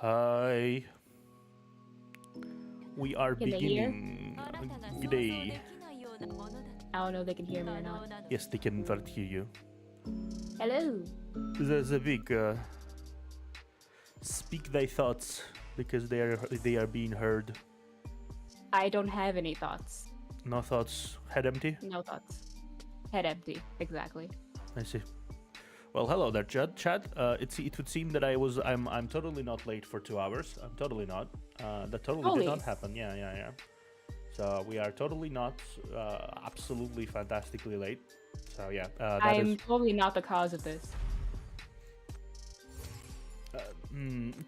Hi. We are Can they hear? beginning. Good day. I don't know if they can hear me or not. Yes, they can in hear you. Hello. There's a big speak thy thoughts because they are being heard. I don't have any thoughts. No thoughts. Head empty. No thoughts. Head empty. Exactly. I see. Well, hello there, Chad. It would seem that I'm totally not late for 2 hours. I'm totally not. That totally did not happen. Yeah. So we are totally not, absolutely fantastically late. So yeah, I'm totally not the cause of this.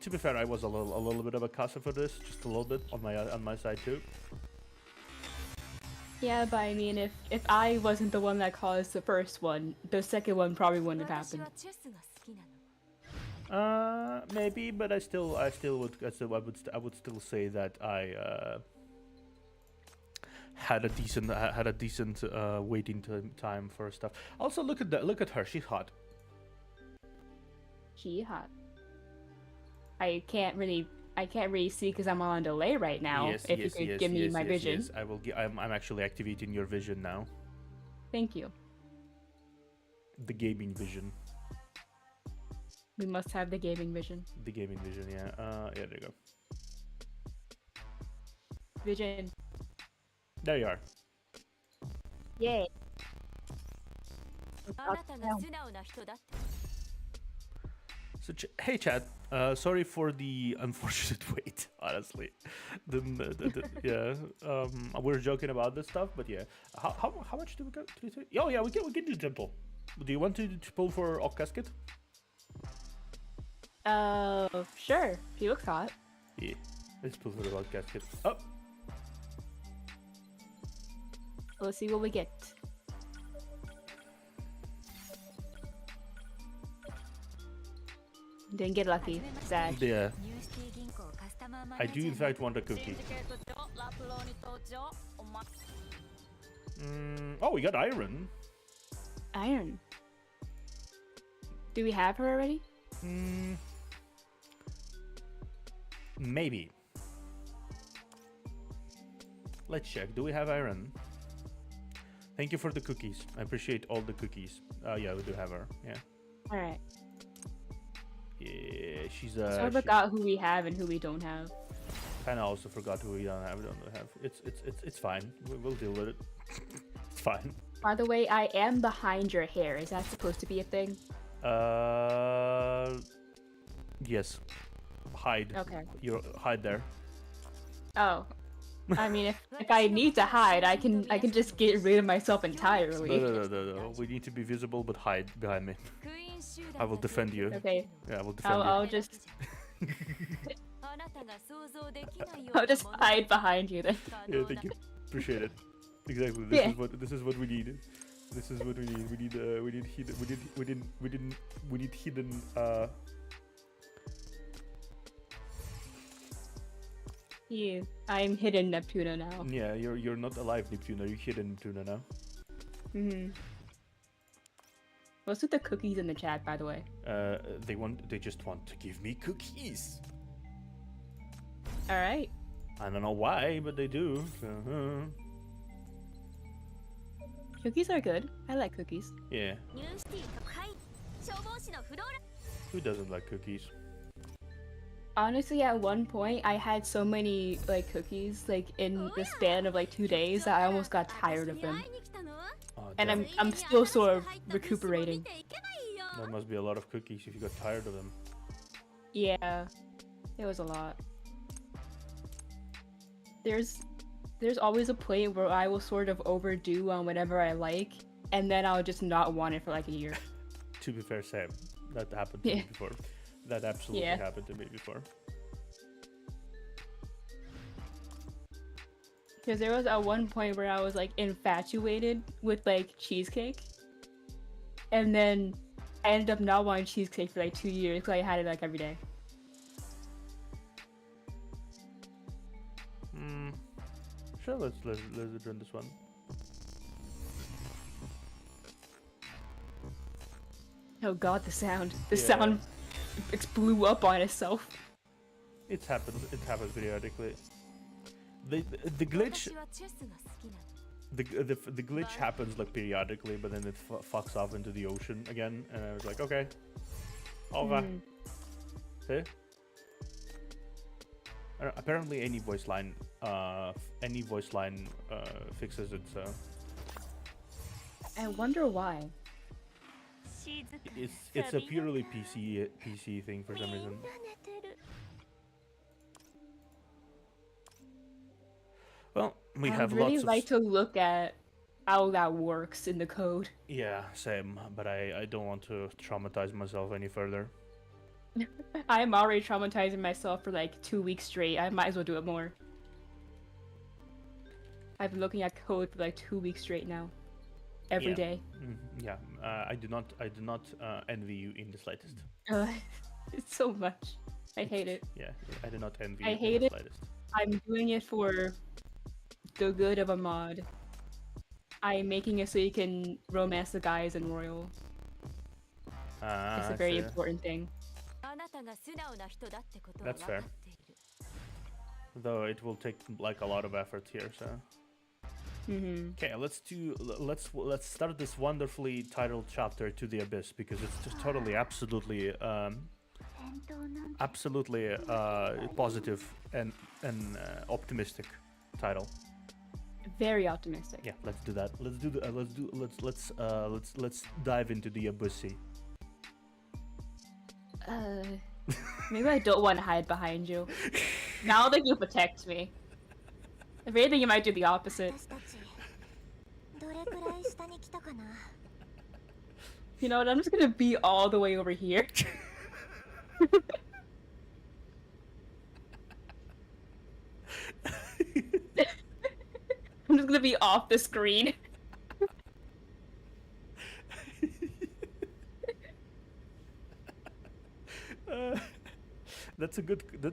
To be fair, I was a little bit of a causa for this, just a little bit on my side too. Yeah, but I mean, if I wasn't the one that caused the first one, the second one probably wouldn't have happened. Maybe, but I would still say that I had a decent waiting time for stuff. Also, look at her. She's hot. She hot. I can't really see because I'm on delay right now. Yes, if you could give me my vision. Yes, I will. I'm actually activating your vision now. Thank you. The gaming vision. We must have the gaming vision. The gaming vision, yeah. Yeah, there you go. Vision. There you are. Yay. So, hey, Chad. Sorry for the unfortunate wait. Honestly, yeah. We're joking about this stuff, but yeah. How much do we got? Oh yeah, we can do gentle. Do you want to pull for Ock Casket? Sure. He looks hot. Yeah, let's pull for the Ock Casket. Oh. Let's see what we get. Didn't get lucky. Sad. Yeah. I do in fact want a cookie. Oh, we got iron. Iron. Do we have her already? Maybe. Let's check. Do we have iron? Thank you for the cookies. I appreciate all the cookies. Yeah, we do have her. Yeah. All right. Yeah, she's So I forgot who we have and who we don't have. Kind of also forgot who we don't have. It's fine. We'll deal with it. It's fine. By the way, I am behind your hair. Is that supposed to be a thing? Yes. Hide. Okay. You hide there. Oh. I mean, if I need to hide, I can just get rid of myself entirely. No. We need to be visible, but hide behind me. I will defend you. Okay. Yeah, I will defend you. I'll just. I'll just hide behind you then. Yeah, thank you. Appreciate it. Exactly. This is what we need. This is what we need. We need hidden. Yeah, I'm hidden Neptuna now. Yeah, you're not alive Neptuna. You're hidden Neptuna now. What's with the cookies in the chat, by the way? They just want to give me cookies. All right. I don't know why, but they do. So, Cookies are good. I like cookies. yeah. Who doesn't like cookies? Honestly, at one point, I had so many cookies in the span of 2 days that I almost got tired of them. Oh, And I'm still sort of recuperating. That must be a lot of cookies if you got tired of them. Yeah, it was a lot. There's always a point where I will sort of overdo on whatever I like, and then I'll just not want it for a year. To be fair, Sam, that happened to me before. That absolutely happened to me before. Because there was at one point where I was infatuated with cheesecake, and then I ended up not wanting cheesecake for 2 years because I had it every day. Sure, let's run this one. Oh god, the sound. The sound blew up on itself. It happens. It happens periodically. The glitch. The glitch happens like periodically, but then it fucks off into the ocean again, and I was like, okay, okay. See? Apparently, any voice line fixes it. So I wonder why. it's a purely PC thing for some reason. Well, we have really lots of. like to look at how that works in the code. Yeah, same. But I don't want to traumatize myself any further. I'm already traumatizing myself for like 2 weeks straight. I might as well do it more. I've been looking at code for like 2 weeks straight now. Every day. Yeah, I do not envy you in the slightest. It's so much. I hate it. Yeah, I do not envy I you hate in the it. slightest. I'm doing it for the good of a mod. I'm making it so you can romance the guys in Royal. It's a very important thing. That's fair. Though it will take like a lot of effort here, so. Okay, let's start this wonderfully titled chapter to the abyss, because it's just totally absolutely positive and optimistic title. Very optimistic. Yeah, let's do that. Let's dive into the abyssy. Maybe I don't want to hide behind you. Now that you protect me. If anything, you might do the opposite. You know what? I'm just gonna be all the way over here. I'm just gonna be off the screen. That's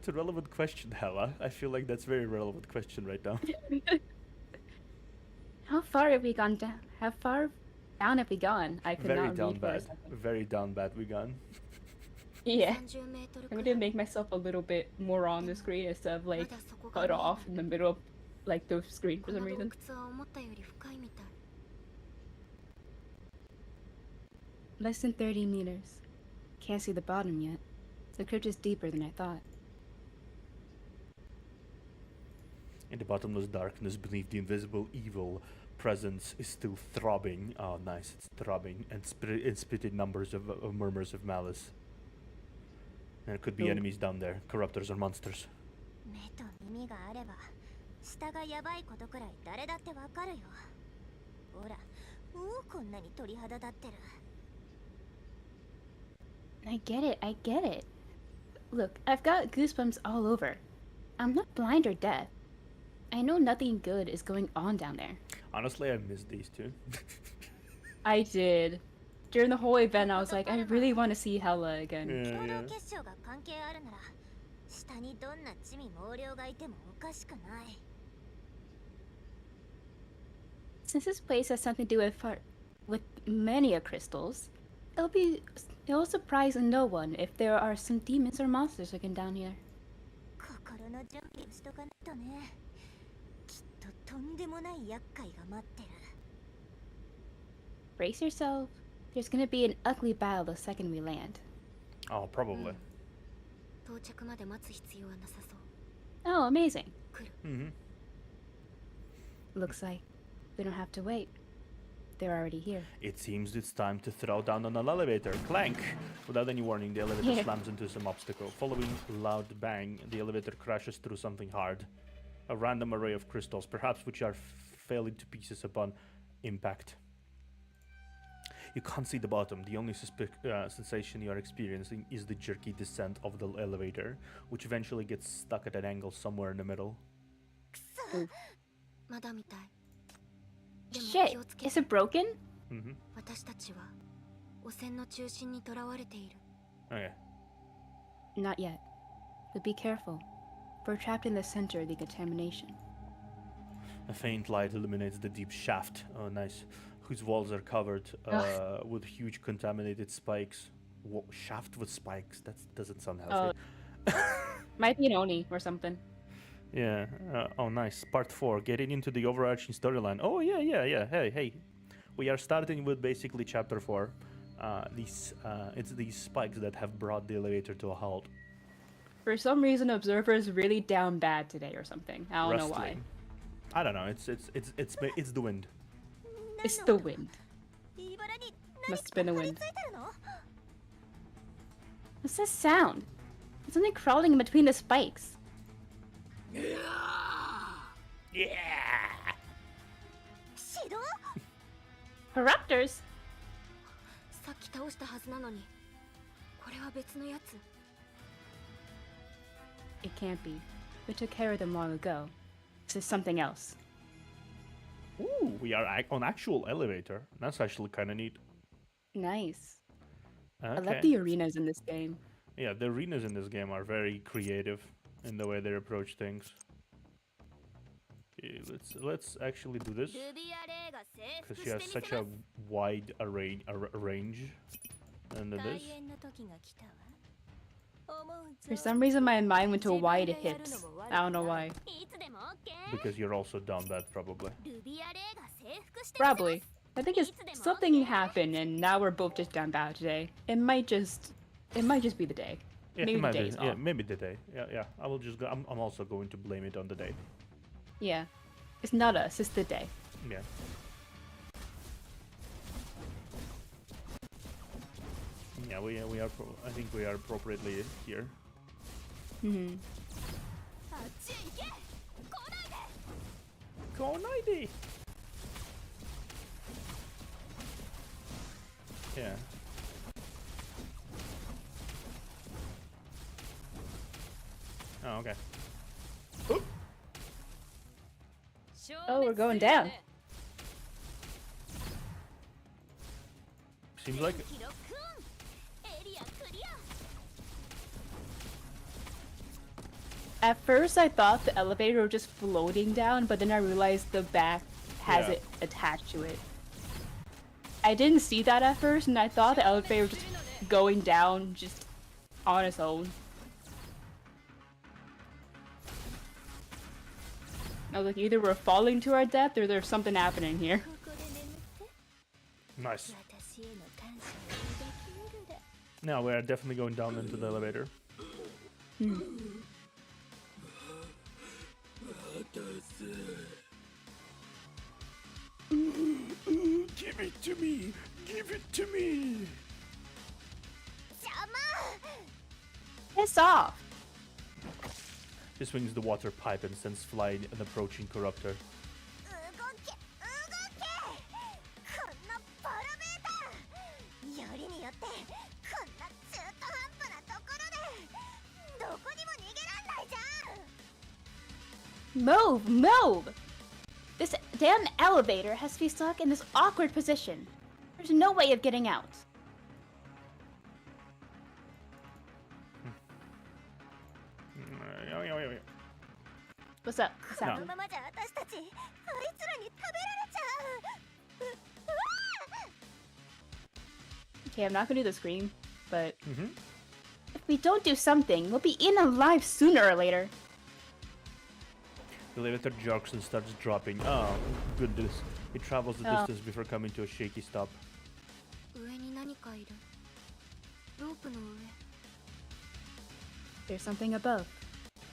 a relevant question, Hella. I feel like that's a very relevant question right now. How far have we gone down? How far down have we gone? I could Very not down read for a bad. second. Very down bad we gone. Yeah. I'm gonna make myself a little bit more on the screen instead of like cut off in the middle of like the screen for some reason. Less than 30 meters. Can't see the bottom yet. The crypt is deeper than I thought. In the bottomless darkness beneath the invisible evil presence is still throbbing. Oh, nice, it's throbbing and spitting numbers of murmurs of malice. And it could be enemies down there, corruptors or monsters. I get it. Look, I've got goosebumps all over. I'm not blind or deaf. I know nothing good is going on down there. Honestly, I missed these two. I did. During the whole event, I was like, I really want to see Hella again. Yeah. Since this place has something to do with many crystals, it'll surprise no one if there are some demons or monsters looking down here. Brace yourself. There's gonna be an ugly battle the second we land. Oh, probably. Oh, amazing. Mm-hmm. Looks like we don't have to wait. They're already here. It seems it's time to throw down on an elevator. Clank! Without any warning, the elevator slams into some obstacle. Following a loud bang, the elevator crashes through something hard. A random array of crystals, perhaps which are falling to pieces upon impact. You can't see the bottom. The only sensation you are experiencing is the jerky descent of the elevator, which eventually gets stuck at an angle somewhere in the middle. Shit! Is it broken? Mm-hmm. Okay. Not yet. But be careful. We're trapped in the center of the contamination. A faint light illuminates the deep shaft. Oh, nice. Whose walls are covered with huge contaminated spikes. Shaft with spikes? That doesn't sound healthy. Might be an Oni or something. Yeah. Oh, nice. Part 4, getting into the overarching storyline. Oh, yeah. Hey. We are starting with basically chapter 4. It's these spikes that have brought the elevator to a halt. For some reason, Observer is really down bad today or something. I don't know why. Rustling. I don't know. It's the wind. It's the wind. Must have been the wind. What's that sound? It's something crawling in between the spikes. Yeah. Corruptors? さっき倒したはずなのに、これは別のやつ。 It can't be. We took care of them long ago. This is something else. Ooh, we are on actual elevator. That's actually kind of neat. Nice. Okay. I love the arenas in this game. Yeah, the arenas in this game are very creative in the way they approach things. Okay, let's actually do this because she has such a wide range. And then this. For some reason, my mind went to wide hips. I don't know why. Because you're also down bad, probably. Probably. I think it's something happened, and now we're both just down bad today. It might just be the day. Yeah, Maybe the day's yeah, off. maybe the day. Yeah. I will just go. I'm also going to blame it on the day. Yeah. It's not us, it's the day. Yeah. Yeah, we are. I think we are appropriately here. Mm-hmm. Konide. Yeah. Oh, okay. Oop. Oh, we're going down. Seems like At first, I thought the elevator was just floating down, but then I realized the back has Yeah. it attached to it. I didn't see that at first, and I thought the elevator was just going down just on its own. I was like, either we're falling to our depth or there's something happening here. nice. Now we are definitely going down into the elevator. Give it to me! Give it to me! Piss off! She swings the water pipe and sends flying an approaching corruptor. Move! Move! This damn elevator has to be stuck in this awkward position. There's no way of getting out. What's up? What's No. happening? Okay, I'm not gonna do the scream, but if we don't do something, we'll be in alive sooner or later. The elevator jerks and starts dropping. Oh, goodness. It travels the Oh. distance before coming to a shaky stop. 上に何かいる。ロープの上。 There's something above,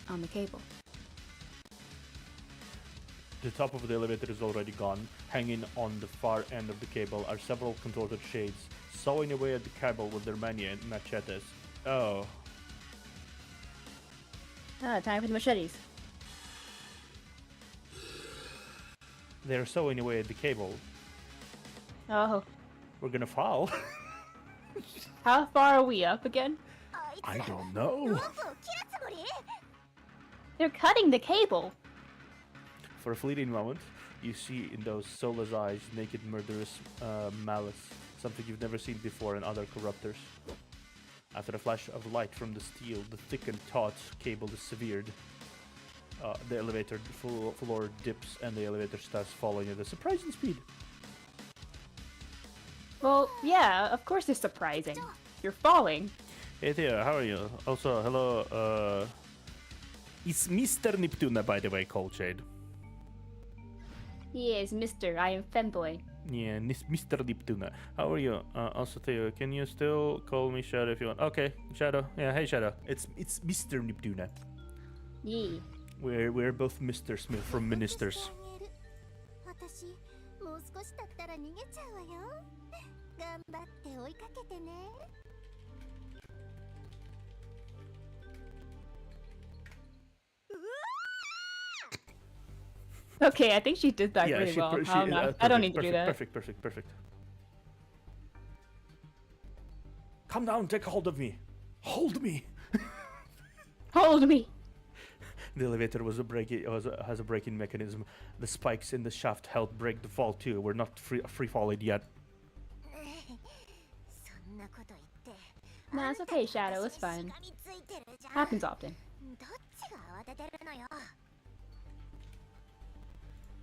on the cable. The top of the elevator is already gone. Hanging on the far end of the cable are several contorted shades, sawing away at the cable with their machetes. Oh. Ah, time for the machetes. They're sawing away at the cable. Oh, We're gonna fall. how far are we up again? I don't know. They're cutting the cable. For a fleeting moment, you see in those soulless eyes naked murderous malice, something you've never seen before in other corruptors. After a flash of light from the steel, the thick and taut cable is severed. The elevator floor dips and the elevator starts falling at a surprising speed. Well, yeah, of course it's surprising. You're falling. Hey Thea, how are you? Also, hello, It's Mr. Neptuna, by the way, Cold Shade. Yes, Mr. I am femboy. Yeah, Mr. Neptuna. How are you? Also, Theo, can you still call me Shadow if you want? Okay, Shadow. Yeah, hey, Shadow. It's Mr. Neptuna. Yeah. We're both Mr. Smith from Ministers. 私もう少し経ったら逃げちゃうわよ。頑張って追いかけてね。Okay, I think she did that Yeah, really well. she I don't need to perfect, do that. Perfect. Come down, take hold of me. Hold me. Hold me. The elevator has a braking mechanism. The spikes in the shaft help break the fall too. We're not free falling yet. そんなこと言って。 Nah, it's okay, Shadow. It's fine. しがみついてるじゃん。 Happens often. どっちが慌ててるのよ。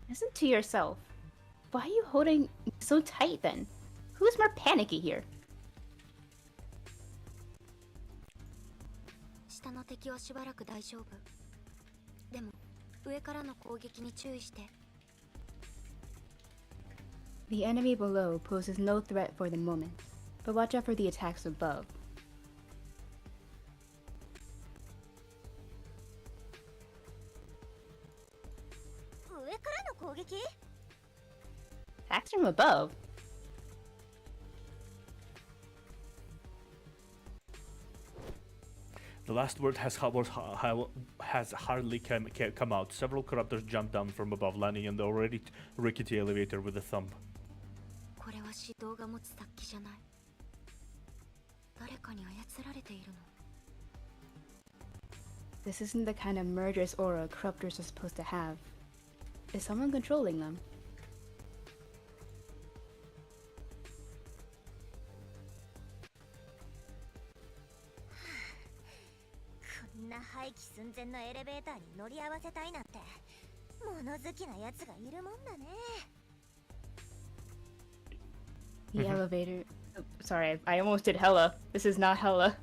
Listen to yourself. Why are you holding so tight then? Who's more panicky here? 下の敵はしばらく大丈夫。でも上からの攻撃に注意して。 The enemy below poses no threat for the moment, but watch out for the attacks above. 上からの攻撃？ Attacks from above? The last word has hardly come out. Several corruptors jump down from above, landing on the already rickety elevator with a thump. これは指導が持つ殺気じゃない。誰かに操られているの。 This isn't the kind of murderous aura corruptors are supposed to have. Is someone controlling them? こんな廃棄寸前のエレベーターに乗り合わせたいなんて物好きなやつがいるもんだね。 The elevator. Oh, sorry, I almost did hella. This is not hella.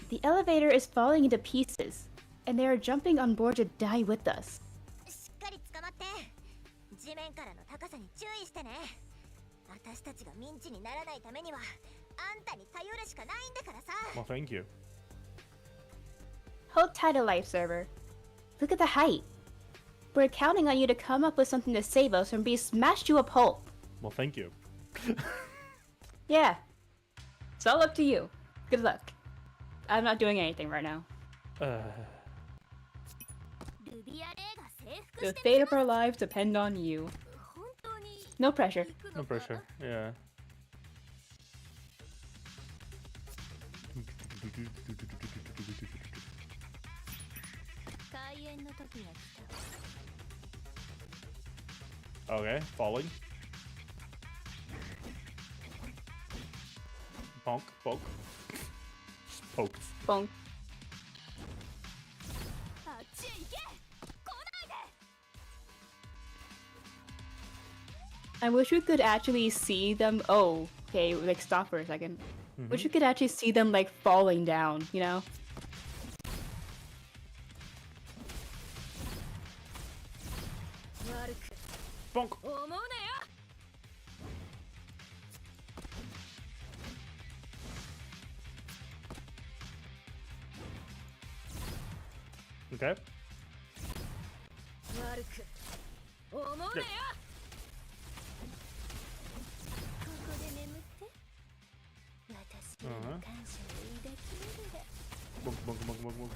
The elevator is falling into pieces, and they are jumping on board to die with us. しっかり捕まって。地面からの高さに注意してね。私たちがミンチにならないためにはあんたに頼るしかないんだからさ。 Well, thank you. Hold tight, Alive server. Look at the height. We're counting on you to come up with something to save us from being smashed to a pulp. Well, thank you. Yeah. It's all up to you. Good luck. I'm not doing anything right now. ルビアレイが征服 The して fate of our lives depend on you. 本当に No pressure. 行く No のか pressure. Yeah. 開演の時が来た。 Okay, falling. Bonk, poke. Poked. Bonk. あっちへ行け。来ないで。 I wish we could actually see them. Oh, okay, like stop for a 2nd. Wish we could actually see them like falling down, you know? Bonk. 思うなよ。 Okay. 悪く思うなよ。 Good. ここで眠って。私への感謝を抱きながら。 Bonk, bonk, bonk, bonk, bonk.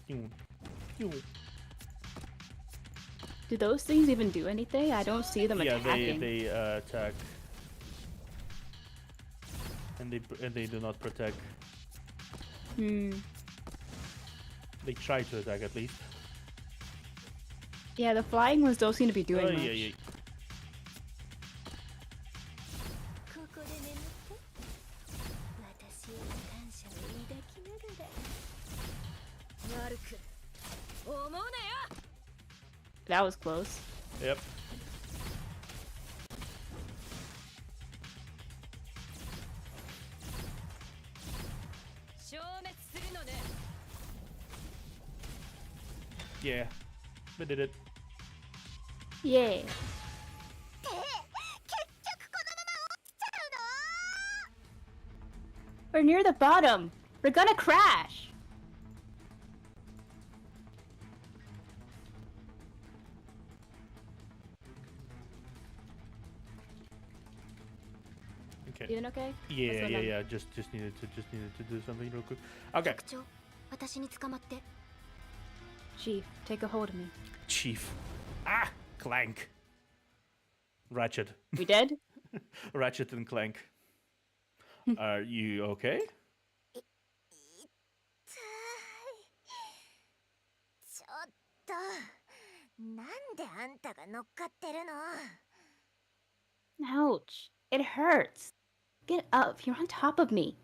Pew. Pew. Do those things even do anything? I don't see them Yeah, attacking. they attack. And they do not protect. Hmm. They try to attack at least. Yeah, the flying ones don't seem to be doing much. Yeah. ここで眠って。私への感謝を抱きながら。悪く思うなよ。 That was close. Yep. Yeah, we did it. Yeah. 結局このまま落ちちゃうの We're near the bottom. We're gonna crash. Okay. Doing okay? Yeah, What's going yeah, on? yeah. Just needed to do something real quick. Okay. 局長私に捕まって Chief, take a hold of me. Chief. Ah, Clank. Ratchet. We dead? Ratchet and Clank. Are you okay? 痛いちょっとなんであんたが乗っかってるの Ouch. It hurts. Get up. You're on top of me.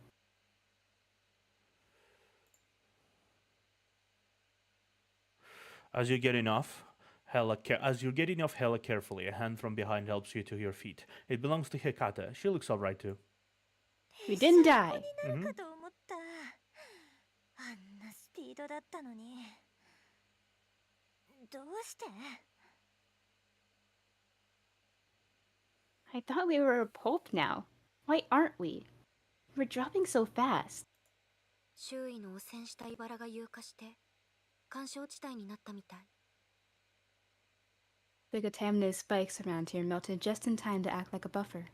As you're getting off, hella carefully, a hand from behind helps you to your feet. It belongs to Hikata. She looks alright too. We didn't die. になるかと思った、あんなスピードだったのにどうして I thought we were a pulp now. Why aren't we? We're dropping so fast. 周囲の汚染した茨が融化して干渉地帯になったみたい The contaminated spikes around here melted just in time to act like a buffer.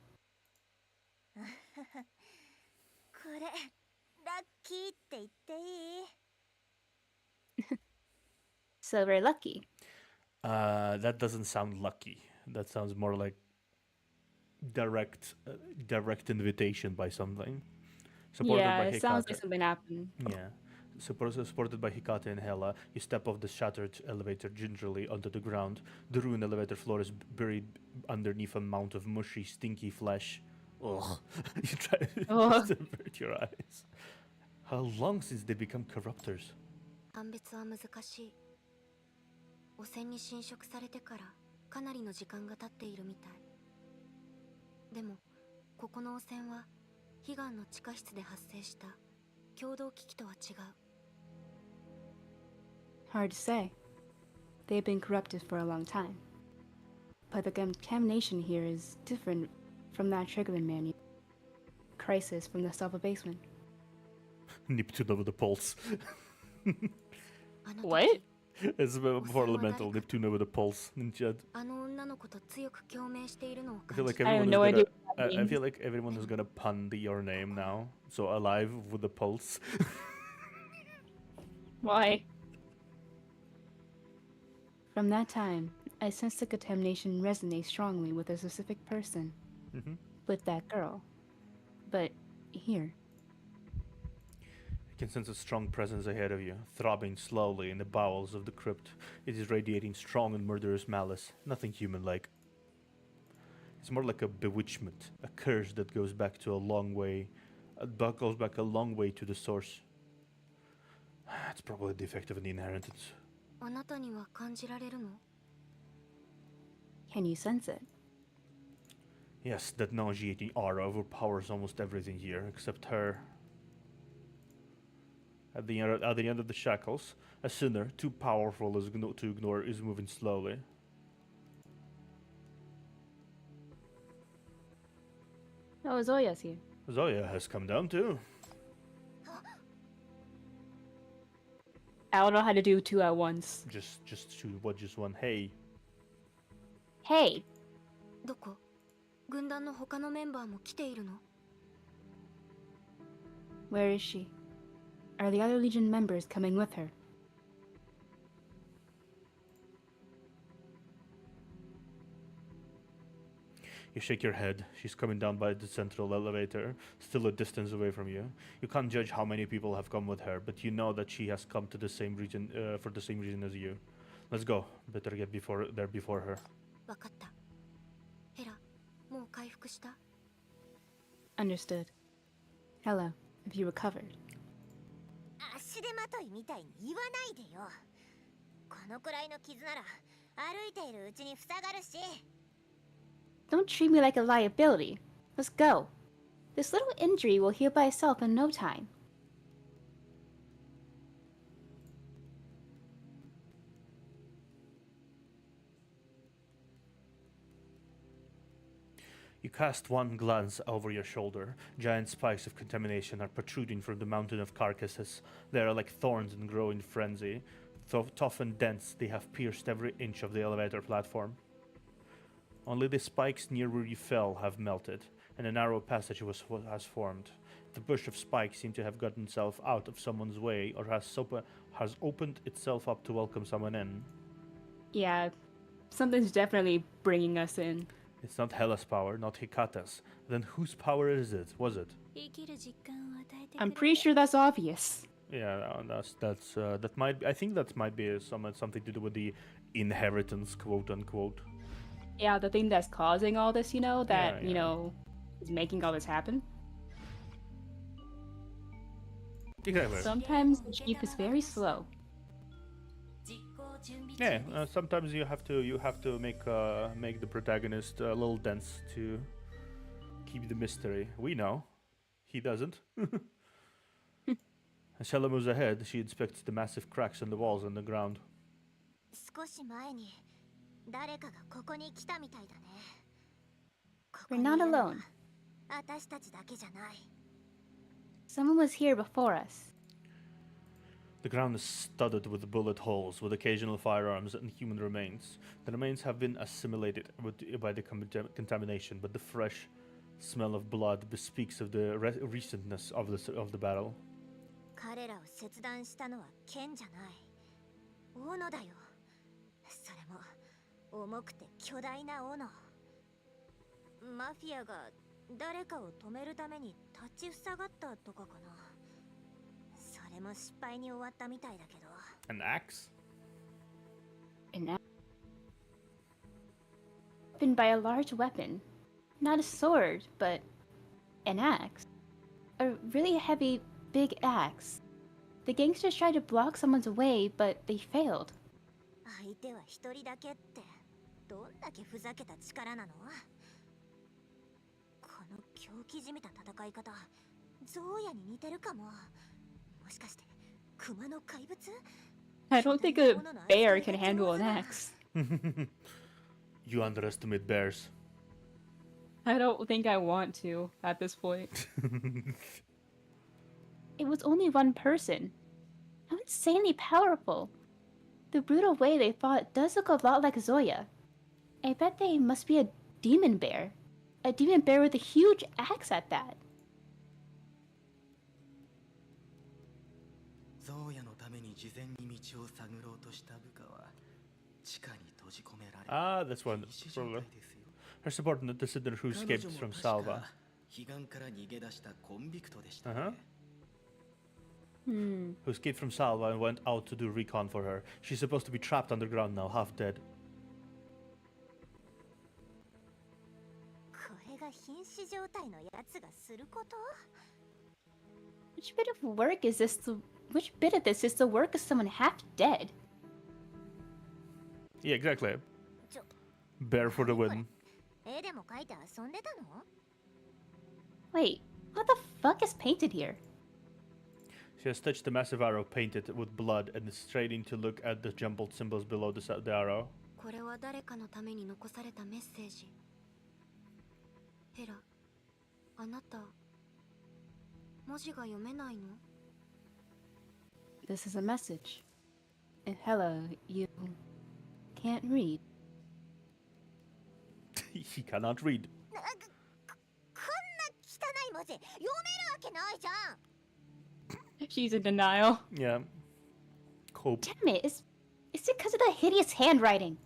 これラッキーって言っていい So we're lucky. That doesn't sound lucky. That sounds more like direct invitation by something. Supported Yeah, by it sounds Hikata. like something happened. Yeah. Supported by Hikata and Hela, you step off the shattered elevator gingerly onto the ground. The ruined elevator floor is buried underneath a mound of mushy, stinky flesh. Ugh. You try to Ugh. avert your eyes. How long since they become corruptors? 判別は難しい汚染に侵食されてからかなりの時間が経っているみたいでもここの汚染は悲願の地下室で発生した共同危機とは違う Hard to say. They've been corrupted for a long time. But the contamination here is different from that triggering manual. Crisis from the self-abasement. Neptuna with the pulse. あの時 What? It's more elemental. Neptuna with a pulse. Ninja. あの女の子と強く共鳴しているのを I feel 感 like じ I have everyone is no gonna. idea what that I means. feel like everyone is gonna pun your name now. So alive with the pulse. Why? From that time, I sensed the contamination resonate strongly with a specific person. Mm-hmm. With that girl. But here, You can sense a strong presence ahead of you, throbbing slowly in the bowels of the crypt. It is radiating strong and murderous malice, nothing human-like. It's more like a bewitchment, a curse that goes back to a long way, goes back a long way to the source. It's probably a defect of an inheritance. あなたには感じられるの can you sense it? Yes, that nauseating aura overpowers almost everything here, except her. At the end of the shackles, a sinner, too powerful to ignore, is moving slowly. Oh, Zoya's here. Zoya has come down too. I don't know how to do two at once. Just one. Hey, Hey, どこ軍団の他のメンバーも来ているの where is she? Are the other Legion members coming with her? you shake your head. She's coming down by the central elevator, still a distance away from you. You can't judge how many people have come with her, but you know that she has come to the same region for the same reason as you. Let's go. Better get before her. わかったヘラもう回復した Understood. Hello, have you recovered? 足手まといみたいに言わないでよこのくらいの傷なら歩いているうちに塞がるし Don't treat me like a liability. Let's go. This little injury will heal by itself in no time. You cast one glance over your shoulder. Giant spikes of contamination are protruding from the mountain of carcasses. They are like thorns and grow in frenzy. Tough and dense, they have pierced every inch of the elevator platform. Only the spikes near where you fell have melted, and a narrow passage has formed. The bush of spikes seemed to have gotten itself out of someone's way, or has opened itself up to welcome someone in. Yeah, something's definitely bringing us in. It's not Hela's power, not Hikata's. Then whose power is it? Was it? I'm pretty sure that's obvious. Yeah, that might. I think that might be something to do with the inheritance, quote unquote. Yeah, the thing that's causing all this, you know, that, Yeah, you yeah. know, is making all this happen. Exactly. Sometimes the Jeep is very slow. Yeah, sometimes you have to make the protagonist a little dense to keep the mystery. We know, he doesn't. As Shella moves ahead, she inspects the massive cracks in the walls and the ground. 少し前に誰かがここに来たみたいだね。ここ We're にい not るのは alone. 私たちだけじゃない。 Someone was here before us. The ground is studded with bullet holes, with occasional firearms and human remains. The remains have been assimilated by the contamination, but the fresh smell of blood bespeaks of the recentness of the battle. 彼らを切断したのは剣じゃない。斧だよ。それも重くて巨大な斧。マフィアが誰かを止めるために立ちふさがったとかかな。それも失敗に終わったみたいだけど。An axe? Been by a large weapon. Not a sword, but an axe. A really heavy, big axe. The gangsters tried to block someone's way, but they failed. 相手は一人だけってどんだけふざけた力なの？この狂気じみた戦い方、ゾウヤに似てるかも。もしかして熊の怪物？ I don't think a bear can handle an axe. You underestimate bears. I don't think I want to at this point. It was only one person. How insanely powerful. The brutal way they fought does look a lot like Zoya. I bet they must be a demon bear. A demon bear with a huge axe at that. ゾウヤのために事前に道を探ろうとした部下は地下に閉じ込められ Ah, that's one. 瀕死状 Probably. 態ですよ。 Her subordinate, the sitter who 彼 escaped 女も from 確 Salva. か彼岸から逃げ出したコンビクトでしたね。 Hmm. Who escaped from Salva and went out to do recon for her. She's supposed to be trapped underground now, half dead. これが瀕死状態のやつがすること？ Which bit of work is this? Which bit of this is the work of someone half dead? Yeah, exactly. ちょ、 Bear for the win. 絵でも描いて遊んでたの？ Wait, what the fuck is painted here? She has touched the massive arrow painted with blood and is straining to look at the jumbled symbols below the arrow. これは誰かのために残されたメッセージ。ヘラ、あなた、文字が読めないの？ This is a message. And Hella, you can't read. He cannot read. こんな汚い文字読めるわけないじゃん。 She's in denial. Yeah. Cope. Damn it, it's because of the hideous handwriting.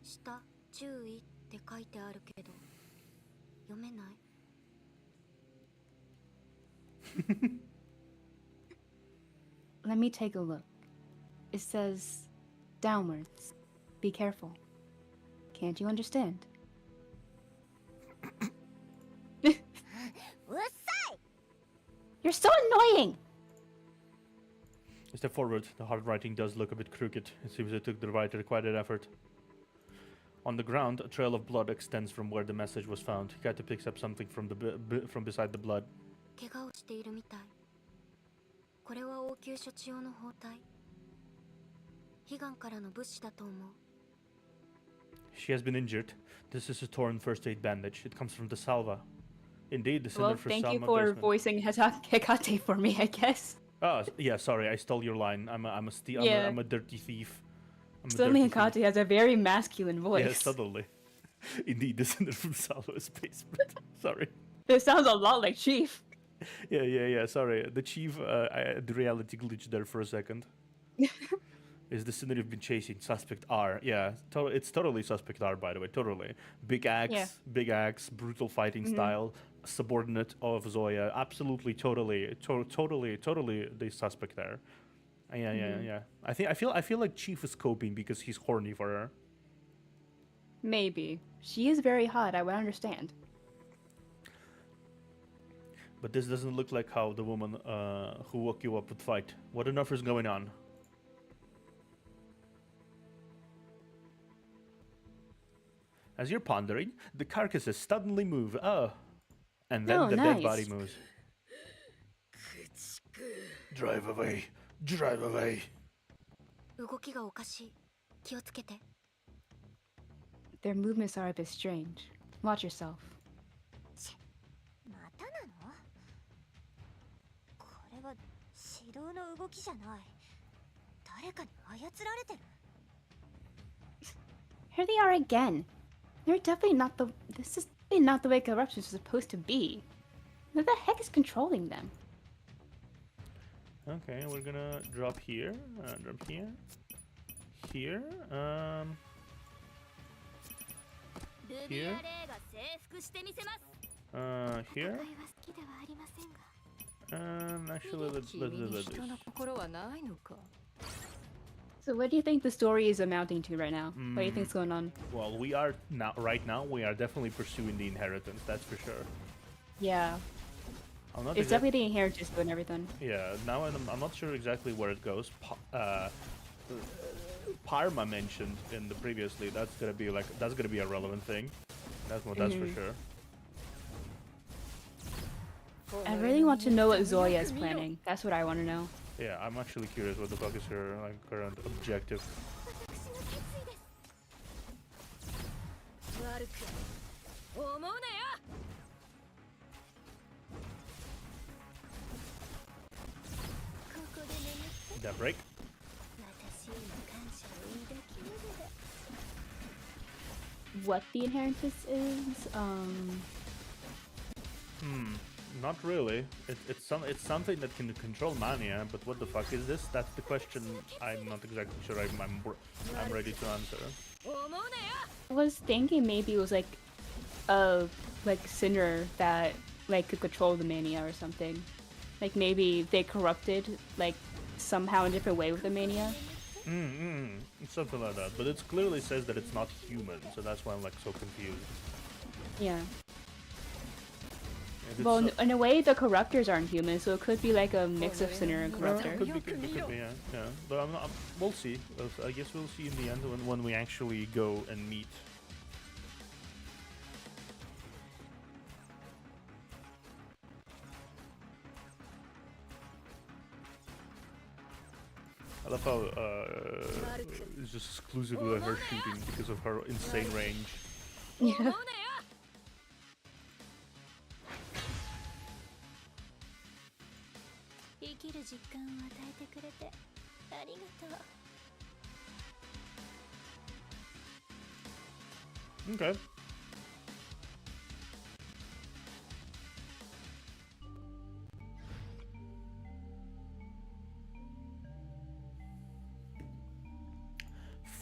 下、注意って書いてあるけど、読めない。 Let me take a look. It says, downwards. Be careful. Can't you understand? うっさい！ You're so annoying! A step forward. The hard writing does look a bit crooked. It seems it took the writer quite an effort. On the ground, a trail of blood extends from where the message was found. Kata picks up something from from beside the blood. 怪我をしているみたい。これは応急処置用の包帯。悲願からの物資だと思う。She has been injured. This is a torn first aid bandage. It comes from the Salva. Indeed, the center Well, for thank you Salma for basement. voicing Hekate for me, I guess. Oh, yeah, sorry, I stole your line. I'm Yeah. a dirty thief. I'm a Suddenly dirty thief. Hekate has a very masculine voice. Yeah, suddenly. Indeed, the center from Salva's basement. Sorry. This sounds a lot like Chief. Yeah. Sorry. The chief, the reality glitch there for a second. Is the scenery you've been chasing? Suspect R. Yeah, it's totally Suspect R, by the way. Totally. Big axe, brutal fighting style, subordinate of Zoya. Absolutely, totally the Suspect there. Yeah. I feel like Chief is coping because he's horny for her. Maybe. She is very hot, I would understand. But this doesn't look like how the woman who woke you up would fight. What on earth is going on? As you're pondering, the carcasses suddenly move. Oh. And then the dead body moves. Drive away. Drive away. 動きがおかしい。気をつけて。 Their movements are a bit strange. Watch yourself. またなの？これは指導の動きじゃない。誰かに操られてる。 Here they are again. They're definitely not the. This is definitely not the way corruption is supposed to be. What the heck is controlling them? Okay, we're gonna drop here. Drop here. Here. Here. Here. 戦いは好きではありませんが。 Actually, let's do this. So, what do you think the story is amounting to right now? What do you think's going on? Well, right now, we are definitely pursuing the inheritance. That's for sure. Yeah, I'm not it's definitely the inheritance and everything. Yeah, now I'm not sure exactly where it goes. Parma mentioned in the previously. That's gonna be a relevant thing. That's for sure. I really want to know what Zoya is planning. That's what I want to know. Yeah, I'm actually curious what the fuck is her current objective. 私の決意です。悪く思うなよ。 ここで眠って That break. 私への感謝を抱きながら。 What the inheritance is? Not really. It's something that can control mania, but what the fuck is this? That's the question. I'm not exactly sure I'm ready to answer. 思うなよ。 I was thinking maybe it was like a sinner that could control the mania or something. Like maybe they corrupted somehow in a different way with the mania. Something like that. But it clearly says that it's not human, so that's why I'm so confused. Yeah. If it's Well, so- in a way, the corruptors aren't human, so it could be like a mix of sinner and corruptor. Could be, yeah. But we'll see. I guess we'll see in the end when we actually go and meet. I love how it's just exclusively her shooting because of her insane range. 思うな Yeah. よ。 生きる実感を与えてくれてありがとう。 Okay.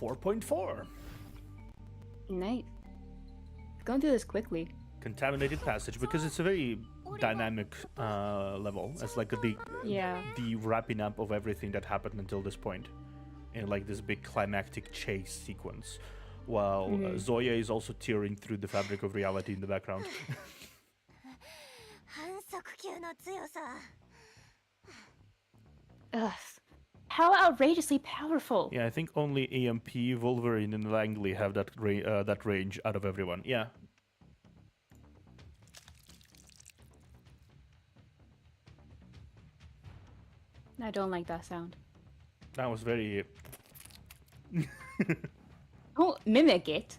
.4. Nice. Going through this quickly. Contaminated passage because it's a very dynamic level. It's like Yeah. the wrapping up of everything that happened until this point in this big climactic chase sequence, while Zoya is also tearing through the fabric of reality in the background. 反則級の強さ。 Ugh. How outrageously powerful. Yeah, I think only EMP, Wolverine, and Langley have that range out of everyone. Yeah. I don't like that sound. That was very... Don't mimic it.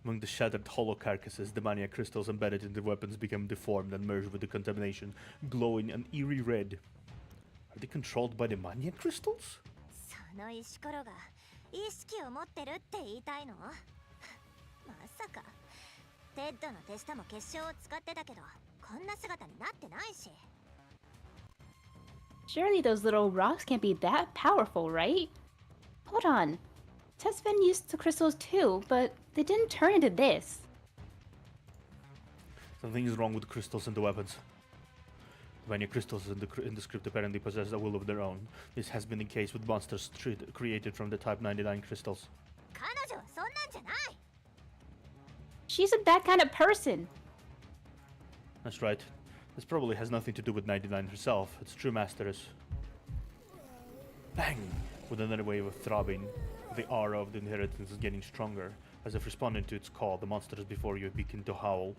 Among the shattered hollow carcasses, the mania crystals embedded in the weapons become deformed and merged with the contamination, glowing an eerie red. Are they controlled by the mania crystals? その石ころが意識を持ってるって言いたいの？まさかテッドの手下も結晶を使ってたけどこんな姿になってないし。 Surely those little rocks can't be that powerful, right? Hold on. Testven used the crystals too, but they didn't turn into this. Something is wrong with the crystals and the weapons. The mania crystals in the script apparently possess a will of their own. This has been the case with monsters created from the Type 99 crystals. 彼女はそんなんじゃない。 She's a that kind of person. That's right. This probably has nothing to do with 99 herself. Its true master is... Bang! With another wave of throbbing, the aura of the inheritance is getting stronger. As if responding to its call, the monsters before you begin to howl.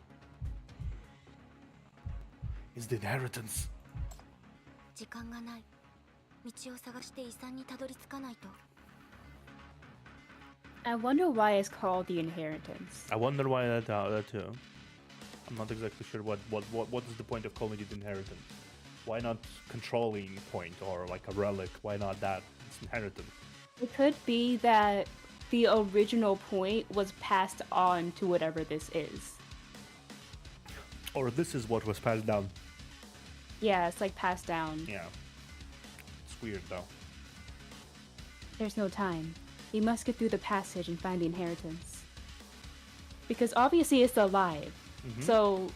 It's the inheritance! 時間がない。道を探して遺産にたどり着かないと。 I wonder why it's called the inheritance. I wonder why that too. I'm not exactly sure what is the point of calling it inheritance. Why not controlling point or like a relic? Why not that? It's inheritance. It could be that the original point was passed on to whatever this is. Or this is what was passed down. Yeah, it's like passed down. Yeah. It's weird though. There's no time. We must get through the passage and find the inheritance. Because obviously it's alive. So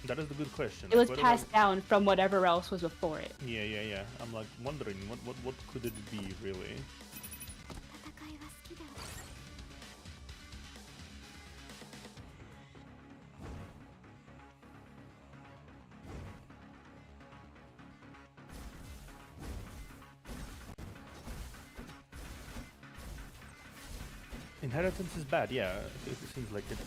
that is the good question. it was What passed down from whatever else was before it. Yeah. I'm like wondering what could it be really? 戦いは好きだわ。 Inheritance is bad, yeah. It seems like it.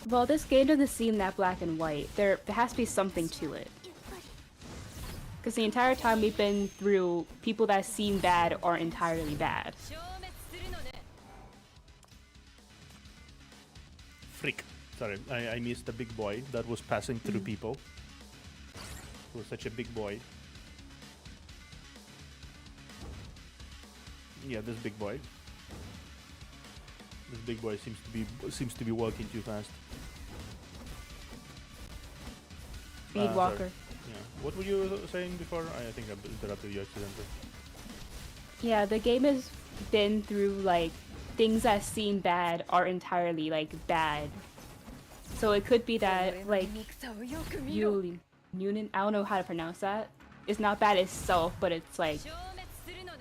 Well, this game doesn't seem that black and white. There has to be something to it. Because the entire time we've been through, people that seem bad are entirely bad. Freak. Sorry, I missed the big boy that was passing through people. He was such a big boy. Yeah, this big boy. This big boy seems to be walking too fast. Speed walker. Sorry. Yeah. What were you saying before? I think I interrupted you accidentally. Yeah, the game has been through like things that seem bad are entirely like bad. So it could be that like Yunin, I don't know how to pronounce that. It's not bad itself, but it's like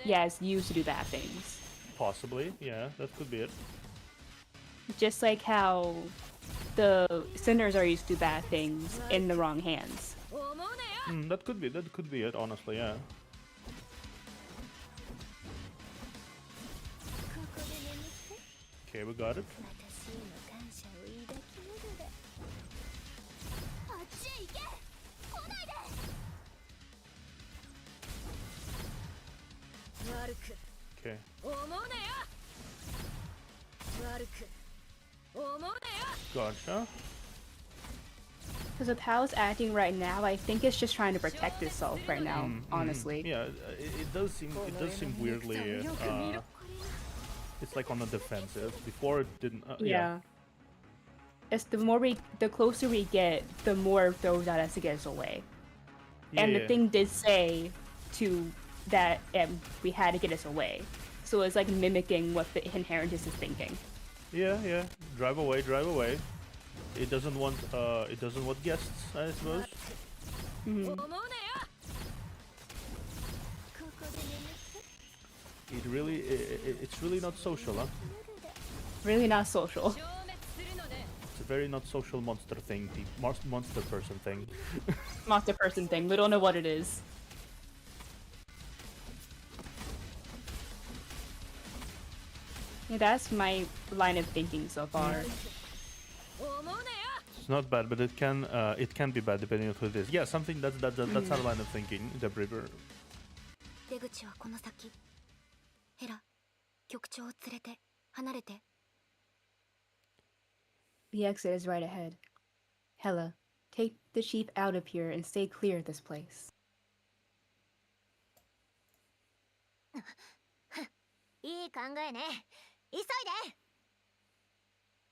yeah, it's used to do bad things. Possibly, yeah, that could be it. Just like how the sinners are used to do bad things in the wrong hands. That could be it, honestly, yeah. Okay, we got it. 私への感謝を抱きながら。あっちへ行け。来ないで。悪く Okay. 思うなよ。悪く思うなよ。 Gotcha. Because with how it's acting right now, I think it's just trying to protect itself right now, honestly. Yeah, it does seem weirdly it's like on the defensive. Before it didn't Yeah. It's the closer we get, the more it throws at us to get us away. And the thing did say to that we had to get us away. So it's like mimicking what the inheritance is thinking. Yeah. Drive away. It doesn't want guests, I suppose. It's really not social, huh? Really not social. It's a very not social monster thing, the monster person thing. Monster person thing. We don't know what it is. Yeah, that's my line of thinking so far. It's not bad, but it can be bad depending on who it is. Yeah, something that's our line of thinking. The river. 出口はこの先。ヘラ、局長を連れて離れて。 The exit is right ahead. Hella, take the chief out of here and stay clear of this place. いい考えね。急い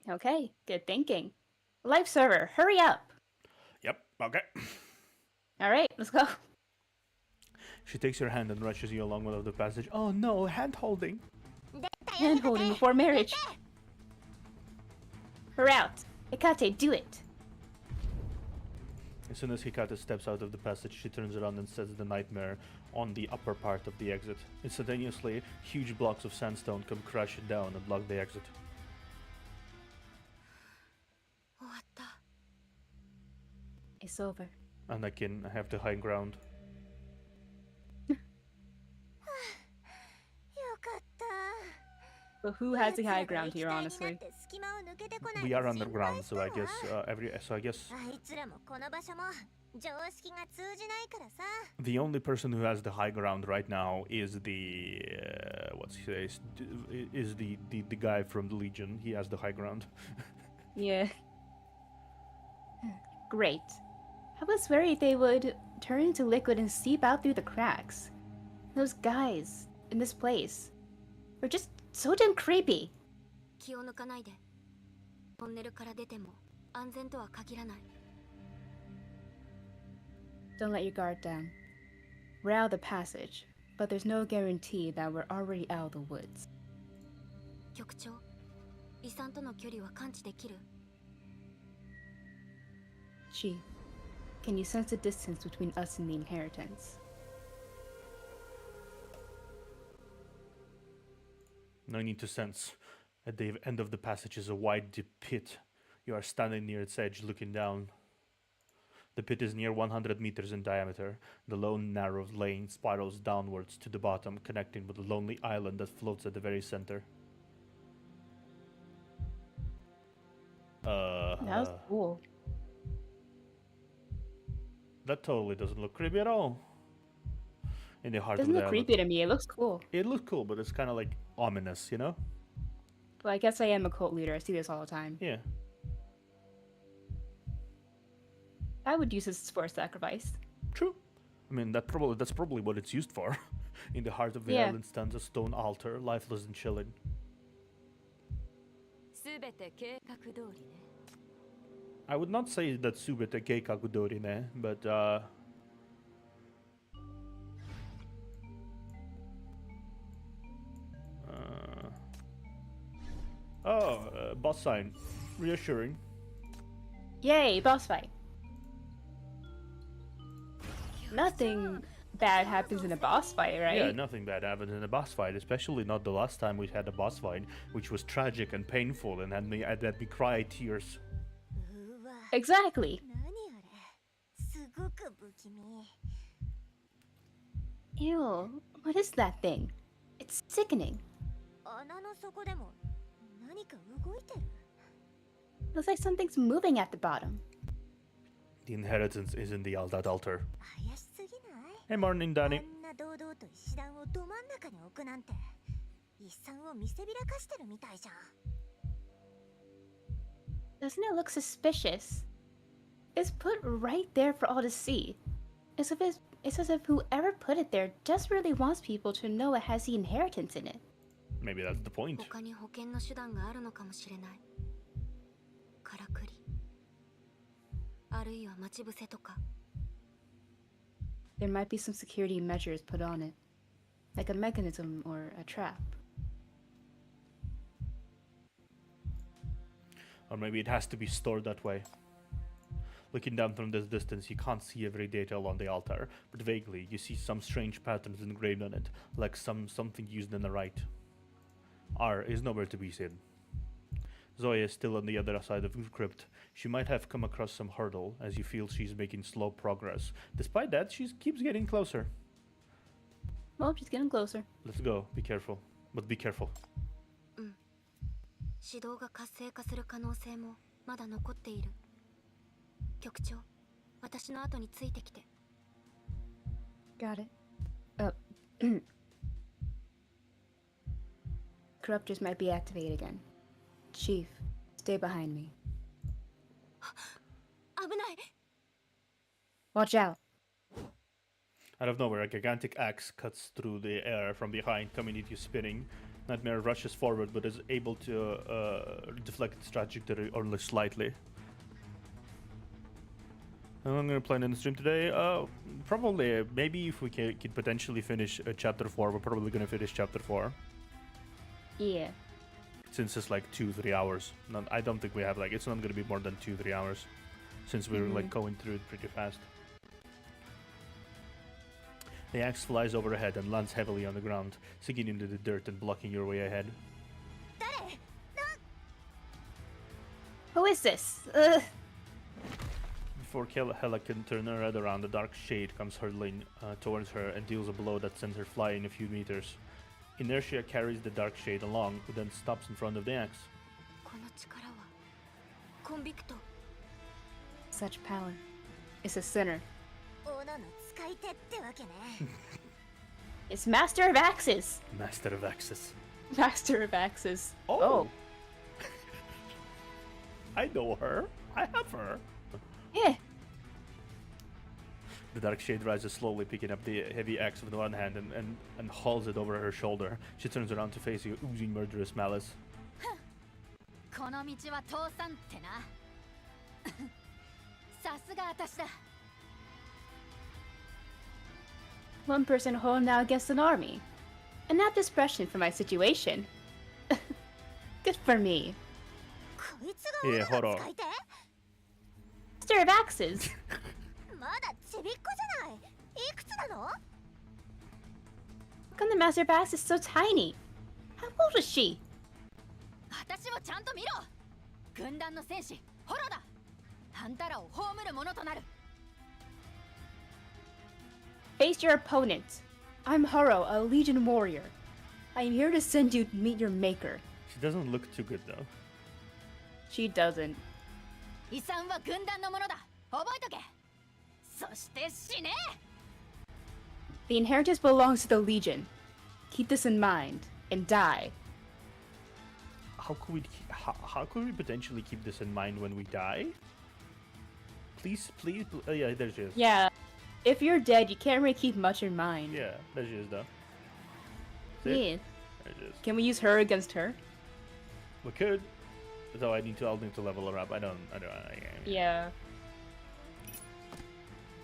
で。 Okay, good thinking. Life server, hurry up! Yep. Okay. Alright, let's go. She takes your hand and rushes you along one of the passage. Oh no, hand holding. 出たよ。 Hand holding before marriage. We're out. Hikate, do it. As soon as Hikata steps out of the passage, she turns around and sets the nightmare on the upper part of the exit. Instantaneously, huge blocks of sandstone come crashing down and block the exit. 終わった。 It's over. And I can have the high ground. よかった。 But who has the high ground here, honestly? We are underground, so I guess I guess あいつらもこの場所も常識が通じないからさ。 the only person who has the high ground right now is the what's he says is the guy from the Legion. He has the high ground. Yeah. Great. I was worried they would turn into liquid and seep out through the cracks. Those guys in this place were just so damn creepy. 気を抜かないで。トンネルから出ても安全とは限らない。 Don't let your guard down. We're out of the passage, but there's no guarantee that we're already out of the woods. 局長、遺産との距離は感知できる？ Chief, can you sense the distance between us and the inheritance? No need to sense. At the end of the passage is a wide deep pit. You are standing near its edge, looking down. The pit is near 100 meters in diameter. The lone narrow lane spirals downwards to the bottom, connecting with a lonely island that floats at the very center. That was cool. That totally doesn't look creepy at all. In the heart Doesn't of the look island. creepy to me. It looks cool. It looks cool, but it's kind of like ominous, you know? Well, I guess I am a cult leader. I see this all the time. Yeah. I would use this for a sacrifice. True. I mean, that's probably what it's used for. In the heart of the Yeah. island stands a stone altar, lifeless and chilling. すべて計画通りね。 I would not say that subete keikaku dori ne, but boss sign. Reassuring. Yay, boss fight. Nothing bad happens in a boss fight, right? Yeah, nothing bad happens in a boss fight, especially not the last time we had a boss fight, which was tragic and painful and had me cry tears. うわ、 Exactly. 何あれ。すごく不気味。 Ew, what is that thing? It's sickening. 穴の底でも何か動いてる。 Looks like something's moving at the bottom. The inheritance is in the that altar. 怪しすぎない？ Hey, morning, あ Danny. んな堂々と石段をど真ん中に置くなんて、一産を見せびらかしてるみたいじゃん。 Doesn't it look suspicious? It's put right there for all to see. It's as if whoever put it there just really wants people to know it has the inheritance in it. Maybe that's the point. 他に保険の手段があるのかもしれない。からくり。あるいは待ち伏せとか。 There might be some security measures put on it, like a mechanism or a trap. Or maybe it has to be stored that way. Looking down from this distance, you can't see every detail on the altar, but vaguely you see some strange patterns engraved on it, like something used in the rite. R is nowhere to be seen. Zoya is still on the other side of the crypt. She might have come across some hurdle, as you feel she's making slow progress. Despite that, she keeps getting closer. Well, she's getting closer. Let's go. Be careful. But be careful. 指導が活性化する可能性もまだ残っている。局長、私の後についてきて。 Got it. Corruptors might be activated again. Chief, stay behind me. 危ない。 Watch out. Out of nowhere, a gigantic axe cuts through the air from behind, coming at you spinning. Nightmare rushes forward, but is able to deflect its trajectory only slightly. I'm gonna play in the stream today. Probably, maybe if we could potentially finish chapter 4, we're probably gonna finish chapter 4. Yeah. Since it's like 2-3 hours. I don't think we have like, it's not gonna be more than 2-3 hours. Since we're like going through it pretty fast. The axe flies overhead and lands heavily on the ground, sinking into the dirt and blocking your way ahead. Who is this? Before Hela can turn her head around, a dark shade comes hurtling towards her and deals a blow that sends her flying a few meters. Inertia carries the dark shade along, who then stops in front of the axe. この力はコンビクト。 Such power. It's a sinner. 斧の使い手ってわけね。 It's Master of Axes. Master of Axes. Master of Axes. Oh! I know her. I have her. Yeah. The dark shade rises slowly, picking up the heavy axe with one hand and hauls it over her shoulder. She turns around to face you, oozing murderous malice. この道は通さんってな。さすが私だ。 One person whole now against an army. An apt expression for my situation. Good for me. こいつが斧の使い手？ Master of Axes. まだちびっこじゃない。いくつなの？ How come the Master of Axes is so tiny? How old is she? 私をちゃんと見ろ。軍団の戦士、ホロだ。あんたらを葬るものとなる。 Face your opponent. I'm Horo, a Legion warrior. I am here to send you to meet your maker. She doesn't look too good though. She doesn't. 遺産は軍団のものだ。覚えとけ。そして死ね。 The inheritance belongs to the Legion. Keep this in mind and die. How could we potentially keep this in mind when we die? Please, yeah, there she is. Yeah. If you're dead, you can't really keep much in mind. Yeah, there she is though. See? Yeah. There she is. Can we use her against her? We could. Though I'll need to level her up. Yeah.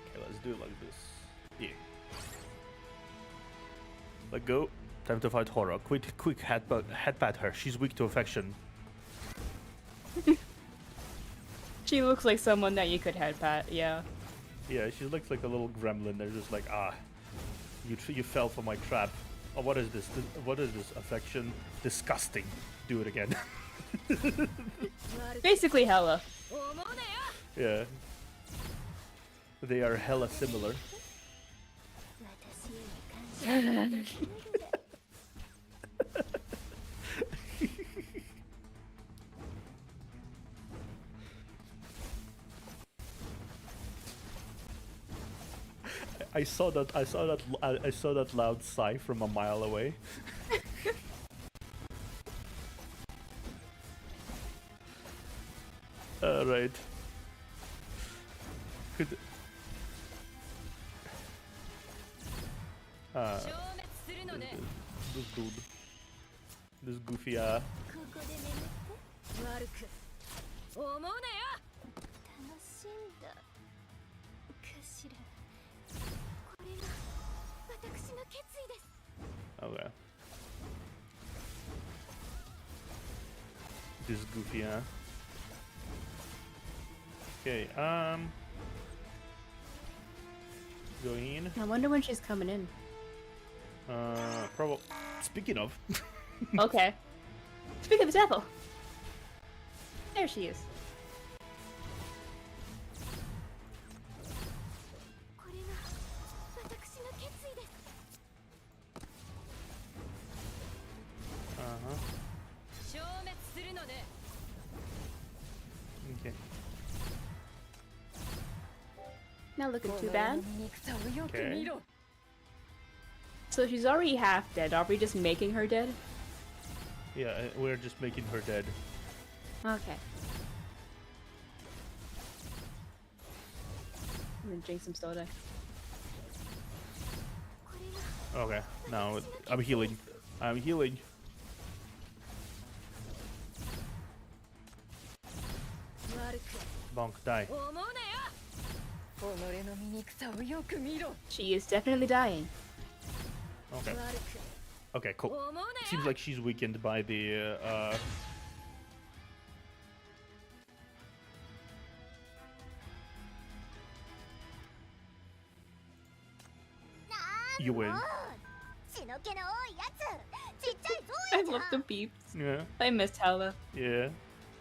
Okay, let's do it like this. Yeah. Let go. Time to fight Hora. Quick headbutt her. She's weak to affection. She looks like someone that you could headpat, yeah. Yeah, she looks like a little gremlin. They're just like, you fell for my trap. Oh, what is this? What is this affection? Disgusting. Do it again. Basically Hella. Yeah. They are hella similar. I saw that loud sigh from a mile away. Right. Could. This dude. This goofy ここで眠って悪く思うなよ。楽しんだかしら。これが私の決意です。 Okay. This goofy, huh? Okay, going in. I wonder when she's coming in. Probably. Speaking of. Okay. Speak of the devil. There she is. これが私の決意です。 消滅するのね。 Okay. Not looking too bad. 憎さをよく Okay. 見ろ。 So she's already half dead. Are we just making her dead? Yeah, we're just making her dead. Okay. I'm gonna drink some soda. Okay, now I'm healing. I'm healing. Bonk, die. She is definitely dying. Okay. Okay, cool. Seems like she's weakened by the You win. 血の気の多いやつちっちゃいゾ I ウやじゃ love the ん beeps. Yeah, I missed Hella. yeah.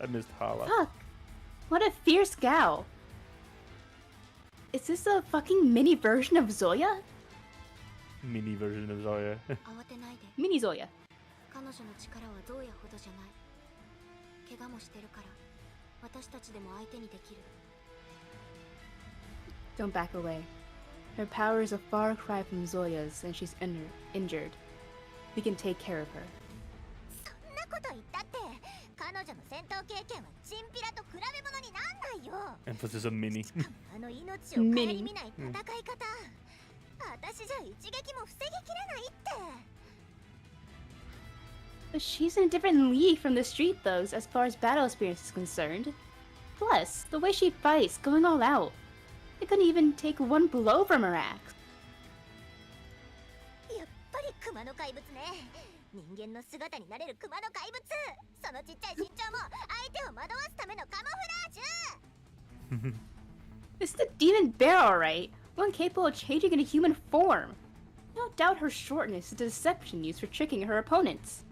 I missed Hala. Fuck! What a fierce gal! Is this a fucking mini version of Zoya? Mini version of Zoya. 慌てないで。 Mini Zoya. 彼女の力はゾウヤほどじゃない。怪我もしてるから、私たちでも相手にできる。 Don't back away. Her power is a far cry from Zoya's and she's injured. We can take care of her. そんなこと言ったって彼女の戦闘経験はチンピラと比べ物になんないよ Emphasis on mini. あの命を顧みない戦い方私じゃ一撃も防ぎきれないって But she's in a different league from the street those as far as battle experience is concerned. Plus, the way she fights, going all out. I couldn't even take one blow from her axe. やっぱりクマの怪物ね人間の姿になれるクマの怪物そのちっちゃい身長も相手を惑わすためのカモフラージュ It's the demon bear, alright. One capable of changing into human form. No doubt her shortness is a deception used for tricking her opponents.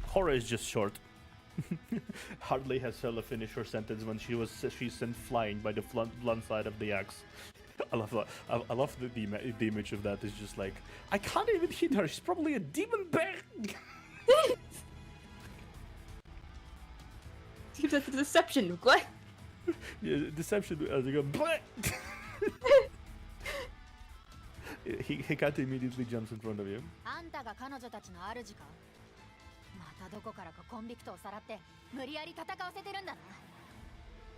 Hora is just short. Hardly has Hela finished her sentence when she's sent flying by the blunt side of the axe. I love that. I love the image of that. It's just like I can't even hit her. She's probably a demon bear. That's a deception. What? Yeah, deception as you go. Bleh! Hikata immediately jumps in front of you. あんたが彼女たちの主かまたどこからかコンビクトをさらって無理やり戦わせてるんだな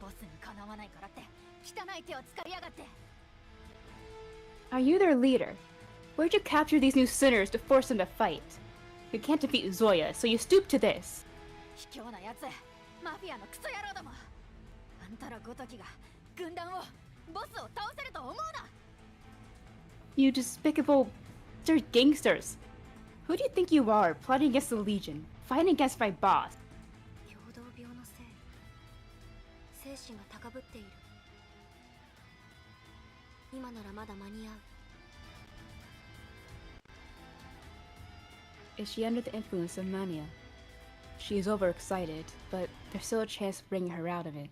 ボスにかなわないからって汚い手を使いやがって Are you their leader? Where'd you capture these new sinners to force them to fight? You can't defeat Zoya, so you stoop to this. 卑怯なやつマフィアのクソ野郎どもあんたらごときが軍団をボスを倒せると思うな You despicable... They're gangsters. Who do you think you are, plotting against the Legion, fighting against my boss? 平等病のせい精神が高ぶっている今ならまだ間に合う Is she under the influence of mania? She is overexcited, but there's still a chance of bringing her out of it.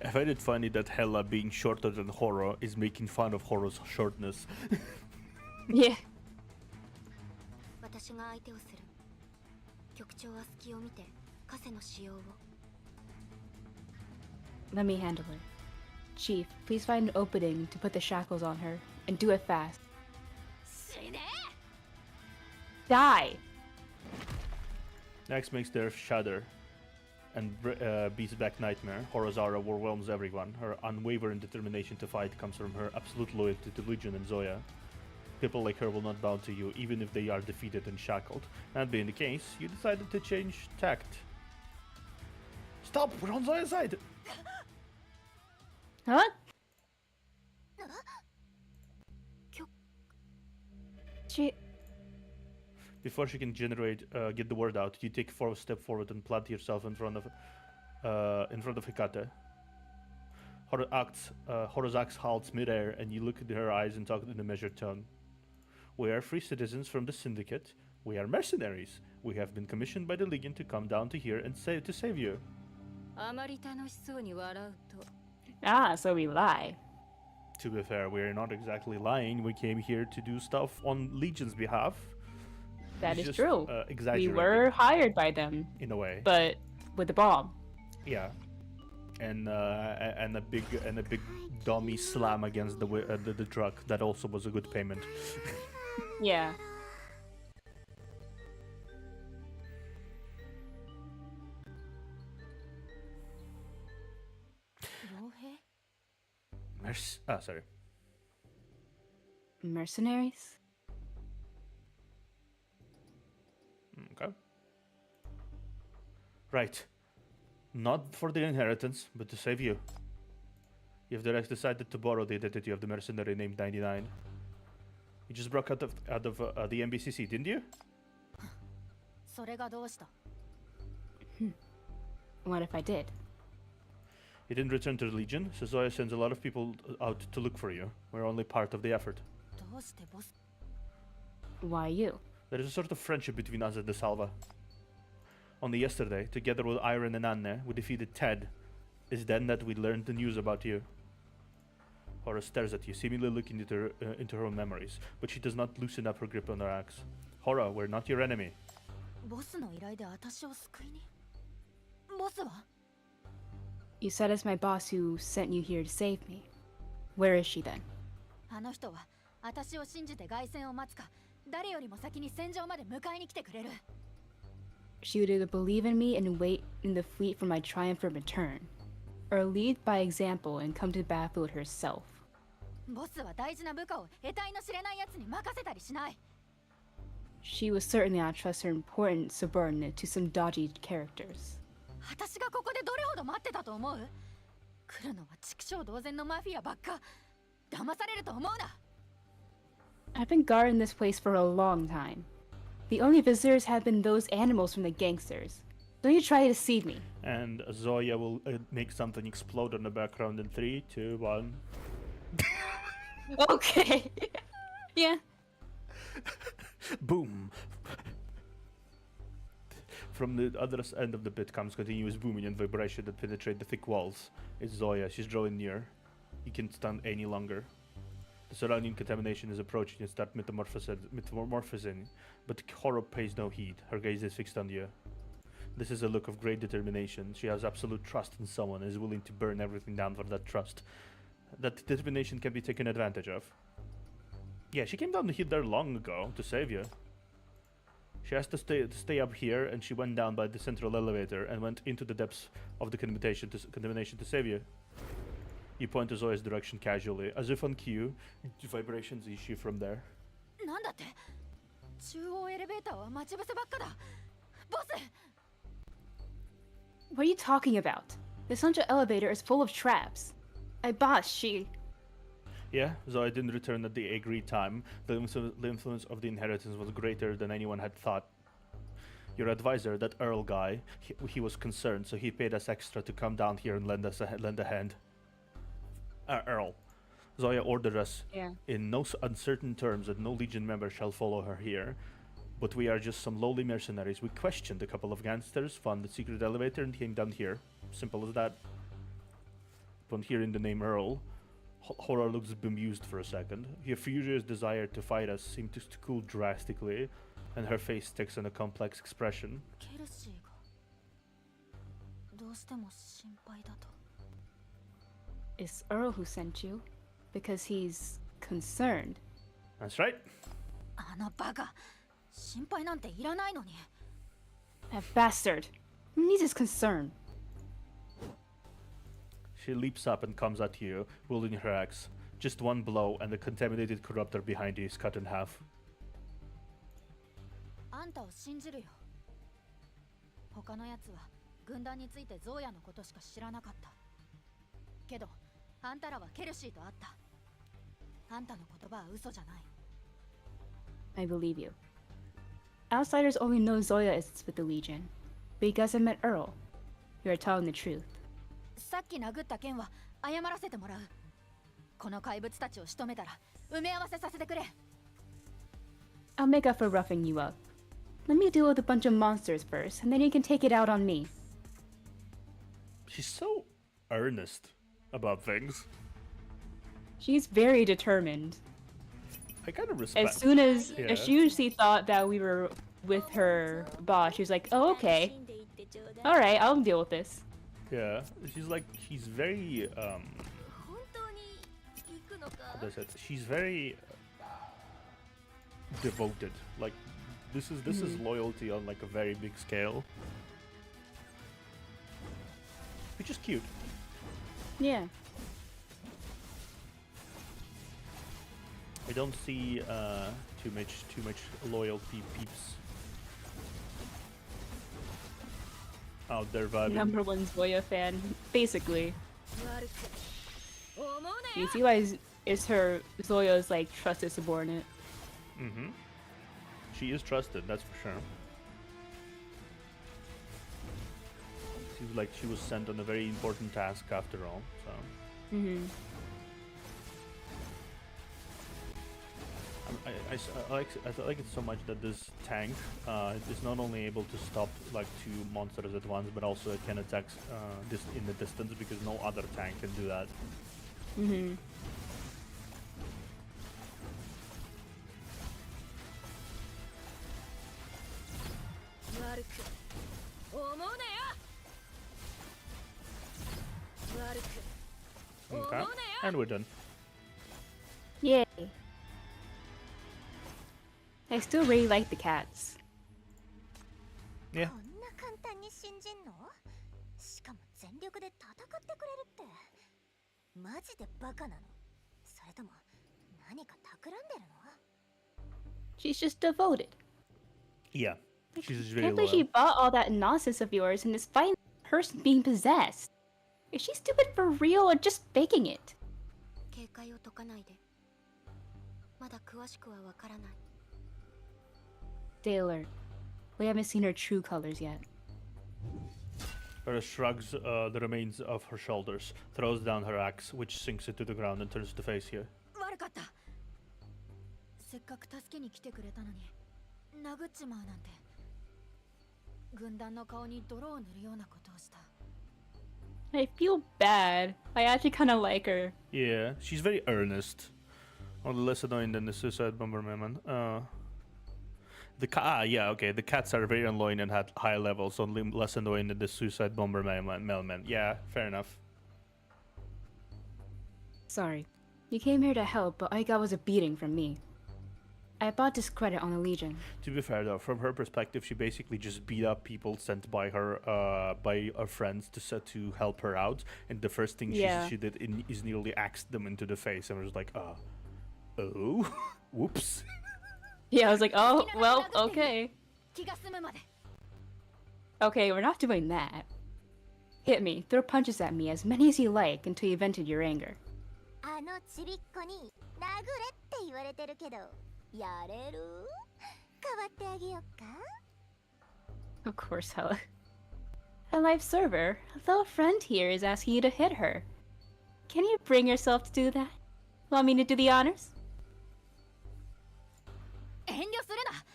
I find it funny that Hela, being shorter than Horo, is making fun of Horo's shortness. Yeah. 私が相手をする局長は隙を見てカセの使用を Let me handle her. Chief, please find an opening to put the shackles on her, and do it fast. 死ね Die! Next makes their shudder and beats back Nightmare. Horozara overwhelms everyone. Her unwavering determination to fight comes from her absolute loyalty to Legion and Zoya. People like her will not bow to you, even if they are defeated and shackled. That being the case, you decided to change tact. Stop! We're on Zoya's side! Huh? She... Before she can get the word out, you take a step forward and plant yourself in front of Hikata. Horozax halts midair, and you look into her eyes and talk in a measured tone. We are free citizens from the Syndicate. We are mercenaries. We have been commissioned by the Legion to come down to here and to save you. あまり楽しそうに笑うと Ah, so we lie. To be fair, we are not exactly lying. We came here to do stuff on Legion's behalf. That It's is just, true. We exaggerated were hired by them, in a way. but with the bomb. Yeah. and a big dummy slam against the truck. That also was a good payment. Yeah. Sorry. Mercenaries? Okay. Right. Not for the inheritance, but to save you. You've decided to borrow the identity of the mercenary named 99. You just broke out of the MBCC, didn't you? それがどうした？ What if I did? You didn't return to the Legion, so Zoya sends a lot of people out to look for you. We're only part of the effort. どうしてボス？ Why you? There is a sort of friendship between us and the Salva. Only yesterday, together with Iron and Anne, we defeated Ted. It's then that we learned the news about you. Hora stares at you, seemingly looking into her own memories, but she does not loosen up her grip on her axe. Hora, we're not your enemy. ボスの依頼で私を救いに？ボスは？ You said it's my boss who sent you here to save me. Where is she then? あの人は私を信じて凱旋を待つか、誰よりも先に戦場まで迎えに来てくれる。 She would either believe in me and wait in the fleet for my triumphant return, or lead by example and come to the battlefield herself. ボスは大事な部下を得体の知れない奴に任せたりしない。 She would certainly not trust her important subordinate to some dodgy characters. 私がここでどれほど待ってたと思う？来るのは畜生同然のマフィアばっか。騙されると思うな。 I've been guarding this place for a long time. The only visitors have been those animals from the gangsters. Don't you try to deceive me. And Zoya will make something explode on the background in 3, 2, 1. Okay. Yeah. Boom! From the other end of the pit comes continuous booming and vibration that penetrate the thick walls. It's Zoya. She's drawing near. You can't stand any longer. The surrounding contamination is approaching and start metamorphosing, but Horror pays no heed. Her gaze is fixed on you. This is a look of great determination. She has absolute trust in someone and is willing to burn everything down for that trust. That determination can be taken advantage of. Yeah, she came down here there long ago to save you. She has to stay up here, and she went down by the central elevator and went into the depths of the contamination to save you. You point to Zoya's direction casually, as if on cue. Vibrations issue from there. なんだって？中央エレベーターは待ち伏せばっかだ。ボス！ What are you talking about? The central elevator is full of traps. My boss, she... Yeah, Zoya didn't return at the agreed time. The influence of the inheritance was greater than anyone had thought. Your advisor, that Earl guy, he was concerned, so he paid us extra to come down here and lend a hand. Earl. Zoya ordered us in no uncertain terms that no Legion member shall follow her here. But we are just some lowly mercenaries. We questioned a couple of gangsters, found the secret elevator, and came down here. Simple as that. Upon hearing the name Earl, Horror looks bemused for a second. Her furious desire to fight us seemed to cool drastically, and her face takes on a complex expression. ケルシーがどうしても心配だと。 It's Earl who sent you. Because he's concerned. That's right. あのバカ、心配なんていらないのに。 That bastard. Who needs his concern? She leaps up and comes at you, wielding her axe. Just one blow, and the contaminated corruptor behind you is cut in half. あんたを信じるよ。他のやつは軍団についてゾーヤのことしか知らなかった。けど、あんたらはケルシーと会った。あんたの言葉は嘘じゃない。 I believe you. Outsiders only know Zoya is with the Legion. But you guys have met Earl. You are telling the truth. さっき殴った件は謝らせてもらう。この怪物たちを仕留めたら埋め合わせさせてくれ。 I'll make up for roughing you up. Let me deal with a bunch of monsters first, and then you can take it out on me. She's so earnest about things. She's very determined. I kind of respect. As soon as Yeah. she thought that we were with her boss, she was like, "Oh, okay. All right, I'll deal with this." Yeah, she's very 本当に行くのか how do I say it? She's very devoted. Like this is loyalty on like a very big scale, which is cute. Yeah. I don't see too much loyalty peeps out there vibing. Number one Zoya fan, basically. 悪く思うな You よ see why is her Zoya's like trusted subordinate? Mm-hmm. She is trusted, that's for sure. Seems like she was sent on a very important task after all. So Mm-hmm. I like it so much that this tank is not only able to stop like 2 monsters at once, but also it can attack this in the distance because no other tank can do that. Mm-hmm. Okay, and we're done. Yay. I still really like the cats. Yeah. こんな簡単に信じんの？しかも全力で戦ってくれるってマジでバカなの？それとも何か企んでるの？ She's just devoted. Yeah, she's very Can't believe she loyal. bought all that nonsense of yours and is fighting the person being possessed. Is she stupid for real or just faking it? 警戒を解かないで。まだ詳しくはわからない。 Stay alert. We haven't seen her true colors yet. Hera shrugs the remains of her shoulders, throws down her axe, which sinks into the ground, and turns to face you. 悪かったせっかく助けに来てくれたのに殴っちまうなんて軍団の顔に泥を塗るようなことをした I feel bad. I actually kind of like her. Yeah, she's very earnest. Only less annoying than the suicide bomber mailman. Yeah, okay. The cats are very annoying and at high levels, only less annoying than the suicide bomber mailman. Yeah, fair enough. Sorry. You came here to help, but all you got was a beating from me. I brought discredit on the Legion. To be fair though, from her perspective, she basically just beat up people sent by her friends to help her out, and the first thing Yeah. she did is nearly axed them into the face, and was like, oh, whoops. Yeah, I was like, oh, well, okay. 気が済むまで Okay, we're not doing that. Hit me, throw punches at me, as many as you like, until you vented your anger. あのちびっこに殴れって言われてるけどやれる？代わってあげよっか？ Of course, Hella. A live server, a little friend here is asking you to hit her. Can you bring yourself to do that? Want me to do the honors? 遠慮するな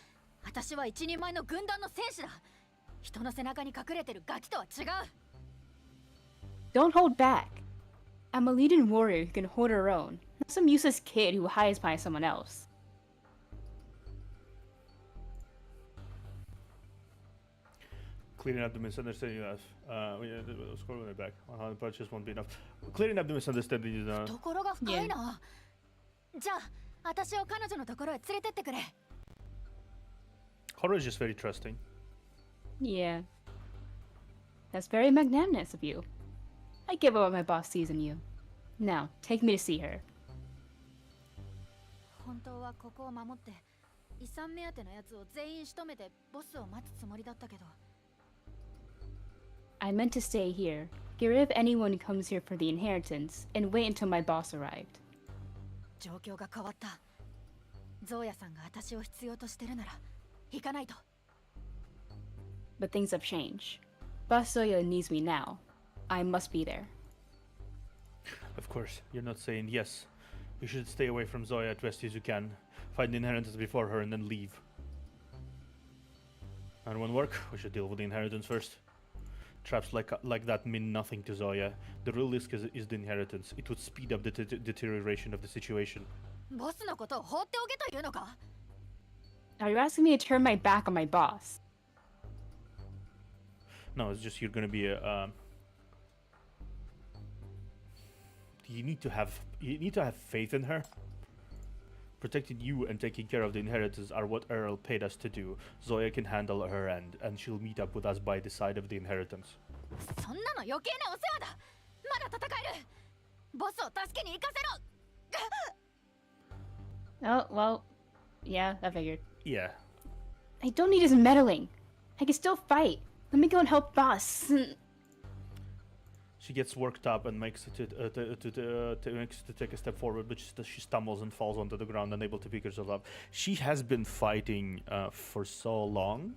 私は一人前の軍団の戦士だ人の背中に隠れてるガキとは違う Don't hold back. I'm a leading warrior who can hold her own, not some useless kid who hides behind someone else. Clearing up the misunderstanding of scroll way back. Punches won't be enough. Clearing up the misunderstanding is 懐が深いな、じゃあ私を彼女のところへ連れてってくれ Horo is just very trusting. Yeah. That's very magnanimous of you. I give up what my boss sees in you. Now, take me to see her. 本当はここを守って遺産目当てのやつを全員仕留めてボスを待つつもりだったけど I meant to stay here, get rid of anyone who comes here for the inheritance, and wait until my boss arrived. 状況が変わったゾーヤさんが私を必要としてるなら行かないと But things have changed. Boss Zoya needs me now. I must be there. Of course, you're not saying yes. You should stay away from Zoya as best as you can. Find the inheritance before her and then leave. And won't work. We should deal with the inheritance first. Traps like that mean nothing to Zoya. The real risk is the inheritance. It would speed up the deterioration of the situation. ボスのことを放っておけというのか Are you asking me to turn my back on my boss? No, it's just you're gonna be you need to have faith in her. Protecting you and taking care of the inheritors are what Earl paid us to do. Zoya can handle her end, and she'll meet up with us by the side of the inheritance. そんなの余計なお世話だ。まだ戦える。ボスを助けに行かせろ。 Oh, well, yeah, I figured. Yeah. I don't need his meddling. I can still fight. Let me go and help boss. She gets worked up and makes to take a step forward, but she stumbles and falls onto the ground, unable to pick herself up. She has been fighting for so long.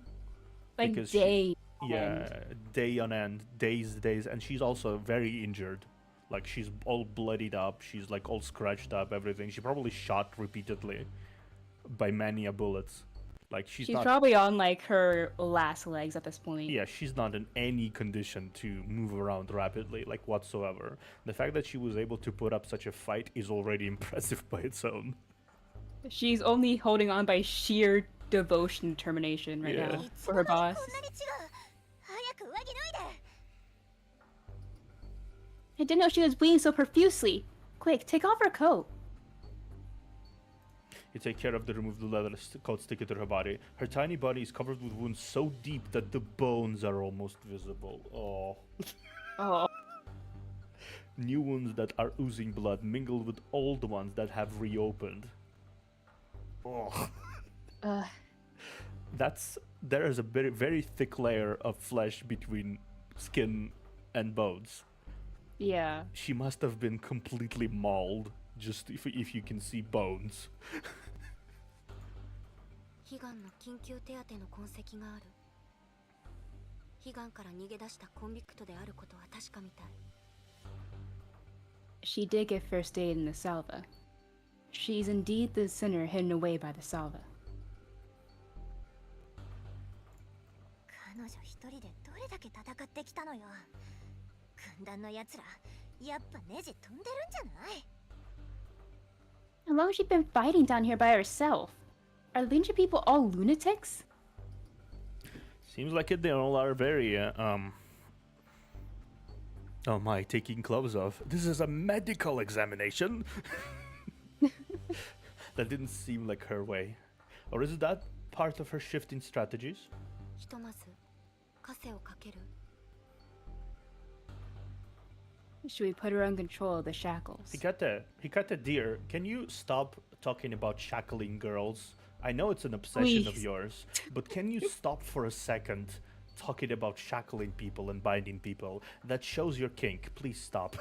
Like because day. day on end, days, and she's also very injured. Like, she's all bloodied up, she's like all scratched up, everything. She probably shot repeatedly by many bullets. Like, she's not, probably on like her last legs at this point. yeah, she's not in any condition to move around rapidly, like, whatsoever. The fact that she was able to put up such a fight is already impressive by its own. She's only holding on by sheer devotion and determination right Yeah. now for her boss. こんなに違う。早く上着脱いで。 I didn't know she was bleeding so profusely. Quick, take off her coat. You take care of the remove the leather coat sticking to her body. Her tiny body is covered with wounds so deep that the bones are almost visible. Oh. Oh. New wounds that are oozing blood mingled with old ones that have reopened. Oh. There is a very, very thick layer of flesh between skin and bones. Yeah. She must have been completely mauled, just if you can see bones. 悲願の緊急手当ての痕跡がある。悲願から逃げ出したコンビクトであることは確かみたい。 She did get first aid in the salva. She's indeed the sinner hidden away by the salva. 彼女一人でどれだけ戦ってきたのよ。軍団のやつら、やっぱネジ飛んでるんじゃない？ How long has she been fighting down here by herself? Are the Ninja people all lunatics? Seems like it. They all are very Oh my, taking gloves off. This is a medical examination. That didn't seem like her way. Or is that part of her shift in strategies? ひとまず枷をかける。 Should we put her on control of the shackles? Hikata dear, can you stop talking about shackling girls? I know it's an obsession of Please. yours, but can you stop for a second talking about shackling people and binding people? That shows your kink. Please stop.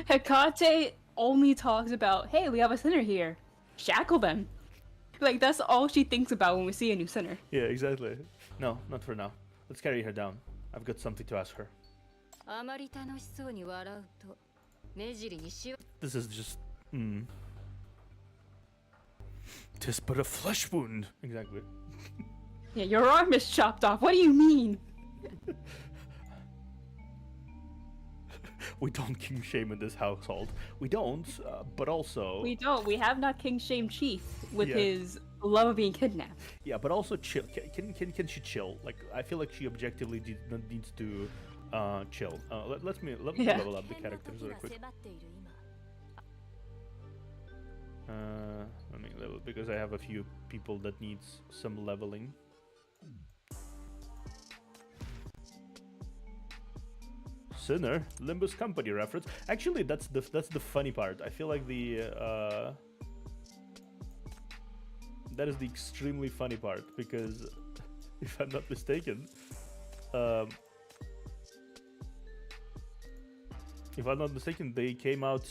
Hekate only talks about, hey, we have a sinner here. Shackle them. Like, that's all she thinks about when we see a new sinner. Yeah, exactly. No, not for now. Let's carry her down. I've got something to ask her. あまり楽しそうに笑うと目尻にしわ。 This is just... Tis but a flesh wound. Exactly. Yeah, your arm is chopped off. What do you mean? We don't king shame in this household. We don't, but also... We don't. We have not King Shame Chief with Yeah. his love of being kidnapped. Yeah, but also chill. Can she chill? Like, I feel like she objectively needs to chill. Let me Yeah. level up the characters real quick. Let me level because I have a few people that needs some leveling. Sinner, Limbus Company reference. Actually, that's the funny part. I feel like that is the extremely funny part because if I'm not mistaken, they came out.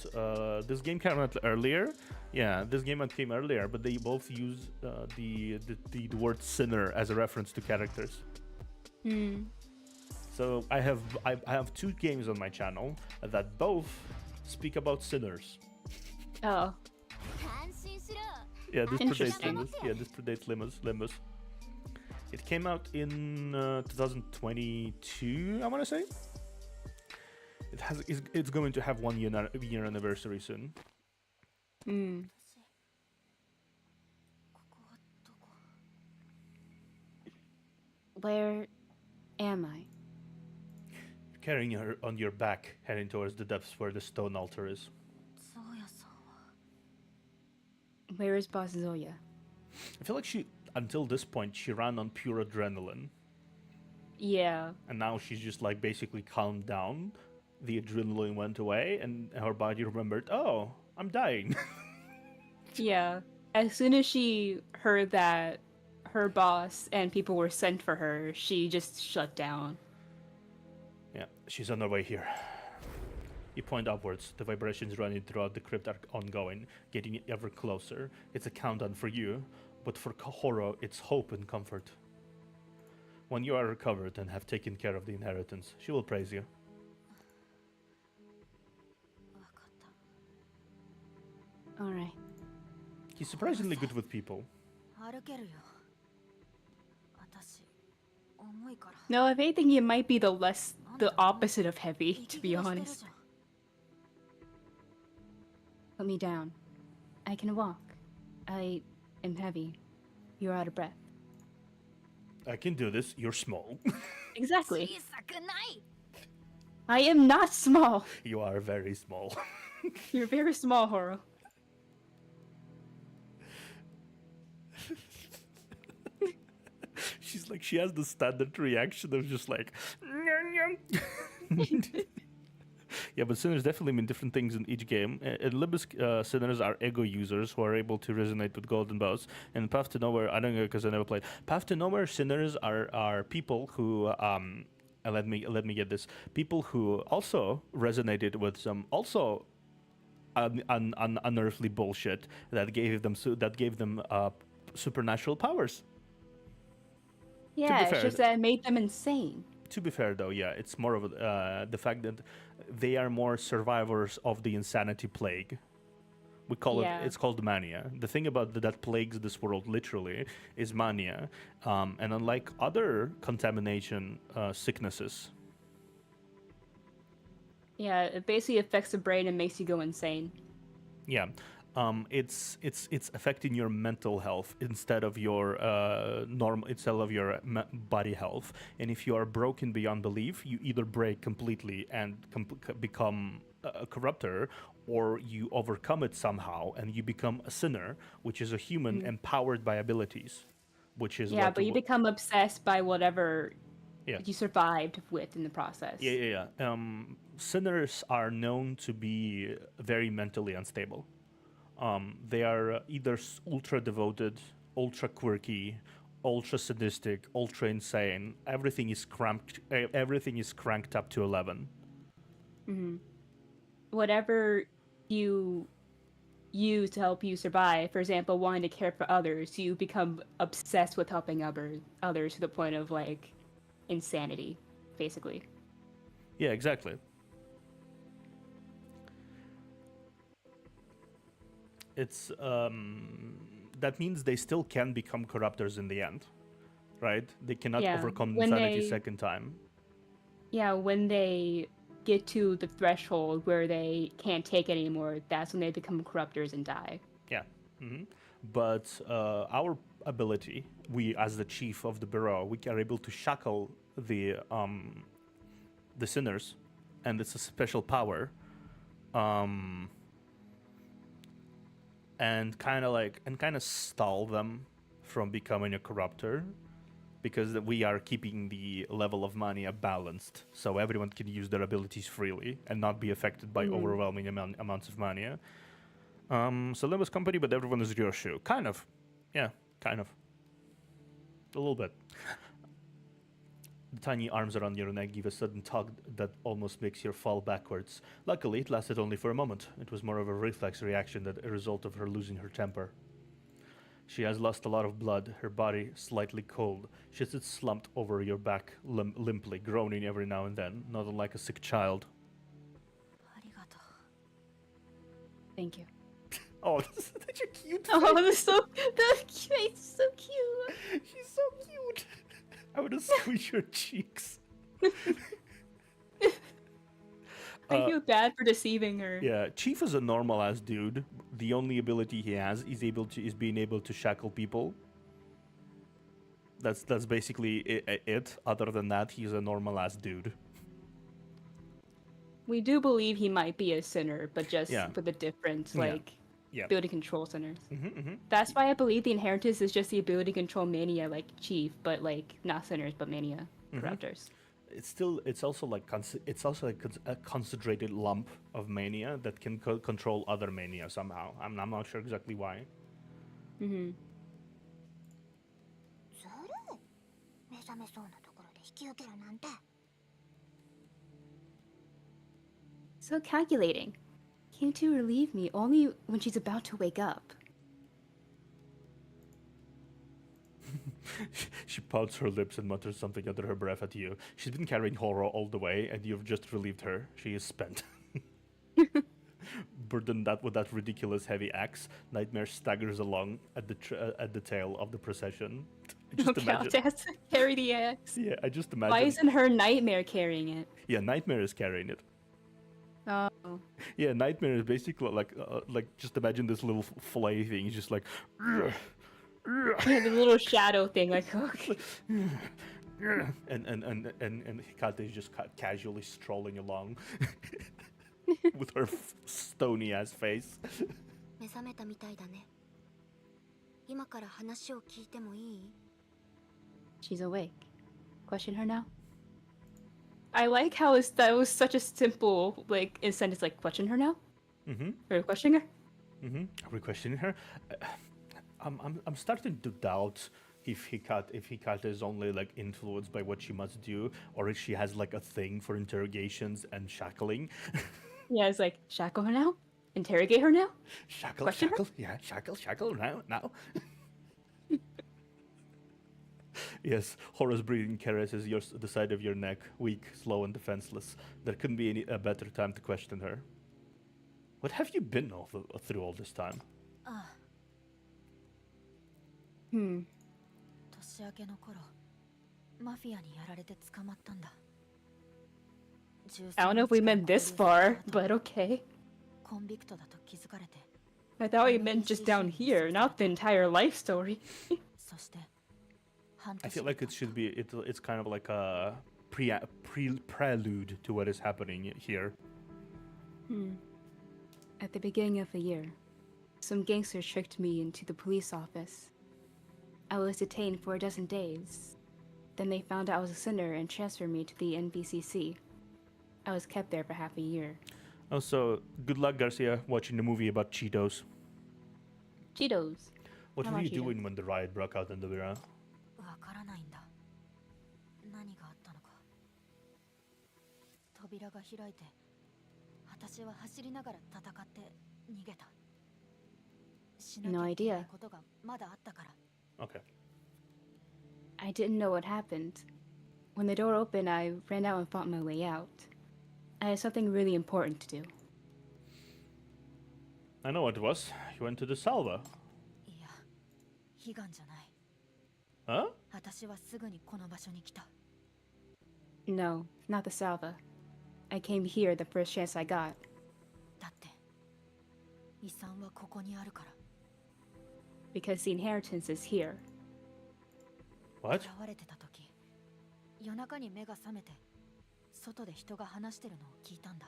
This game came out earlier. Yeah, this game came earlier, but they both use the word sinner as a reference to characters. So I have two games on my channel that both speak about sinners. Oh. 安心しろ。 Yeah, this predates Interesting. Limbus. Yeah, this predates Limbus. It came out in 2022, I want to say. It's going to have 1 year anniversary soon. ここはどこ？ Where am I? carrying her on your back, heading towards the depths where the stone altar is. ゾーヤさんは Where is Boss Zoya? I feel like until this point, she ran on pure adrenaline. Yeah. And now she's just like basically calmed down. The adrenaline went away, and her body remembered, oh, I'm dying. Yeah. As soon as she heard that her boss and people were sent for her, she just shut down. Yeah, she's on her way here. You point upwards. The vibrations running throughout the crypt are ongoing, getting ever closer. It's a countdown for you, but for Horo, it's hope and comfort. When you are recovered and have taken care of the inheritance, she will praise you. 分かった Alright. He's surprisingly good with people. 歩けるよ私重いから No, if anything, you might be the opposite of heavy, to be 息切れしてる honest. じゃん Put me down. I can walk. I am heavy. You're out of breath. I can do this. You're small. Exactly. 小さくない I am not small. You are very small. You're very small, Horo. She's like, she has the standard reaction of just like, "Nyam, nyam." Yeah, but sinners definitely mean different things in each game. In Limbus, sinners are ego users who are able to resonate with golden bows. In Path to Nowhere, I don't know because I never played. Path to Nowhere, sinners are people who let me get this. People who also resonated with some also unearthly bullshit that gave them supernatural powers. Yeah, fair, it's just that it made them insane. To be fair, though, yeah, it's more of the fact that they are more survivors of the insanity plague. We call it's called mania. The thing about that plagues this world literally is mania, and unlike other contamination sicknesses. Yeah, it basically affects the brain and makes you go insane. Yeah, it's affecting your mental health instead of your body health. And if you are broken beyond belief, you either break completely and become a corrupter, or you overcome it somehow and you become a sinner, which is a human empowered by abilities, which is but you become obsessed by whatever Yeah. you survived with in the process. Yeah. Sinners are known to be very mentally unstable. They are either ultra devoted, ultra quirky, ultra sadistic, ultra insane. Everything is cranked up to 11. Whatever you use to help you survive, for example, wanting to care for others, you become obsessed with helping others to the point of like insanity, basically. Yeah, exactly. It's that means they still can become corruptors in the end, right? They cannot overcome insanity second time. Yeah, when they get to the threshold where they can't take it anymore, that's when they become corruptors and die. Yeah. But our ability, we as the chief of the bureau, we are able to shackle the sinners, and it's a special power. And kind of stall them from becoming a corruptor, because we are keeping the level of mania balanced, so everyone can use their abilities freely and not be affected by overwhelming amounts of mania. So Limbus company, but everyone is Ryoshu. Kind of. Yeah, kind of. A little bit. The tiny arms around your neck give a sudden tug that almost makes you fall backwards. Luckily, it lasted only for a moment. It was more of a reflex reaction than a result of her losing her temper. She has lost a lot of blood, her body slightly cold. She sits slumped over your back, limply, groaning every now and then, not unlike a sick child. ありがとう Thank you. Oh, this is such a cute face. Oh, the face is so cute. She's so cute. I would have squeezed your cheeks. I feel bad for deceiving her. Yeah, Chief is a normal ass dude. The only ability he has is being able to shackle people. That's basically it. Other than that, he's a normal ass dude. We do believe he might be a sinner, but just Yeah. with a different, Yeah. like, Yeah. ability control sinners. Mm-hmm. That's why I believe the inheritance is just the ability to control mania, like Chief, but like not sinners, but mania corruptors. It's also like a concentrated lump of mania that can control other mania somehow. I'm not sure exactly why. ずるい。目覚めそうなところで引き受けるなんて。 So calculating. Came to relieve me only when she's about to wake up. She pouts her lips and mutters something under her breath at you. She's been carrying horror all the way, and you've just relieved her. She is spent. Burdened that with that ridiculous heavy axe, Nightmare staggers along at the tail of the procession. Just Okay, imagine. has to carry the axe. Yeah, I just imagine. Why isn't her nightmare carrying it? Yeah, Nightmare is carrying it. Oh. Yeah, Nightmare is basically like just imagine this little fillet thing. He's just like. Yeah, the little shadow thing, like, okay. and Hikate is just casually strolling along with her stony ass face. 目覚めたみたいだね。今から話を聞いてもいい？ She's awake. Question her now? I like how that was such a simple, like, in sentence, like, question her now? Mm-hmm. Or questioning her? Mm-hmm. Are we questioning her? I'm starting to doubt if Hikate is only like influenced by what she must do, or if she has like a thing for interrogations and shackling. Yeah, it's like, shackle her now? Interrogate her now? Shackle, Question her? shackle, yeah, shackle now. Yes, Horus breathing caresses the side of your neck, weak, slow, and defenseless. There couldn't be a better time to question her. What have you been through all this time? 年明けの頃マフィアにやられて捕まったんだ。 I don't know if we meant this far, but okay. コンビクトだと気づかれて、 I thought we meant just down here, not the entire life story. そして半 I 年 feel like it should be. It's kind of like a prelude to what is happening here. At the beginning of the year, some gangsters tricked me into the police office. I was detained for a dozen days. Then they found out I was a sinner and transferred me to the NBCC. I was kept there for half a year. Also, good luck, Garcia, watching the movie about Cheetos. Cheetos. What How were about you Cheetos? doing when the riot broke out in the Vira? わからないんだ。何があったのか。扉が開いて、私は走りながら戦って逃げた。しなき No ゃいけない idea. ことがまだあったから。 Okay. I didn't know what happened. When the door opened, I ran out and fought my way out. I had something really important to do. I know what it was. You went to the Salva. いや、悲願じゃない。 Huh? 私はすぐにこの場所に来た。 No, not the Salva. I came here the first chance I got. だって、遺産はここにあるから。 Because the inheritance is here. What? 現れてた時、夜中に目が覚めて、外で人が話してるのを聞いたんだ。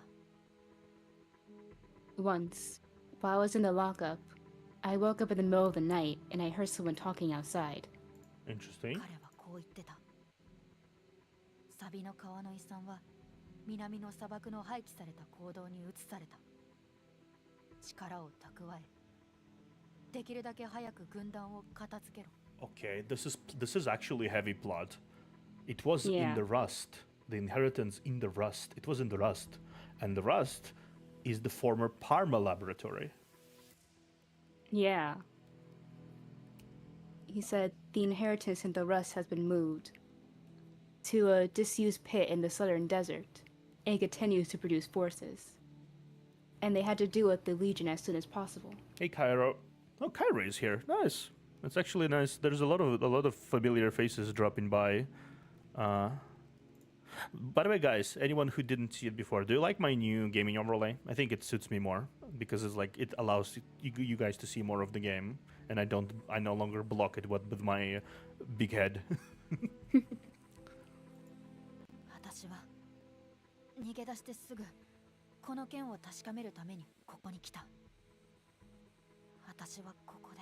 Once, while I was in the lockup, I woke up in the middle of the night and I heard someone talking outside. Interesting. 彼はこう言ってた。サビの川の遺産は南の砂漠の廃棄された坑道に移された。力を蓄え、できるだけ早く軍団を片付けろ。 Okay, this is actually heavy plot. It was in Yeah. the Rust. The inheritance in the Rust. It was in the Rust, and the Rust is the former Parma laboratory. Yeah. He said the inheritance in the rust has been moved to a disused pit in the southern desert and continues to produce forces. And they had to deal with the Legion as soon as possible. Hey, Cairo. Oh, Cairo is here. Nice. That's actually nice. There's a lot of familiar faces dropping by. By the way, guys, anyone who didn't see it before, do you like my new gaming overlay? I think it suits me more because it's like it allows you guys to see more of the game, and I no longer block it with my big head. 私は逃げ出してすぐこの件を確かめるためにここに来た。私はここで。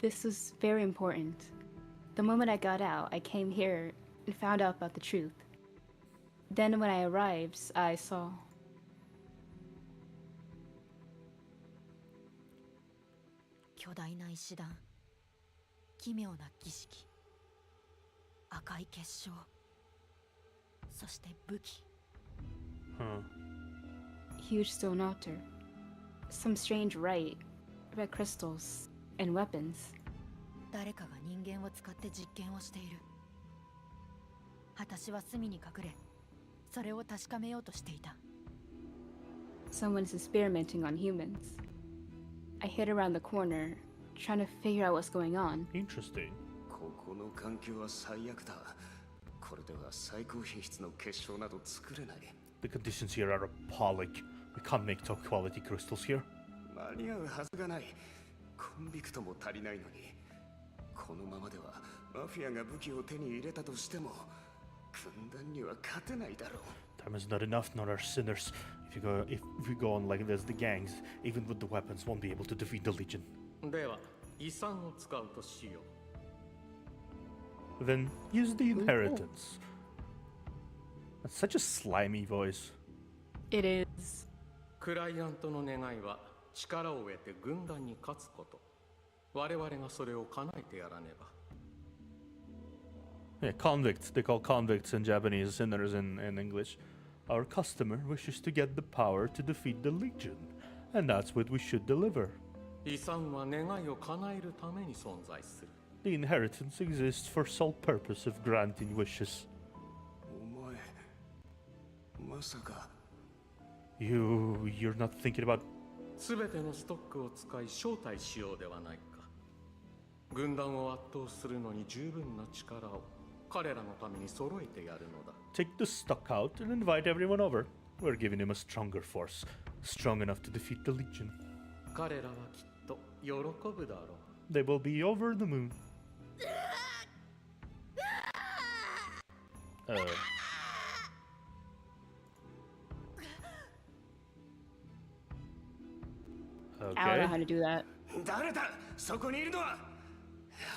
This was very important. The moment I got out, I came here and found out about the truth. Then when I arrived, I saw... 巨大な石段、奇妙な儀式、赤い結晶、そして武器。 Huh. huge stone altar, some strange red crystals, and weapons. 誰かが人間を使って実験をしている。私は隅に隠れ、それを確かめようとしていた。 Someone's experimenting on humans. I hid around the corner, trying to figure out what's going on. Interesting. ここの環境は最悪だ。これでは最高品質の結晶など作れない。The conditions here are appalling. We can't make top quality crystals here. 間に合うはずがない。コンビクトも足りないのに。このままではマフィアが武器を手に入れたとしても軍団には勝てないだろう。 Time is not enough, not our sinners. If we go on like this, the gangs, even with the weapons, won't be able to defeat the Legion. では遺産を使うとしよう。 Then use the inheritance. That's such a slimy voice. It is. クライアントの願いは力を得て軍団に勝つこと。我々がそれを叶えてやらねば。 Yeah, convicts. They call convicts in Japanese, sinners in English. Our customer wishes to get the power to defeat the Legion, and that's what we should deliver. 遺産は願いを叶えるために存在する。 The inheritance exists for sole purpose of granting wishes. お前まさか You're not thinking about... すべてのストックを使い招待しようではないか。軍団を圧倒するのに十分な力を彼らのために揃えてやるのだ。 Take the stock out and invite everyone over. We're giving him a stronger force, strong enough to defeat the Legion. 彼らはきっと喜ぶだろう。 They will be over the moon. I don't know Okay. how to do that. 誰だそこにいるのは。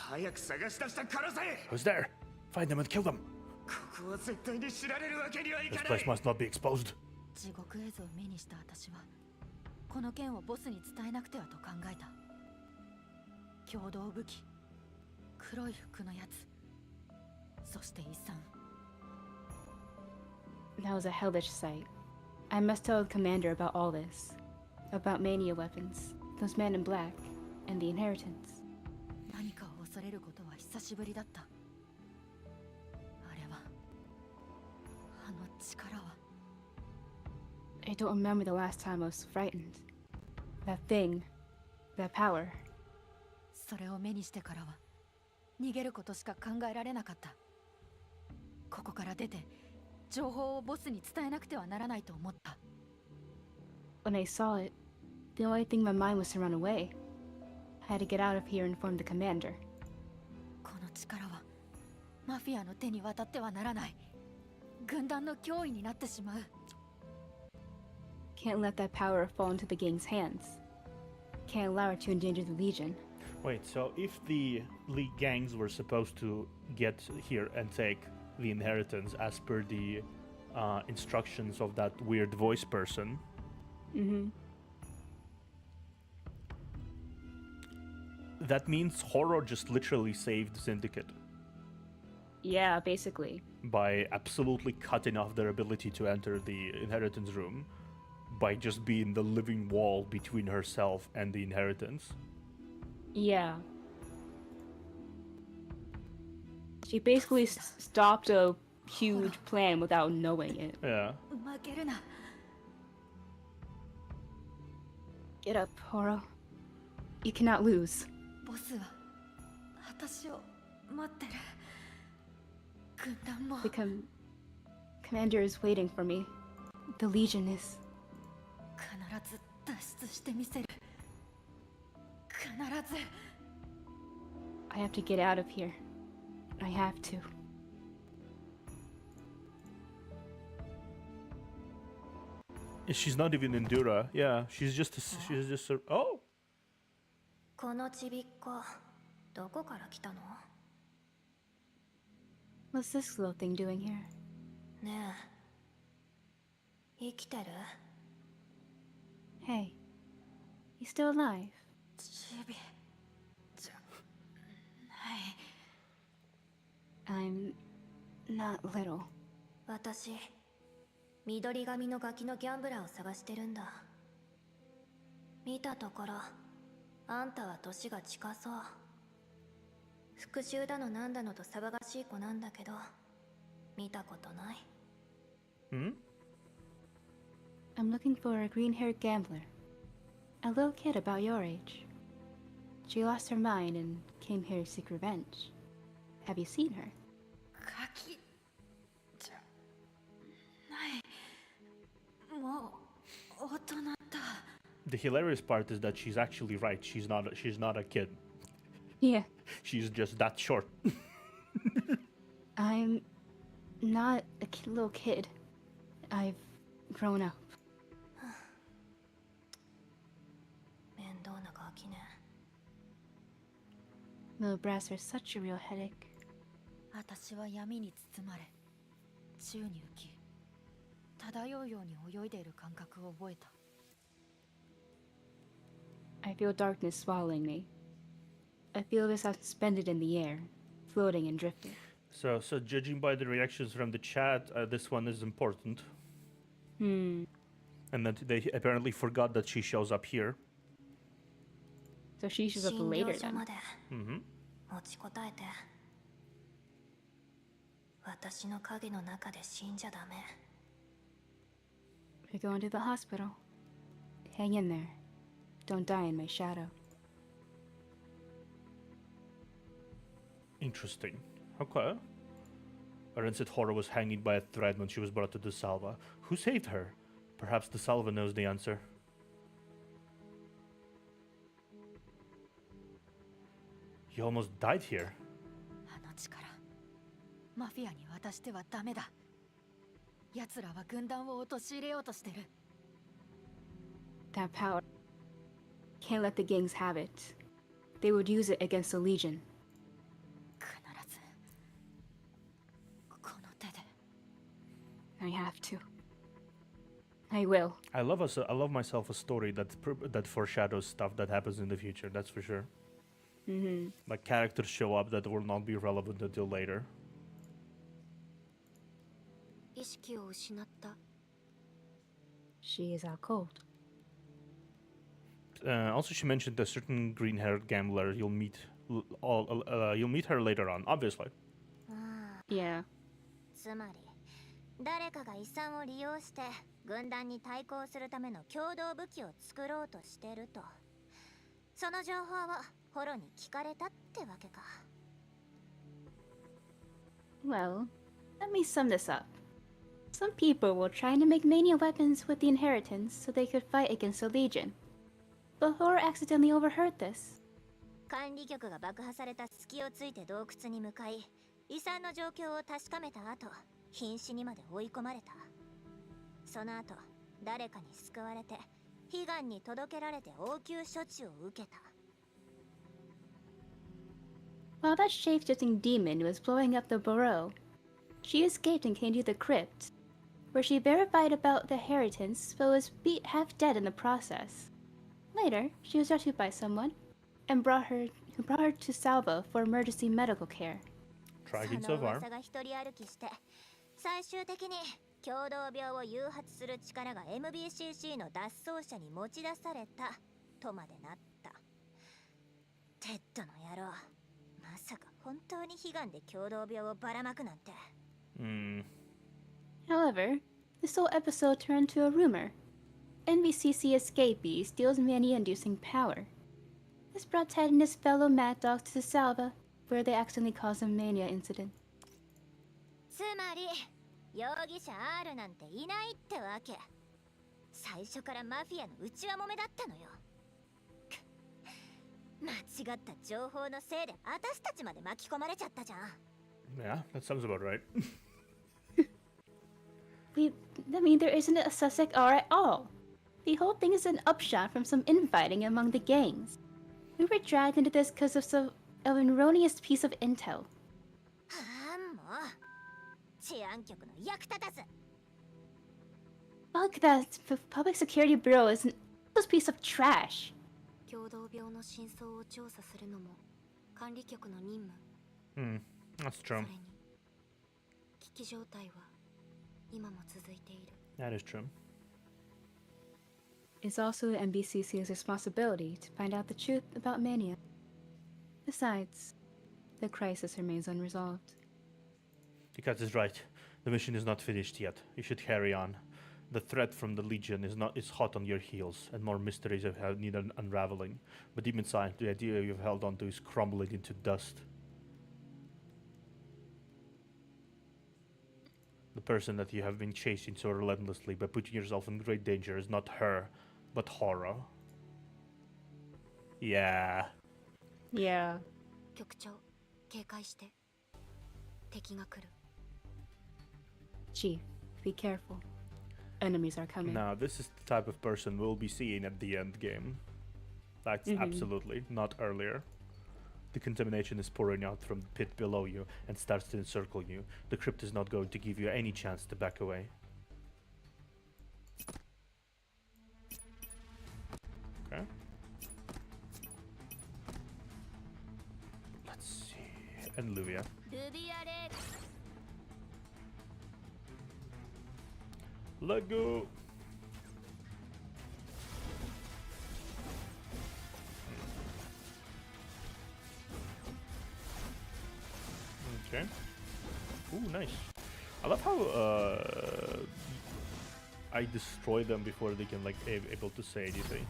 早く探し出したからさえ。 Who's there? Find them and kill them. ここは絶対に知られるわけにはい This かない place。must not be exposed. 地獄絵図を目にした私はこの件をボスに伝えなくてはと考えた。共同武器、黒い服のやつ、そして遺産。 That was a hellish sight. I must tell the commander about all this. About mania weapons, those men in black, and the inheritance. 何かを恐れることは久しぶりだった。あれは、あの力は。 I don't remember the last time I was frightened. That thing, that power. それを目にしてからは逃げることしか考えられなかった。ここから出て情報をボスに伝えなくてはならないと思った。 When I saw it, the only thing in my mind was to run away. I had to get out of here and inform the commander. この力はマフィアの手に渡ってはならない。軍団の脅威になってしまう。 Can't let that power fall into the gang's hands. Can't allow it to endanger the Legion. Wait, so if the League gangs were supposed to get here and take the inheritance as per the instructions of that weird voice person, that means Horo just literally saved the Syndicate Yeah, basically. by absolutely cutting off their ability to enter the inheritance room by just being the living wall between herself and the inheritance. Yeah. She basically stopped a huge plan without knowing it. Yeah. 負けるな。 Get up, Horo. You cannot lose. ボスは私を待ってる。軍団も The commander is waiting for me. The Legion is. 必ず脱出してみせる。必ず。 I have to get out of here. I have to. She's not even Endura. Yeah, she's just a, oh. このちびっこどこから来たの？ What's this little thing doing here? ねえ生きてる？ Hey, you still alive? ちびじゃない。 I'm not little. 私緑髪のガキのギャンブラーを探してるんだ。見たところあんたは年が近そう。復讐だのなんだのと騒がしい子なんだけど見たことない？ Hmm? I'm looking for a green-haired gambler. A little kid about your age. She lost her mind and came here to seek revenge. Have you seen her? ガキじゃない。もう大人だ。 The hilarious part is that she's actually right. She's not a kid. Yeah. She's just that short. I'm not a little kid. I've grown up. 面倒なガキね。 Little brass are such a real headache. 私は闇に包まれ宙に浮き漂うように泳いでいる感覚を覚えた。 I feel darkness swallowing me. I feel this suspended in the air, floating and drifting. So judging by the reactions from the chat, this one is important. Hmm. And then they apparently forgot that she shows up here. So she shows up later 診療所 then. まで Mm-hmm. 持ちこたえて。私の影の中で死んじゃダメ。 We're going to the hospital. Hang in there. Don't die in my shadow. Interesting. Okay. Aren said Hora was hanging by a thread when she was brought to the Salva. Who saved her? Perhaps the Salva knows the answer. You almost died here. あの力マフィアに渡してはダメだ。奴らは軍団を陥れようとしてる。 That power. Can't let the gangs have it. They would use it against the Legion. 必ずこの手で。 I have to. I will. I love myself a story that foreshadows stuff that happens in the future. That's for sure. Mm-hmm. Like characters show up that will not be relevant until later. 意識を失った。 She is out cold. Also, she mentioned a certain green-haired gambler. You'll meet her later on, obviously. Yeah. つまり誰かが遺産を利用して軍団に対抗するための共同武器を作ろうとしてると。その情報をホロに聞かれたってわけか。 Well, let me sum this up. Some people were trying to make mania weapons with the inheritance so they could fight against the Legion. But Hora accidentally overheard this. 管理局が爆破された隙をついて洞窟に向かい、遺産の状況を確かめた後、瀕死にまで追い込まれた。その後、誰かに救われて、悲願に届けられて応急処置を受けた。 While that shape-shifting demon was blowing up the burrow, she escaped and came to the crypt, where she verified about the inheritance but was beat half dead in the process. Later, she was rescued by someone and brought her to Salva for emergency medical care. Tracking そ so の far. 噂が一人歩きして、最終的に共同病を誘発する力が MBCC の脱走者に持ち出されたとまでなった。テッドの野郎、まさか本当に悲願で共同病をばらまくなんて。However, this whole episode turned to a rumor. NBCC escapee steals mania-inducing power. This brought Ted and his fellow Mad Dogs to Salva, where they accidentally caused a mania incident. つまり容疑者 R なんていないってわけ。最初からマフィアの内輪もめだったのよ。間違った情報のせいで私たちまで巻き込まれちゃったじゃん。 Yeah, that sounds about right. I mean, there isn't a suspect R at all. The whole thing is an upshot from some infighting among the gangs. We were dragged into this because of an erroneous piece of intel. ああもう治安局の役立たず Fuck that Public Security Bureau is an piece of trash. 共同病の真相を調査するのも管理局の任務。 That's そ true. れに危機状態は今も続いている。 That is true. It's also MBCC's responsibility to find out the truth about Mania. Besides, the crisis remains unresolved. The cat is right. The mission is not finished yet. You should carry on. The threat from the Legion is hot on your heels, and more mysteries need unraveling. But deep inside, the idea you've held onto is crumbling into dust. The person that you have been chasing so relentlessly by putting yourself in great danger is not her, but horror. Yeah. Yeah. 局長、警戒して。敵が来る。Chief, be careful. Enemies are coming. Now, this is the type of person we'll be seeing at the end game. That's absolutely not earlier. The contamination is pouring out from the pit below you and starts to encircle you. The crypt is not going to give you any chance to back away. Okay. Let's see. And Luvia. ルビアレ Let go. Okay. Ooh, nice. I love how I destroy them before they can like able to say anything.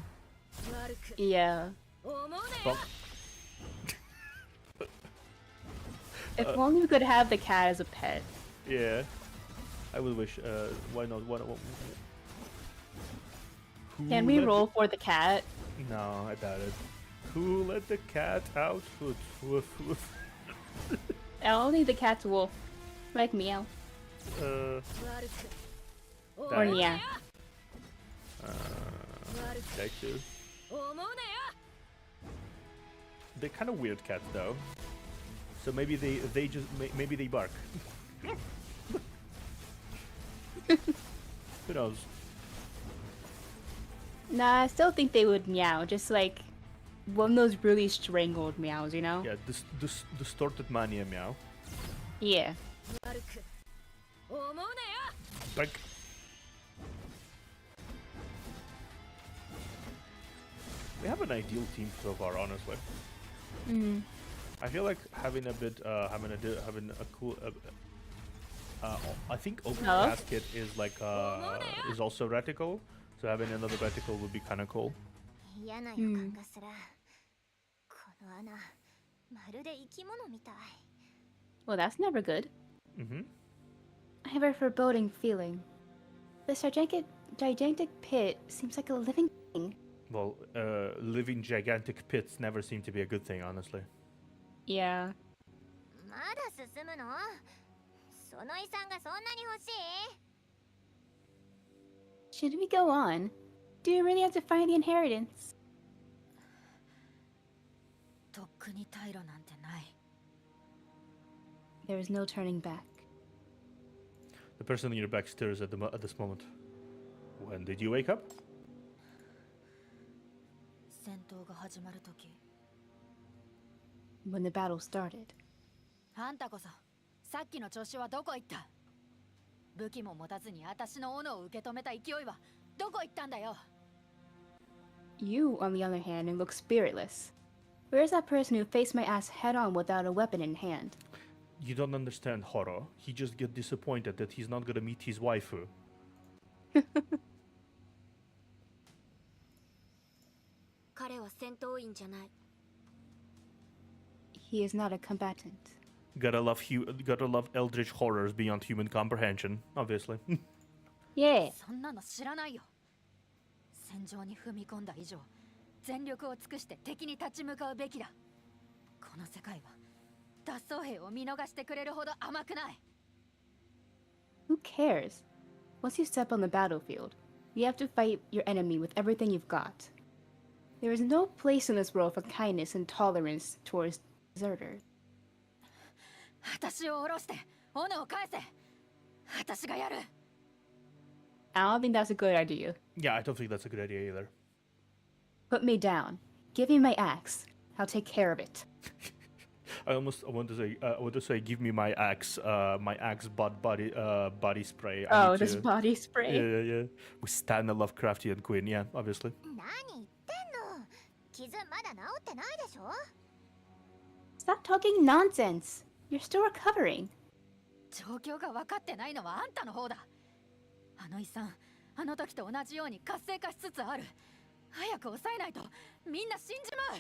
悪く Yeah. 思うなよ Fuck. If only we could have the cat as a pet. Yeah. I would wish. Why not? Who Can we let roll for the cat? No, I doubt it. Who let the cat out? Woof, woof, woof. Only the cat's wolf. Like meow. 悪く Or That- yeah. That too. 思うなよ They're kind of weird cats though. So maybe they just maybe they bark. Who knows? Nah, I still think they would meow. Just like one of those really strangled meows, you know? Yeah, this distorted mania meow. Yeah. 悪く思うなよ Like. We have an ideal team so far, honestly. I feel like having a bit, having a cool. I think open Hello? basket is like is also reticle, so having another reticle would be kind of cool. 嫌な予感がするこの穴まるで生き物みたい Well, that's never good. Mm-hmm. I have a foreboding feeling. This gigantic pit seems like a living thing. Well, living gigantic pits never seem to be a good thing, honestly. Yeah. まだ進むのその遺産がそんなに欲しい Should we go on? Do we really have to find the inheritance? とっくに退路なんてない There is no turning back. The person on your back stirs at this moment. When did you wake up? 戦闘が始まるとき When the battle started. あんたこそさっきの調子はどこ行った武器も持たずに私の斧を受け止めた勢いはどこ行ったんだよ You, on the other hand, look spiritless. Where is that person who faced my ass head on without a weapon in hand? You don't understand, Horo. He just get disappointed that he's not gonna meet his waifu. 彼は戦闘員じゃない。 He is not a combatant. Gotta love eldritch horrors beyond human comprehension, obviously. Yeah. そんなの知らないよ戦場に踏み込んだ以上全力を尽くして敵に立ち向かうべきだこの世界は脱走兵を見逃してくれるほど甘くない Who cares? once you step on the battlefield, you have to fight your enemy with everything you've got. There is no place in this world for kindness and tolerance towards deserters. 私を下ろして斧を返せ。私がやる。 I don't think that's a good idea. Yeah, I don't think that's a good idea either. Put me down. Give me my axe. I'll take care of it. I want to say, give me my axe body spray. Oh, this body spray. Yeah. We stand a Lovecraftian queen, yeah, obviously. 何言ってんの？傷まだ治ってないでしょ？ Stop talking nonsense. You're still recovering. 状況が分かってないのはあんたの方だ。あの遺産、あの時と同じように活性化しつつある。早く抑えないとみんな死んじまう。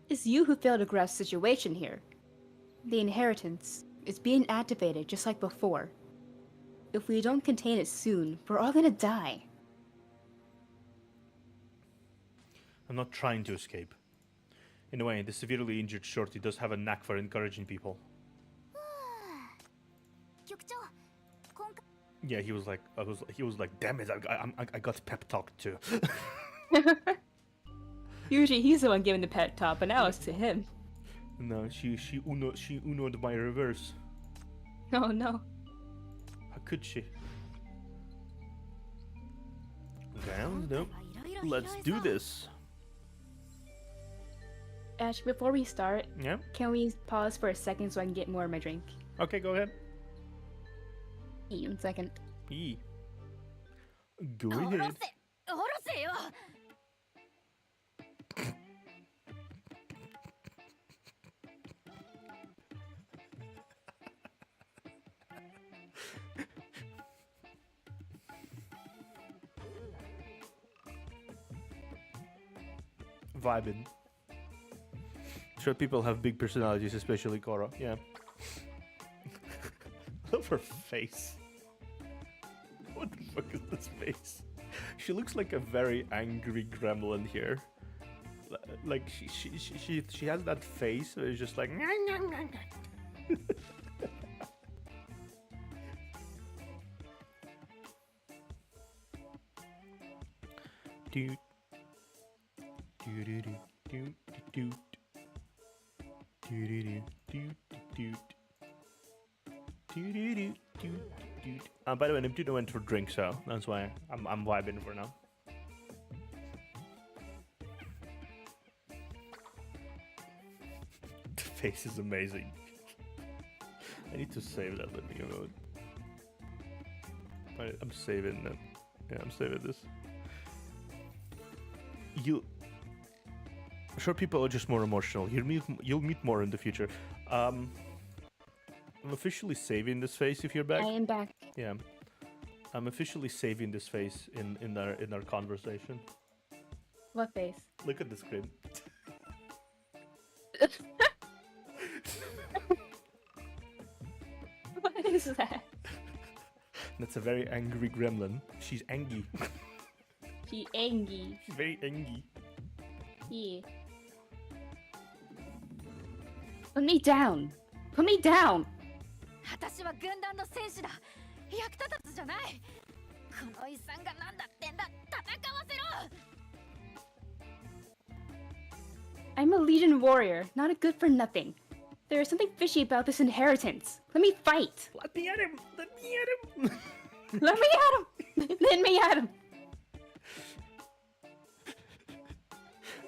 It's you who failed to grasp the situation here. The inheritance is being activated just like before. If we don't contain it soon, we're all gonna die. I'm not trying to escape. In a way, the severely injured shorty does have a knack for encouraging people. 局長、今回 Yeah, he was like, damn it, I got pep talked too. Usually he's the one giving the pet talk, but now it's to him. No, she uno'd my reverse. Oh no. How could she? Okay, no. Let's do this. Ash, before we start, Yeah? can we pause for a second so I can get more of my drink? Okay, go ahead. 1 second. E. Go 下ろ ahead. せ、下ろせよ。 Vibing. Sure, people have big personalities, especially Cora. Yeah. I love her face. What the fuck is this face? She looks like a very angry gremlin here. Like she has that face where it's just like. Dude. By the way, Neptuna went for drink, so that's why I'm vibing for now. The face is amazing. I need to save that. Let me go. I'm saving that. Yeah, I'm saving this. Sure, people are just more emotional. You'll meet more in the future. I'm officially saving this face if you're back. I am back. Yeah, I'm officially saving this face in our conversation. What face? Look at the screen. What is that? That's a very angry gremlin. She's angry. She angry. She's very angry. Yeah. Put me down. Put me down. 私は軍団の戦士だ。役立たずじゃない。この遺産が何だってんだ。戦わせろ。 I'm a Legion warrior, not a good for nothing. There is something fishy about this inheritance. Let me fight. Let me at him. Let me at him. Let me at him. Let me at him.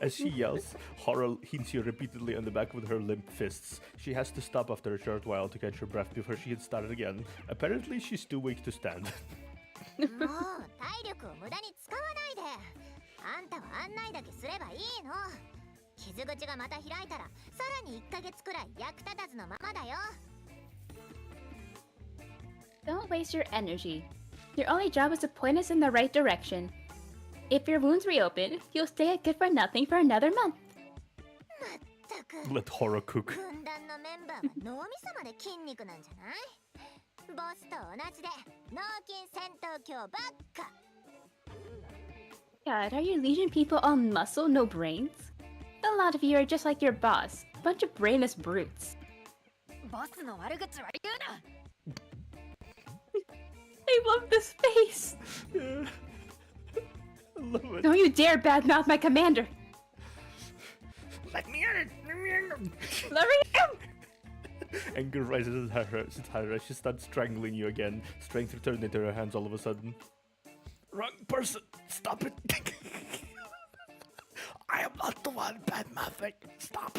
As she yells, Horror hits you repeatedly on the back with her limp fists. She has to stop after a short while to catch her breath before she gets started again. Apparently, she's too weak to stand. もう体力を無駄に使わないで。あんたは案内だけすればいいの。傷口がまた開いたら、さらに1ヶ月くらい役立たずのままだよ。Don't waste your energy. Your only job is to point us in the right direction. If your wounds reopen, you'll stay at good for nothing for another month. まったく。 Let Horror cook. 軍団のメンバーは脳みそまで筋肉なんじゃない？ボスと同じで脳筋戦闘狂ばっか。 God, are you Legion people all muscle, no brains? A lot of you are just like your boss, a bunch of brainless brutes. ボスの悪口は言うな。Hey, I love this face. Yeah. I love it. Don't you dare badmouth my commander. Let me in! Let me in! Let me in. Anger rises in her. She starts strangling you again. Strength returned into her hands all of a sudden. Wrong person! Stop it! I am not the one bad mouthing. Stop!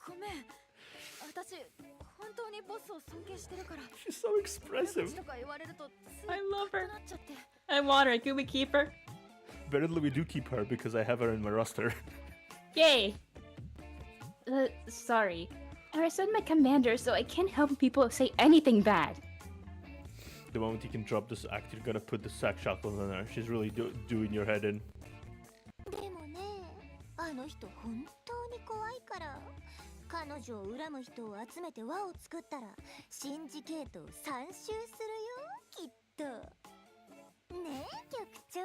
ごめん。私本当にボスを尊敬してるから。 She's so expressive. とか言われるとつい I love her. なっちゃって。 I want her. Can we keep her? Apparently we do keep her because I have her in my roster. Yay. Sorry. I said my commander, so I can't help people say anything bad. The moment you can drop this act, you're gonna put the sack shackles on her. She's really doing your head in. でもね、あの人本当に怖いから。彼女を恨む人を集めて輪を作ったらシンジケートを3周するよ、きっと。ねえ、局長。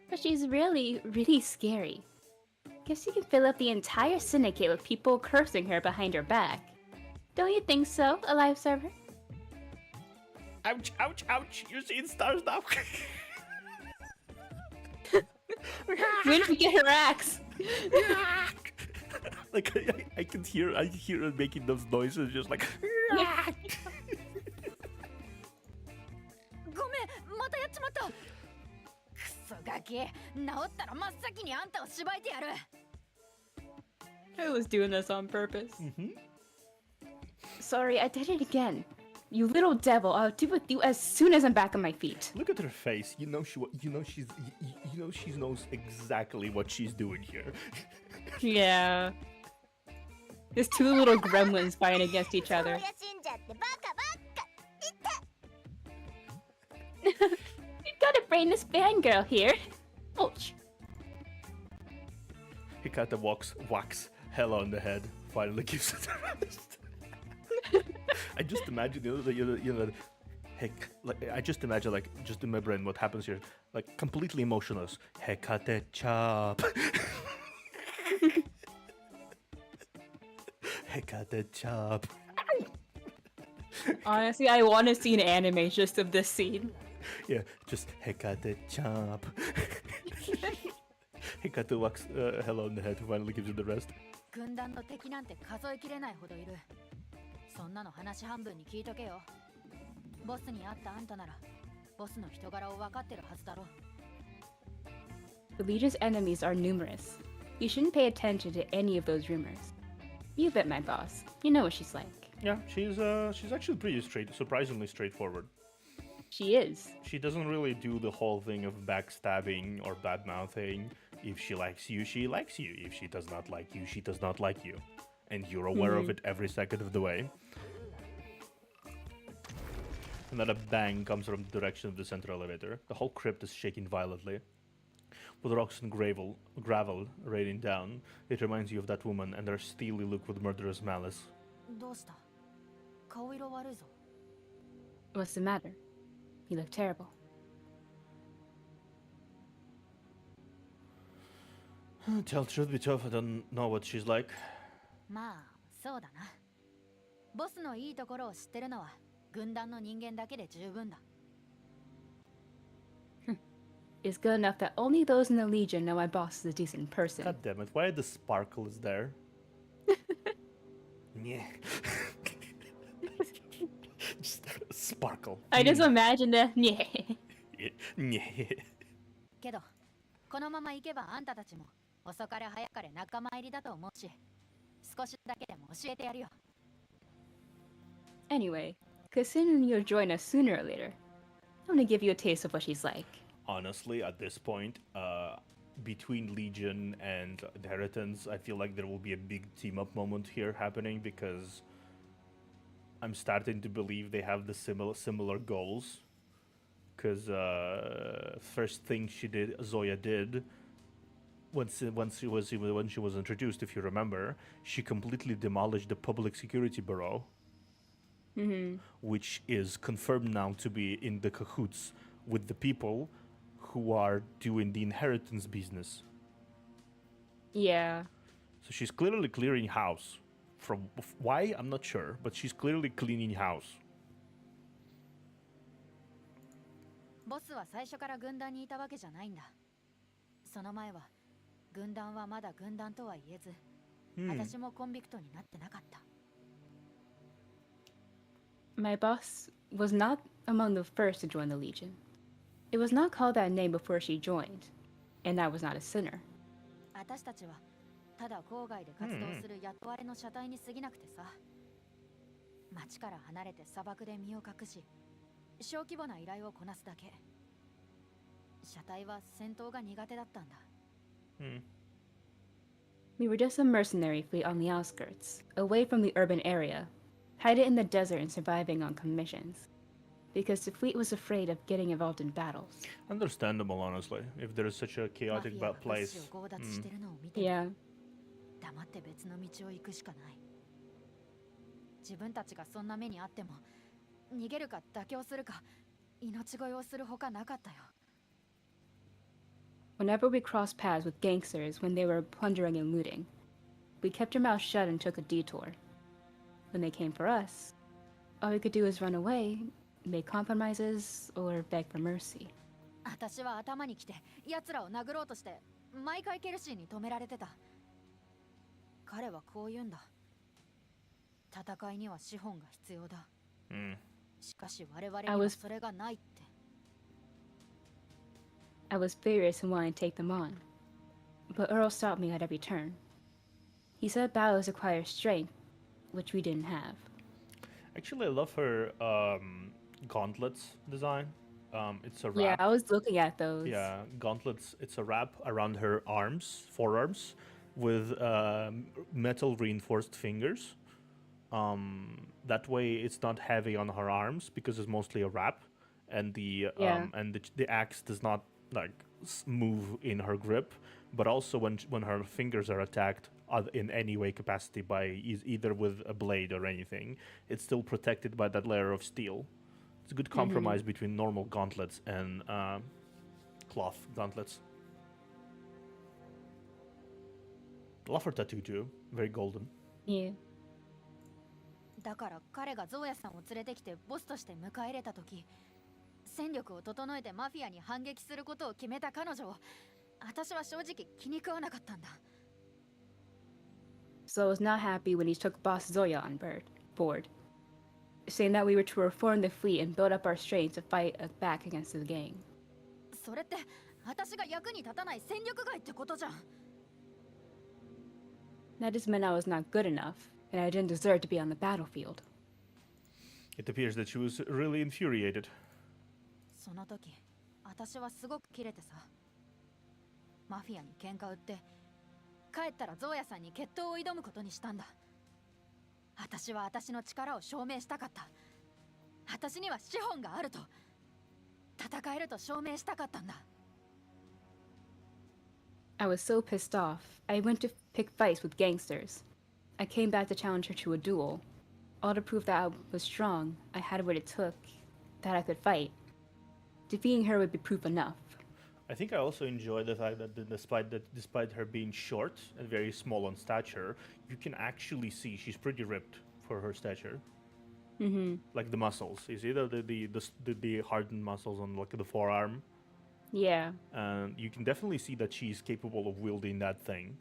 But she's really, really scary. Guess you can fill up the entire syndicate with people cursing her behind her back. Don't you think so, Alive Server? Ouch, ouch, ouch! You're seeing stars now! When did we get her axe? Like, I can hear her making those noises, just like... ごめん、またやっちまった。くそガキ、治ったら真っ先にあんたをしばいてやる。 I was doing this on purpose. Mm-hmm. Sorry, I did it again. You little devil, I'll deal with you as soon as I'm back on my feet. Look at her face. You know she knows exactly what she's doing here. Yeah. There's two little gremlins fighting against each other. 親信者ってバカばっか。You gotta bring this fangirl here. Ouch. Hikata whacks Hella on the head. Finally gives it a rest. I just imagine I just imagine, like, just in my brain what happens here, like, completely emotionless. Hekate chop. Hekate chop. Honestly, I want to see an anime just of this scene. Yeah, just Hekate chop. Hekate whacks Hella on the head. Finally gives it the rest. 軍団の敵なんて数えきれないほどいる。そんなの話半分に聞いとけよ。ボスに会ったあんたなら、ボスの人柄を分かってるはずだろ。The leader's enemies are numerous. You shouldn't pay attention to any of those rumors. You bet my boss. You know what she's like. Yeah, she's actually pretty surprisingly straightforward. She is. She doesn't really do the whole thing of backstabbing or bad-mouthing. If she likes you, she likes you. If she does not like you, she does not like you. And you're aware of it every second of the way. And then a bang comes from the direction of the central elevator. The whole crypt is shaking violently. With rocks and gravel raining down, it reminds you of that woman and her steely look with murderous malice. どうした？顔色悪いぞ。 What's the matter? You look terrible. Tell truth be tough, I don't know what she's like. まあ、そうだな。ボスのいいところを知ってるのは軍団の人間だけで十分だ。 It's good enough that only those in the Legion know my boss is a decent person. God damn it, why the sparkle is there? Yeah. Just sparkle. I just imagine that. Yeah. Yeah. けど、このまま行けばあんたたちも遅かれ早かれ仲間入りだと思うし、少しだけでも教えてやるよ。 Anyway, considering you'll join us sooner or later, I'm gonna give you a taste of what she's like. Honestly, at this point, between Legion and Inheritance, I feel like there will be a big team-up moment here happening because I'm starting to believe they have the similar goals. Because first thing Zoya did, when she was introduced, if you remember, she completely demolished the Public Security Bureau, which is confirmed now to be in the cahoots with the people who are doing the inheritance business. Yeah. So she's clearly clearing house From why, I'm not sure, but she's clearly cleaning house. ボスは最初から軍団にいたわけじゃないんだ。その前は軍団はまだ軍団とは言えず、私もコンビクトになってなかった。My boss was not among the first to join the Legion. It was not called that name before she joined, and I was not a sinner. 私たちはただ郊外で活動する雇われの車体に過ぎなくてさ。町から離れて砂漠で身を隠し、小規模な依頼をこなすだけ。車体は戦闘が苦手だったんだ。We were just a mercenary fleet on the outskirts, away from the urban area, hiding in the desert and surviving on commissions. Because the fleet was afraid of getting involved in battles. Understandable, honestly, if there is such a chaotic place. Yeah. 黙って別の道を行くしかない。自分たちがそんな目にあっても、逃げるか妥協するか、命乞いをするほかなかったよ。Whenever we crossed paths with gangsters when they were plundering and looting, we kept our mouths shut and took a detour. When they came for us, all we could do was run away, make compromises, or beg for mercy. 私は頭に来て、奴らを殴ろうとして、毎回ケルシーに止められてた。彼はこう言うんだ。戦いには資本が必要だ。しかし我々にはそれがないって。I was furious and wanted to take them on, but Earl stopped me at every turn. He said battles require strength, which we didn't have. Actually, I love her gauntlets design. It's a wrap. Yeah, I was looking at those. Yeah, gauntlets. It's a wrap around her forearms, with metal reinforced fingers. That way, it's not heavy on her arms because it's mostly a wrap, and the axe does not move in her grip. But also when her fingers are attacked in any way capacity by either with a blade or anything, it's still protected by that layer of steel. It's a good compromise between normal gauntlets and cloth gauntlets. Love her tattoo too. Very golden. Yeah. だから彼がゾーヤさんを連れてきてボスとして迎え入れた時、戦力を整えてマフィアに反撃することを決めた彼女を、私は正直気に食わなかったんだ。So I was not happy when he took Boss Zoya on board, saying that we were to reform the fleet and build up our strength to fight back against the gang. それって私が役に立たない戦力外ってことじゃん。That just meant I was not good enough, and I didn't deserve to be on the battlefield. It appears that she was really infuriated. その時、私はすごくキレてさ。マフィアに喧嘩売って、帰ったらゾーヤさんに決闘を挑むことにしたんだ。私は私の力を証明したかった。私には資本があると、戦えると証明したかったんだ。I was so pissed off, I went to pick fights with gangsters. I came back to challenge her to a duel, all to prove that I was strong, I had what it took, that I could fight. Defeating her would be proof enough. I think I also enjoy the fact that despite her being short and very small on stature, you can actually see she's pretty ripped for her stature. Like the muscles, you see the hardened muscles on like the forearm. Yeah. And you can definitely see that she's capable of wielding that thing.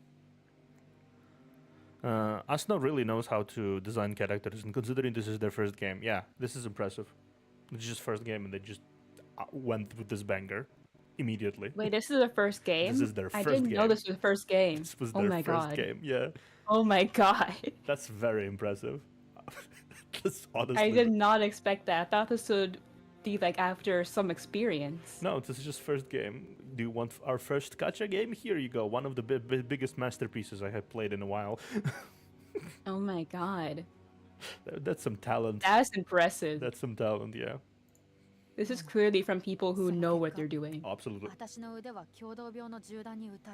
Asuna really knows how to design characters, and considering this is their first game, yeah, this is impressive. It's just first game, and they just went with this banger immediately. Wait, this is their first game? This is their first game. I didn't know this was the first game. This was their first game, yeah. Oh my god. That's very impressive. Honestly. I did not expect that. I thought this would be like after some experience. No, this is just first game. Do you want our first gacha game? Here you go. One of the biggest masterpieces I have played in a while. Oh my god. That's some talent. That's impressive. That's some talent, yeah. This is clearly from people who know what they're doing. Absolutely.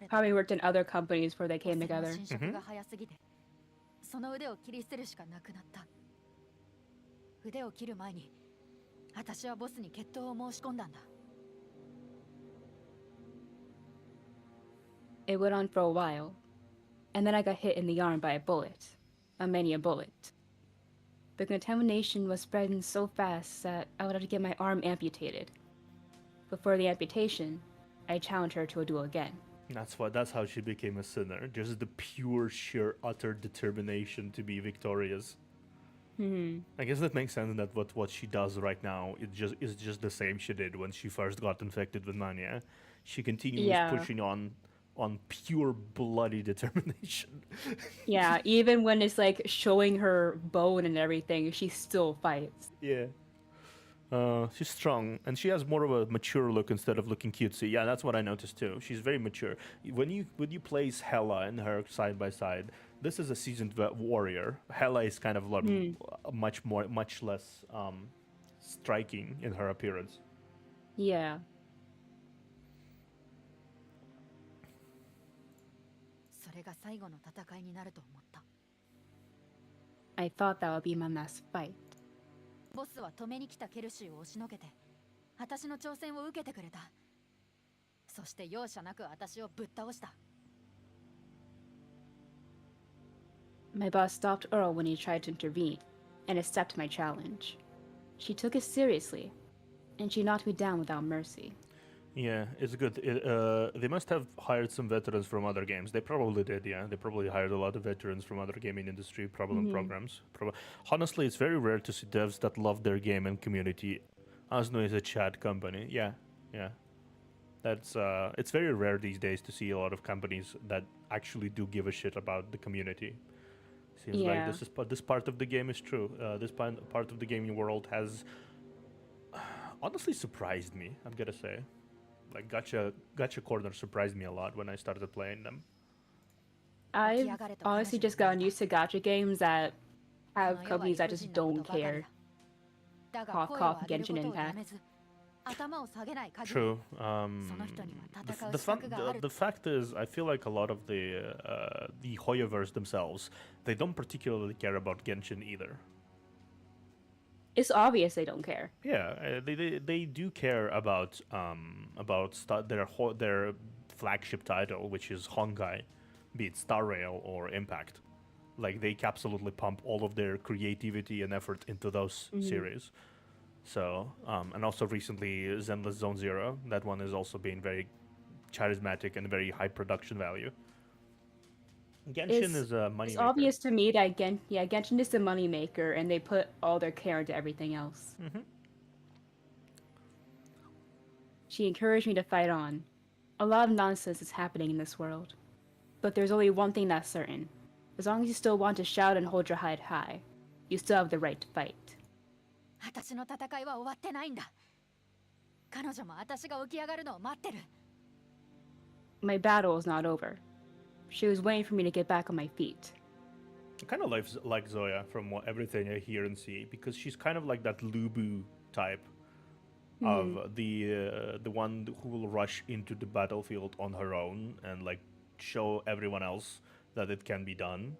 Probably worked in other companies before they came together. その腕を切り捨てるしかなくなった。腕を切る前に、私はボスに決闘を申し込んだんだ。It went on for a while, and then I got hit in the arm by a bullet. many a bullet. The contamination was spreading so fast that I would have to get my arm amputated. Before the amputation, I challenged her to a duel again. That's how she became a sinner. Just the pure, sheer, utter determination to be victorious. I guess that makes sense that what she does right now is just the same she did when she first got infected with mania. She continues Yeah. pushing on pure bloody determination. Yeah, even when it's like showing her bone and everything, she still fights. Yeah. She's strong, and she has more of a mature look instead of looking cutesy. Yeah, that's what I noticed too. She's very mature. When you place Hela and her side by side, this is a seasoned warrior. Hela is kind of like much less striking in her appearance. Yeah. I thought that would be my last fight. ボスは止めに来たケルシーを押しのけて私の挑戦を受けてくれた。そして容赦なく私をぶっ倒した。 My boss stopped Earl when he tried to intervene, and accepted my challenge. She took it seriously, and she knocked me down without mercy. Yeah, it's good. They must have hired some veterans from other games. They probably did, yeah. They probably hired a lot of veterans from other gaming industry programs. Honestly, it's very rare to see devs that love their game and community. Asno is a chat company. Yeah. That's it's very rare these days to see a lot of companies that actually do give a shit about the community. Seems like this part of the game is true. This part of the gaming world has honestly surprised me, I'm gonna say. Like Gacha Corner surprised me a lot when I started playing them. I've honestly just gotten used to gacha games that have companies that just don't care. Cough, Genshin Impact. True. The fact is, I feel like a lot of the Hoyoverse themselves, they don't particularly care about Genshin either. It's obvious they don't care. Yeah, they do care about their flagship title, which is Honkai, be it Star Rail or Impact. Like they absolutely pump all of their creativity and effort into those series. So, and also recently Zenless Zone Zero, that one is also being very charismatic and very high production value. Genshin is a money. It's obvious to me that Genshin is the money maker, and they put all their care into everything else. She encouraged me to fight on. A lot of nonsense is happening in this world, but there's only one thing that's certain: as long as you still want to shout and hold your head high, you still have the right to fight. 私の戦いは終わってないんだ。彼女も私が起き上がるのを待ってる。My battle is not over. She was waiting for me to get back on my feet. I kind of like Zoya from everything I hear and see, because she's kind of like that Lubu type of the one who will rush into the battlefield on her own and like show everyone else that it can be done.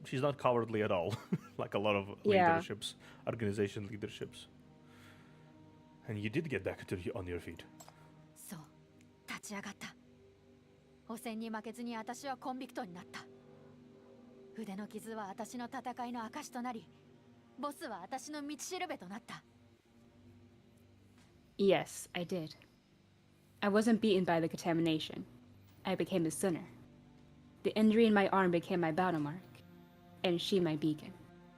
She's not cowardly at all, like a lot of leaderships, organization leaderships. And you did get back on your feet. そう、立ち上がった。汚染に負けずに私はコンビクトになった。腕の傷は私の戦いの証となり、ボスは私の道しるべとなった。Yes, I did. I wasn't beaten by the contamination. I became a sinner. The injury in my arm became my battle mark, and she my beacon.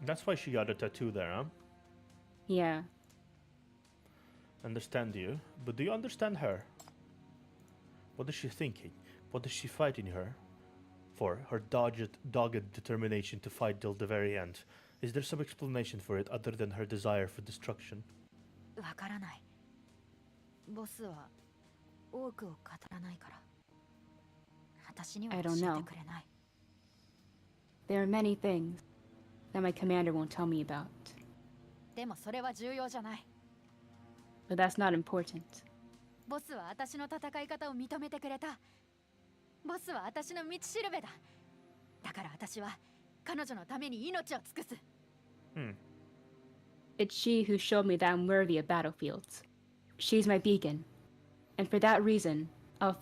That's why she got a tattoo there, huh? Yeah. Understand you, but do you understand her? What is she thinking? What is she fighting her for? Her dogged determination to fight till the very end. Is there some explanation for it other than her desire for destruction? わからない。ボスは多くを語らないから。私には教えてくれない。There are many things that my commander won't tell me about. でもそれは重要じゃない。But that's not important. ボスは私の戦い方を認めてくれた。ボスは私の道しるべだ。だから私は彼女のために命を尽くす。It's she who showed me that I'm worthy of battlefields. She's my beacon, and for that reason, I'll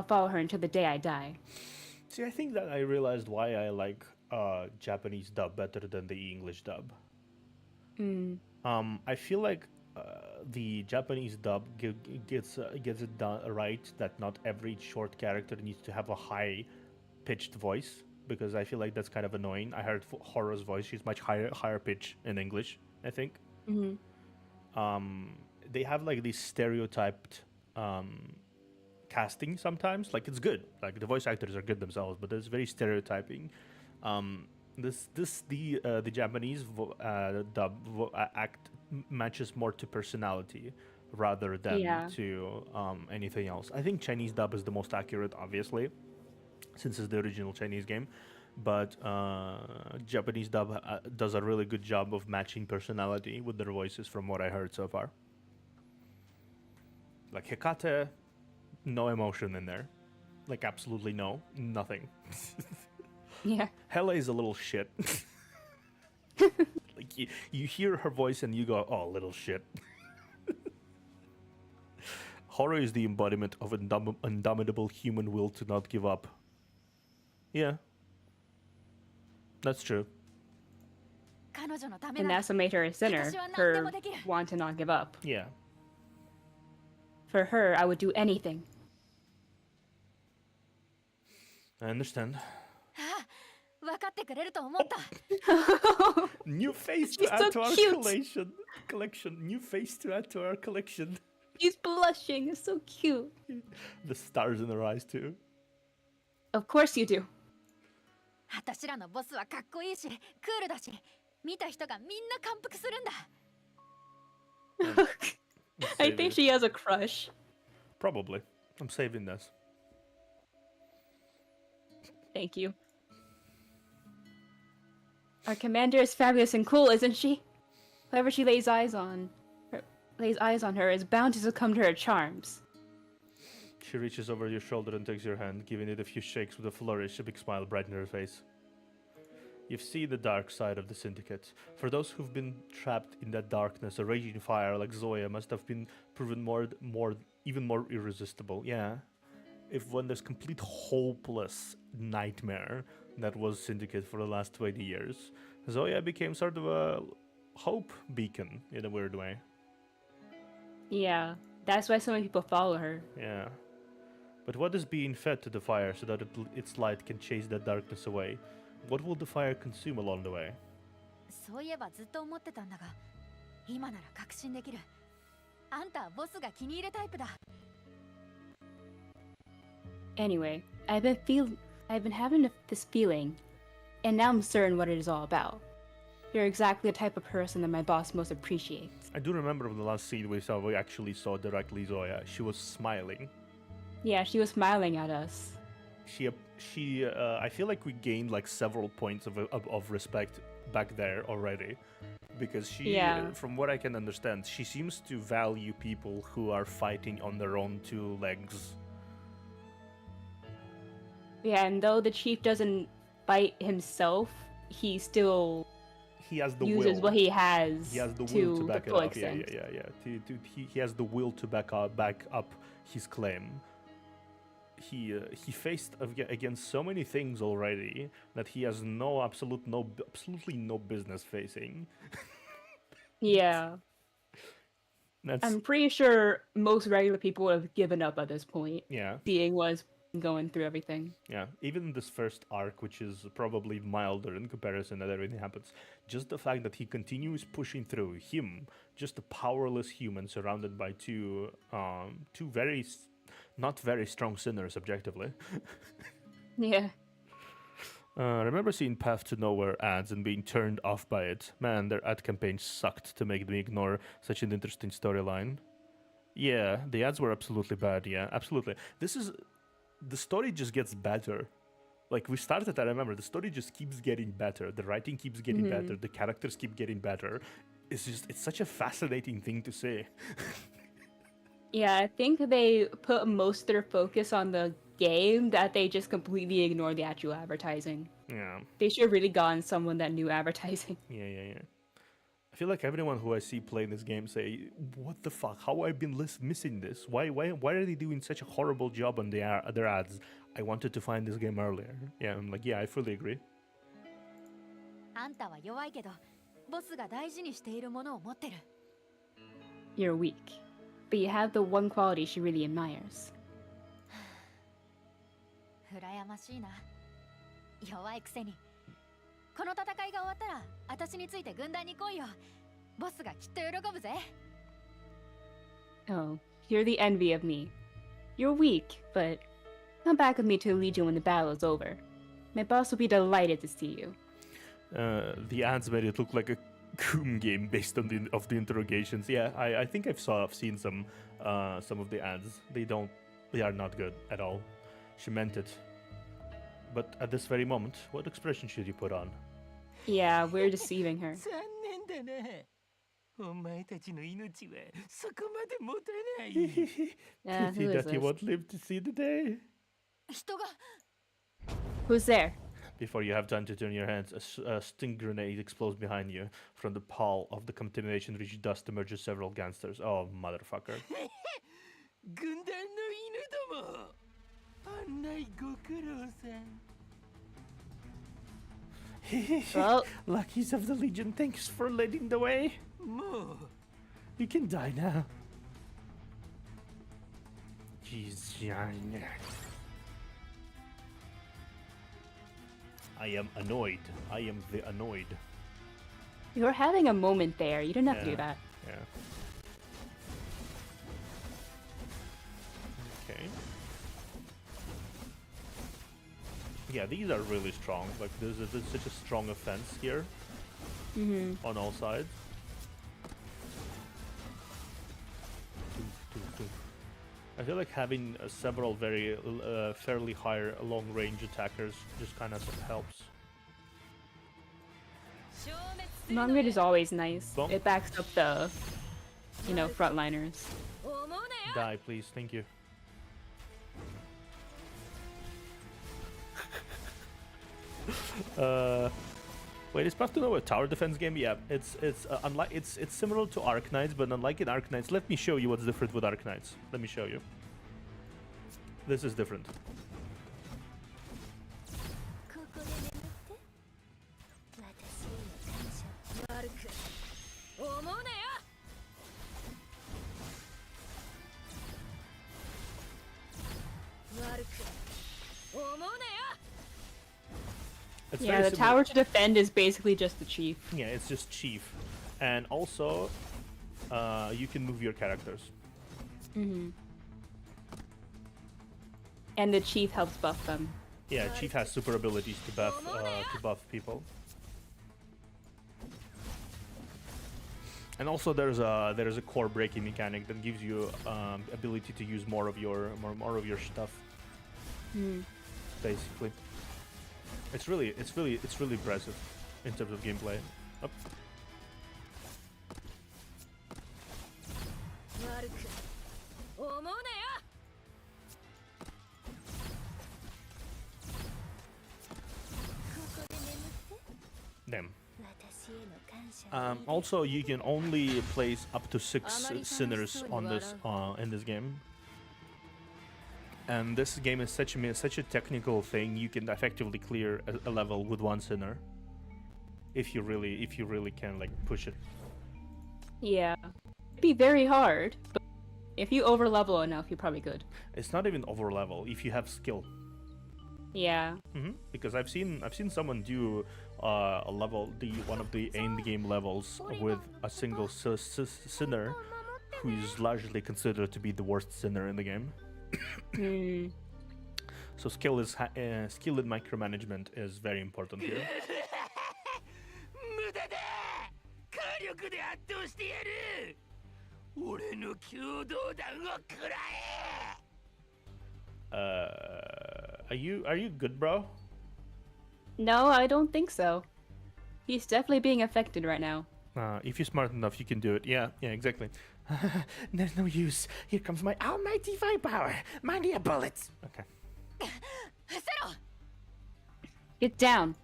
follow her until the day I die. See, I think that I realized why I like Japanese dub better than the English dub. Mm. I feel like the Japanese dub gets it done right that not every short character needs to have a high pitched voice, because I feel like that's kind of annoying. I heard Horror's voice; she's much higher pitch in English, I think. Hmm. They have like these stereotyped casting sometimes. Like it's good. Like the voice actors are good themselves, but it's very stereotyping. The Japanese dub act matches more to personality rather than Yeah. to anything else. I think Chinese dub is the most accurate, obviously, since it's the original Chinese game. But Japanese dub does a really good job of matching personality with their voices, from what I heard so far. Like Hekate, no emotion in there. Like absolutely nothing. Yeah. Hella is a little shit. Like you hear her voice and you go, oh, little shit. Horror is the embodiment of indomitable human will to not give up. Yeah. That's true. 彼女のため And なら that's what made her a sinner. 私は何でも Her できる want to not give up. Yeah. For her, I would do anything. I understand. 分かってくれると思った New face She's to add so to our cute. collection. New face to add to our collection. She's blushing. It's so cute. The stars in her eyes too. Of course you do. 私らのボスはかっこいいしクールだし見た人がみんな感服するんだ I think she has a crush. Probably. I'm saving this. Thank you. Our commander is fabulous and cool, isn't she? Whoever she lays eyes on her is bound to succumb to her charms. She reaches over your shoulder and takes your hand, giving it a few shakes with a flourish, a big smile brighten her face. You've seen the dark side of the Syndicate. For those who've been trapped in that darkness, a raging fire like Zoya must have been proven even more irresistible. Yeah. If when there's complete hopeless nightmare that was Syndicate for the last 20 years, Zoya became sort of a hope beacon in a weird way. Yeah, that's why so many people follow her. Yeah. But what is being fed to the fire so that its light can chase that darkness away? What will the fire consume along the way? そういえばずっと思ってたんだが今なら確信できるあんたはボスが気に入るタイプだ Anyway, I've been having this feeling, and now I'm certain what it is all about. You're exactly the type of person that my boss most appreciates. I do remember from the last scene we actually saw directly Zoya. She was smiling. Yeah, she was smiling at us. I feel like we gained like several points of respect back there already, because from what I can understand, she seems to value people who are fighting on their own two legs. Yeah, and though the chief doesn't fight himself, he still He has the uses will. what he has. He has the will to to back the it full up. Yeah. extent. He has the will to back up his claim. He faced against so many things already that he has absolutely no business facing. Yeah. I'm pretty sure most regular people would have given up at this point. Yeah. Seeing what's going through everything. Yeah, even this first arc, which is probably milder in comparison that everything happens, just the fact that he continues pushing through, just a powerless human surrounded by two not very strong sinners objectively. Yeah. I remember seeing Path to Nowhere ads and being turned off by it. Man, their ad campaign sucked to make me ignore such an interesting storyline. Yeah, the ads were absolutely bad, yeah, absolutely. The story just gets better. Like, we started, I remember, the story just keeps getting better. The writing keeps getting better. The characters keep getting better. It's such a fascinating thing to say. Yeah, I think they put most of their focus on the game that they just completely ignore the actual advertising. Yeah. They should have really gotten someone that knew advertising. Yeah. I feel like everyone who I see playing this game say, "What the fuck? How I've been missing this? Why are they doing such a horrible job on their ads? I wanted to find this game earlier." Yeah, I'm like, yeah, I fully agree. あんたは弱いけど、ボスが大事にしているものを持ってる。 You're weak, but you have the one quality she really admires. 羨ましいな。弱いくせに。この戦いが終わったら、私について軍団に来いよ。ボスがきっと喜ぶぜ。Oh, you're the envy of me. You're weak, but come back with me to the Legion when the battle is over. My boss will be delighted to see you. The ads made it look like a Coom game based on the interrogations. Yeah, I think I've seen some of the ads. They are not good at all. She meant it. But at this very moment, what expression should you put on? Yeah, we're deceiving her. 残念だな。お前たちの命はそこまで持たない。 Pity who is that you this? won't live to see the day. 人が。 Who's there? Before you have time to turn your hands, a sting grenade explodes behind you. From the pall of the contamination-rich dust emerges several gangsters. Oh, motherfucker. 軍団の犬ども。案内ご苦労さん。 Well, Lackeys of the Legion, thanks for leading the way. もう You can die now. Jeez, I am annoyed. I am the annoyed. you're having a moment there. You didn't have to do Yeah. that. Yeah. Okay. Yeah, these are really strong. Like, there's such a strong offense here on all sides. I feel like having several very fairly high long-range attackers just kind of helps. Long range is always nice. Bump. It backs up the, frontliners. 思うなよ。 Die, please. Thank you. Wait, is Path to Know a tower defense game? Yeah, it's unlike it's similar to Arknights, but unlike in Arknights, let me show you what's different with Arknights. Let me show you. This is different. ここで眠って私への感謝悪く思うなよ。 悪く思うなよ。 It's Yeah, very the similar- tower to defend is basically just the chief. Yeah, it's just chief, and also you can move your characters. And the chief helps buff them. Yeah, chief has super abilities to buff people. And also there's a core breaking mechanic that gives you ability to use more of your stuff. Basically, it's really impressive in terms of gameplay. Up. 悪く思うなよ。 ここで眠って Damn. 私への感謝の意味 Also, you can only place up to 6 sinners on this in this game. And this game is such a technical thing. You can effectively clear a level with 1 sinner, if you really can like push it. Yeah. It'd be very hard, but if you over level enough, you're probably good. It's not even over level if you have skill. Yeah. Because I've seen someone do a level, one of the end game levels with a single sinner, who is largely considered to be the worst sinner in the game. So skill and micromanagement is very important here. 無駄だ。火力で圧倒してやる。俺の共同弾を食らえ。Are you good, bro? No, I don't think so. He's definitely being affected right now. If you're smart enough, you can do it. Yeah, exactly. There's no use. Here comes my almighty firepower. Mind your bullets. Okay. 伏せろ。 Get down.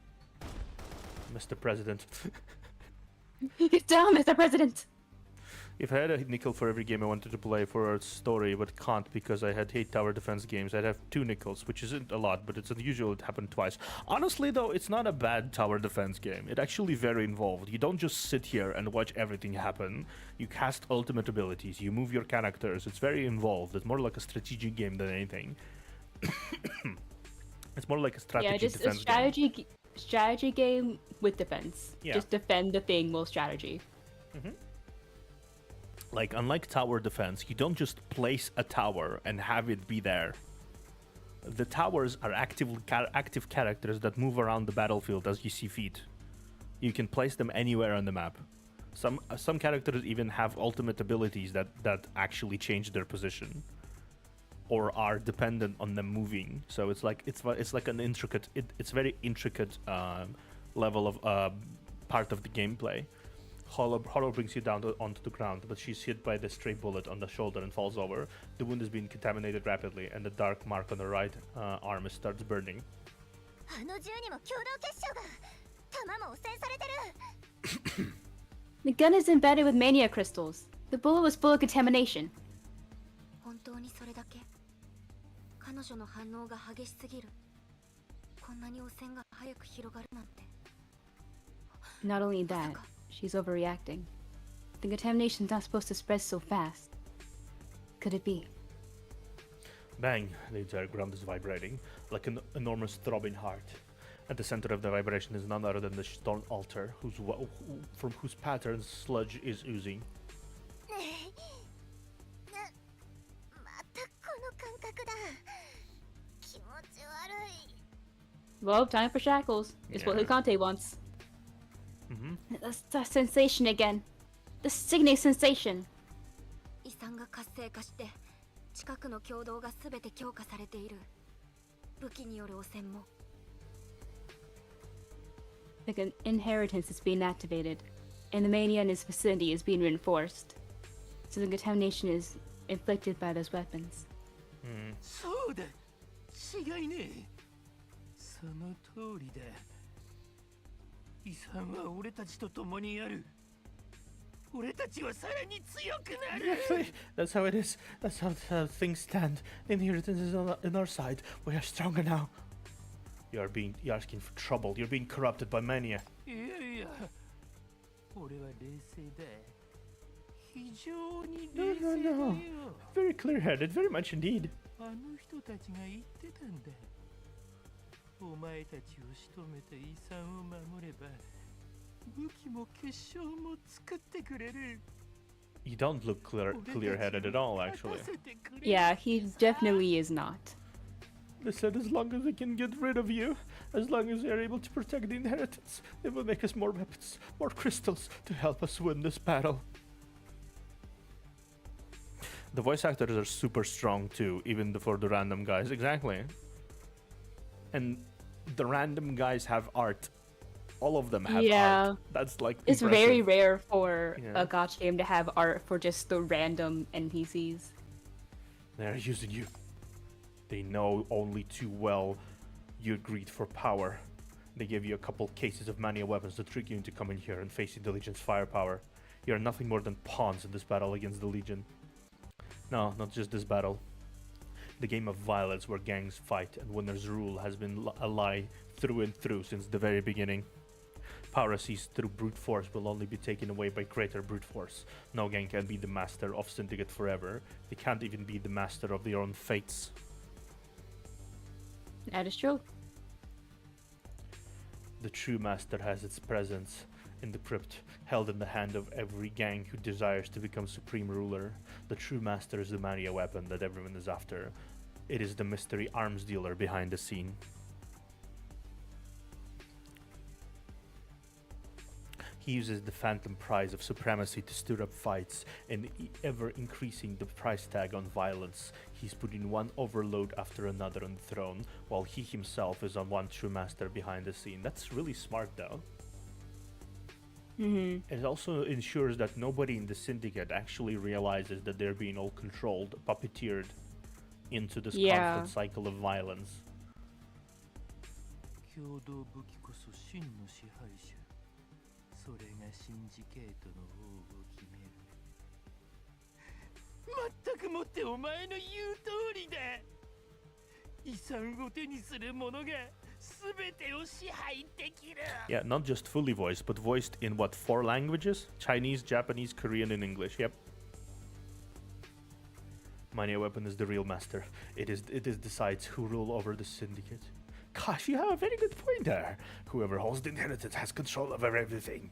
Mr. President. Get down, Mr. President. If I had a nickel for every game I wanted to play for a story, but can't because I hate tower defense games, I'd have 2 nickels, which isn't a lot, but it's unusual it happened twice. Honestly, though, it's not a bad tower defense game. It's actually very involved. You don't just sit here and watch everything happen. You cast ultimate abilities, you move your characters. It's very involved. It's more like a strategic game than anything. It's more like a strategy just defense a strategy game with defense. Yeah. Just defend the thing while strategy. Like, unlike tower defense, you don't just place a tower and have it be there. The towers are active characters that move around the battlefield as you see fit. You can place them anywhere on the map. Some characters even have ultimate abilities that actually change their position, or are dependent on them moving. So it's like an intricate. It's very intricate level of part of the gameplay. Hollow brings you down onto the ground, but she's hit by the stray bullet on the shoulder and falls over. The wound is being contaminated rapidly, and the dark mark on the right arm starts burning. あの銃にも共同結晶が弾も汚染されてる The gun is embedded with mania crystals. The bullet was full of contamination. 本当にそれだけ彼女の反応が激しすぎるこんなに汚染が早く広がるなんて Not only that, she's overreacting. The contamination's not supposed to spread so fast. Could it be? Bang! The entire ground is vibrating, like an enormous throbbing heart. At the center of the vibration is none other than the stone altar, from whose patterns sludge is oozing. またこの感覚だ気持ち悪い Well, time for shackles. It's what Yeah. Hikante wants. That's the sensation again. The sickening sensation. 遺産が活性化して近くの共同が全て強化されている武器による汚染も Like an inheritance is being activated, and the mania in its vicinity is being reinforced. So the contamination is inflicted by those weapons. そうだ違いねえその通りだ遺産は俺たちと共にある俺たちはさらに強くなる That's how it is. That's how things stand. The inheritance is on our side. We are stronger now. You're asking for trouble. You're being corrupted by mania. いやいや俺は冷静だ非常に冷静だよ No. Very clear-headed, very much indeed. あの人たちが言ってたんだお前たちを仕留めて遺産を守れば武器も結晶も作ってくれる You don't look clear-headed at all, actually. Yeah, he definitely is not. They said as long as they can get rid of you, as long as they're able to protect the inheritance, they will make us more weapons, more crystals to help us win this battle. The voice actors are super strong too, even for the random guys. Exactly. And the random guys have art. All of them have art. That's like It's impressive. very rare for Yeah. a gacha game to have art for just the random NPCs. They're using you. They know only too well your greed for power. They give you a couple cases of mania weapons to trick you into coming here and facing the Legion's firepower. You're nothing more than pawns in this battle against the Legion. No, not just this battle. The game of violence where gangs fight and winners rule has been a lie through and through since the very beginning. Power seized through brute force will only be taken away by greater brute force. No gang can be the master of Syndicate forever. They can't even be the master of their own fates. That is true. The true master has its presence in the crypt, held in the hand of every gang who desires to become supreme ruler. The true master is the mania weapon that everyone is after. It is the mystery arms dealer behind the scene. He uses the phantom prize of supremacy to stir up fights and ever increasing the price tag on violence. He's putting one overload after another on the throne, while he himself is on one true master behind the scene. That's really smart though. It also ensures that nobody in the Syndicate actually realizes that they're being all controlled, puppeteered into this constant cycle of violence. 共同武器こそ真の支配者それがシンジケートの王を決める全くもってお前の言う通りだ。遺産を手にする者が全てを支配できる。 Yeah, not just fully voiced, but voiced in what, 4 languages? Chinese, Japanese, Korean, and English. Yep. My new weapon is the real master. It decides who rule over the syndicate. Gosh, you have a very good point there. Whoever holds the inheritance has control over everything.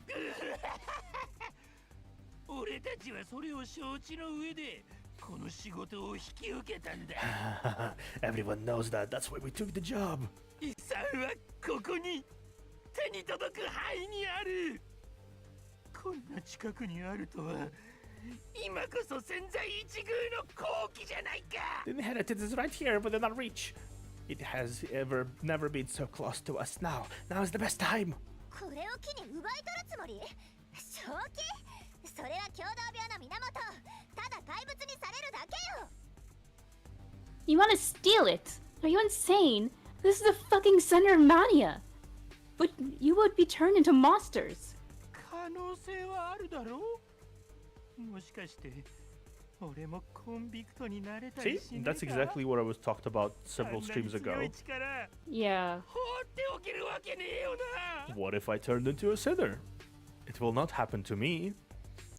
俺たちはそれを承知の上でこの仕事を引き受けたんだ。Everyone knows that. That's why we took the job. 遺産はここに手に届く範囲にある。こんな近くにあるとは今こそ千載一遇の好機じゃないか。 The inheritance is right here within our reach. It has never been so close to us now. Now is the best time. これを機に奪い取るつもり？正気？それは共同病の源。ただ怪物にされるだけよ。 You want to steal it? Are you insane? This is the fucking center of mania. But you would be turned into monsters. 可能性はあるだろう。もしかして俺もコンビクトになれたり See, しないか。 that's exactly what I was talked about several streams ago. あんなに強い力 Yeah. 放っておけるわけねえよな。 What if I turned into a sinner? It will not happen to me.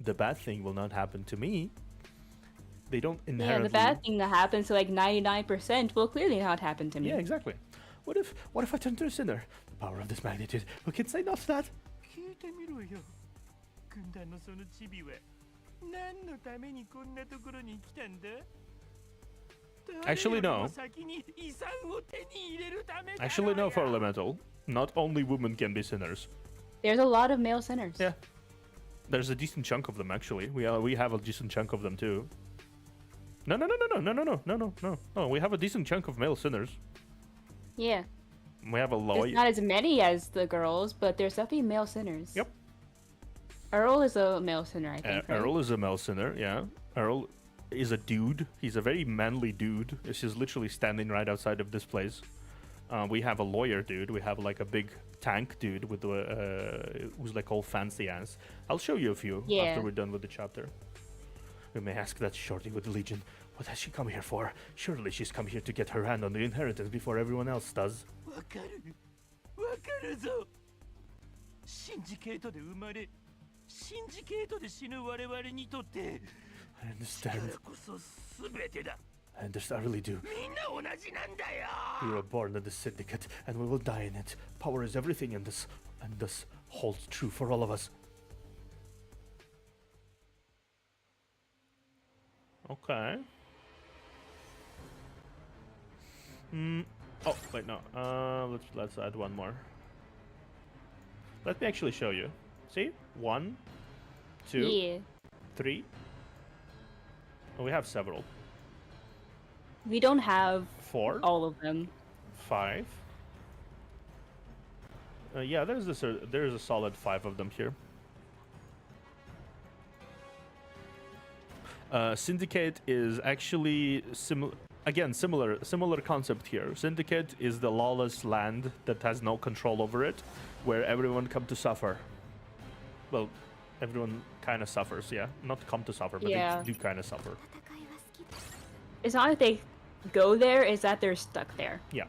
The bad thing will not happen to me. They don't Yeah, inherently... the bad thing that happens to like 99% will clearly not happen to me. Yeah, exactly. What if I turn into a sinner? The power of this magnitude. Who can say no to that? 聞いてみろよ。軍団のそのチビは何のためにこんなところに来たんだ？ Actually, no. 誰よりも先に遺産を手に入れるためだろうよ。 Actually, no, for Elemental. Not only women can be sinners. There's a lot of male sinners. Yeah. There's a decent chunk of them, actually. We have a decent chunk of them, too. No. We have a decent chunk of male sinners. Yeah. We have a There's lawyer. not as many as the girls, but there's definitely male sinners. Yep. Earl is a male sinner, I think. Right? Earl is a male sinner, yeah. Earl is a dude. He's a very manly dude. He's literally standing right outside of this place. We have a lawyer dude. We have like a big tank dude with the who's like all fancy ass. I'll show you a few Yeah. after we're done with the chapter. We may ask that shorty with the Legion, what has she come here for? Surely she's come here to get her hand on the inheritance before everyone else does. わかるぞ。シンジケートで生まれ、シンジケートで死ぬ我々にとって I 力 understand. こそ全てだ。 I understand. I really do. みんな同じなんだよ。 We were born in the syndicate, and we will die in it. Power is everything in this, and this holds true for all of us. Okay. Oh wait, no. Let's add one more. Let me actually show you. See, 1, 2, Yeah. 3. Oh, we have several. We don't have 4, all of them. 5. Yeah, there's a solid 5 of them here. Syndicate is actually similar concept here. Syndicate is the lawless land that has no control over it, where everyone come to suffer. Well, everyone kind of suffers, yeah. Not come to suffer, but Yeah. they do kind of suffer. 戦いは好きだ。 It's not like they go there, it's that they're stuck there. Yeah.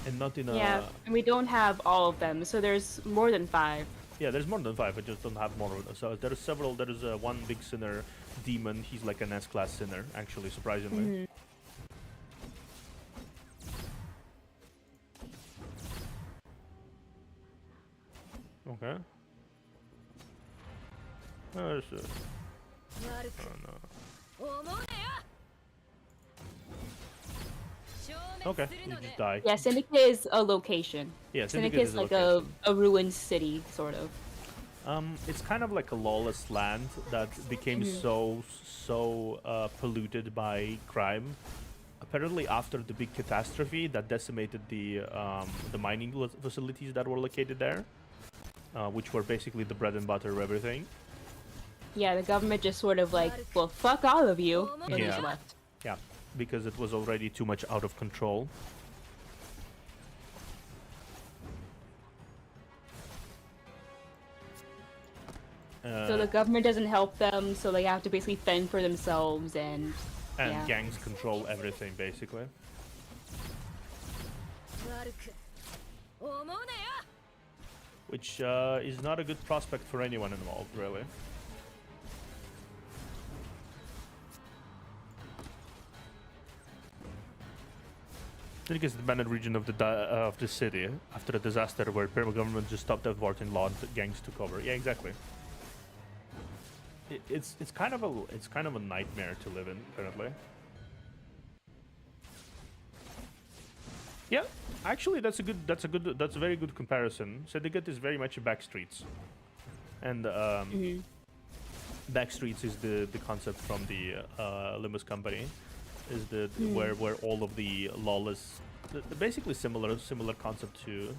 And not in a... Yeah, and we don't have all of them, so there's more than 5. Yeah, there's more than 5. I just don't have more of them. So there are several. There is one big sinner demon. He's like an S-class sinner, actually, surprisingly. Okay. There's a... 悪く Oh, no. 思うなよ。消 Okay, 滅する you ので just die. Yeah, Syndicate is a location. Yeah, Syndicate is like a ruined city, sort of. It's kind of like a lawless land that became so polluted by crime. Apparently, after the big catastrophe that decimated the mining facilities that were located there, which were basically the bread and butter of everything. Yeah, the government just sort of like, well, fuck all of you, and just Yeah. left. Yeah, because it was already too much out of control. So the government doesn't help them, so they have to basically fend for themselves, and yeah. Gangs control everything, basically. 悪く思うなよ Which is not a good prospect for anyone involved, really. I think it's the abandoned region of the city after a disaster where Imperial government just stopped outworking law and gangs took over. Yeah, exactly. It's kind of a nightmare to live in currently. Yeah, actually, that's a very good comparison. Syndicate is very much a backstreets, and backstreets is the concept from the Limbus company, is the where all of the lawless, basically similar concept to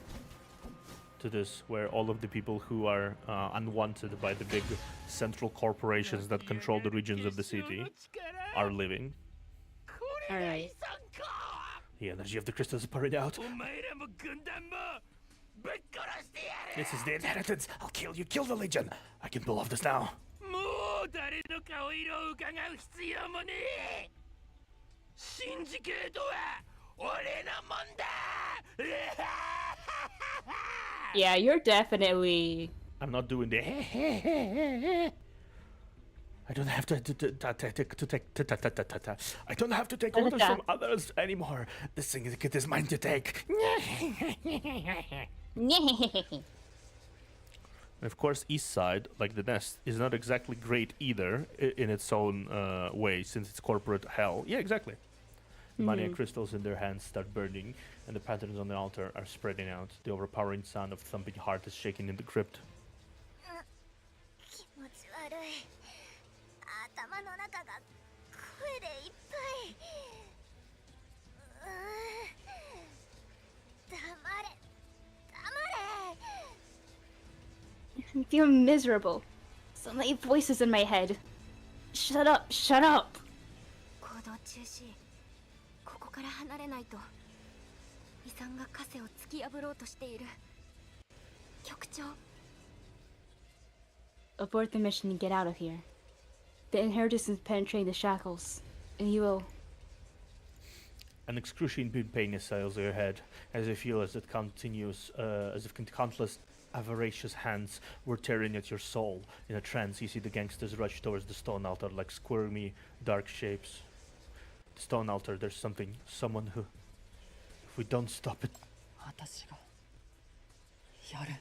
this, where all of the people who are unwanted by the big central corporations that control the regions of the city are living. All right. The energy of the crystals is pouring out. This is the inheritance. I'll kill you. Kill the Legion. I can pull off this now. Yeah, you're definitely. I'm not doing the. I don't have to I don't have to take orders from others anymore. The syndicate is mine to take. Of course, East Side, like the Nest, is not exactly great either in its own way, since it's corporate hell. Yeah, exactly. Money and crystals in their hands start burning, and the patterns on the altar are spreading out. The overpowering sound of thumping heart is shaking in the crypt. 気持ち悪い頭の中が声でいっぱい黙れ黙れ I feel miserable. So many voices in my head. Shut up, shut up. 行動中止ここから離れないと遺産が枷を突き破ろうとしている局長 Abort the mission and get out of here. The inheritance is penetrating the shackles, and you will. An excruciating pain assails your head as you feel as it continues, as if countless avaricious hands were tearing at your soul. In a trance, you see the gangsters rush towards the stone altar like squirmy, dark shapes. The stone altar, there's someone who, if we don't stop it. 私がやる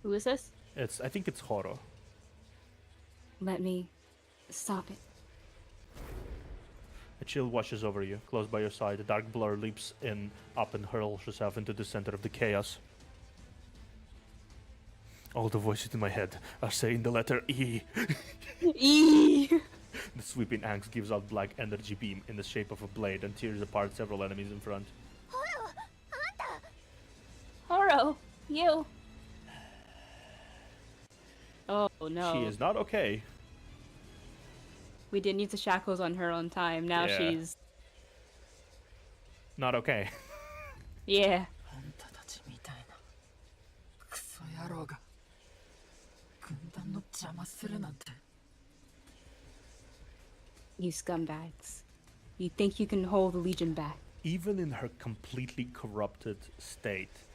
Who is this? I think it's Horo. Let me stop it. A chill washes over you. Close by your side, a dark blur leaps up and hurls herself into the center of the chaos. All the voices in my head are saying the letter E. E. The sweeping axe gives out black energy beam in the shape of a blade and tears apart several enemies in front. Horo, you. Oh no. She is not okay. We didn't use the shackles on her on time. Now Yeah. she's. Not okay. Yeah. あんたたちみたいなクソ野郎が軍団の邪魔するなんて You scumbags. You think you can hold the Legion back? Even in her completely corrupted state,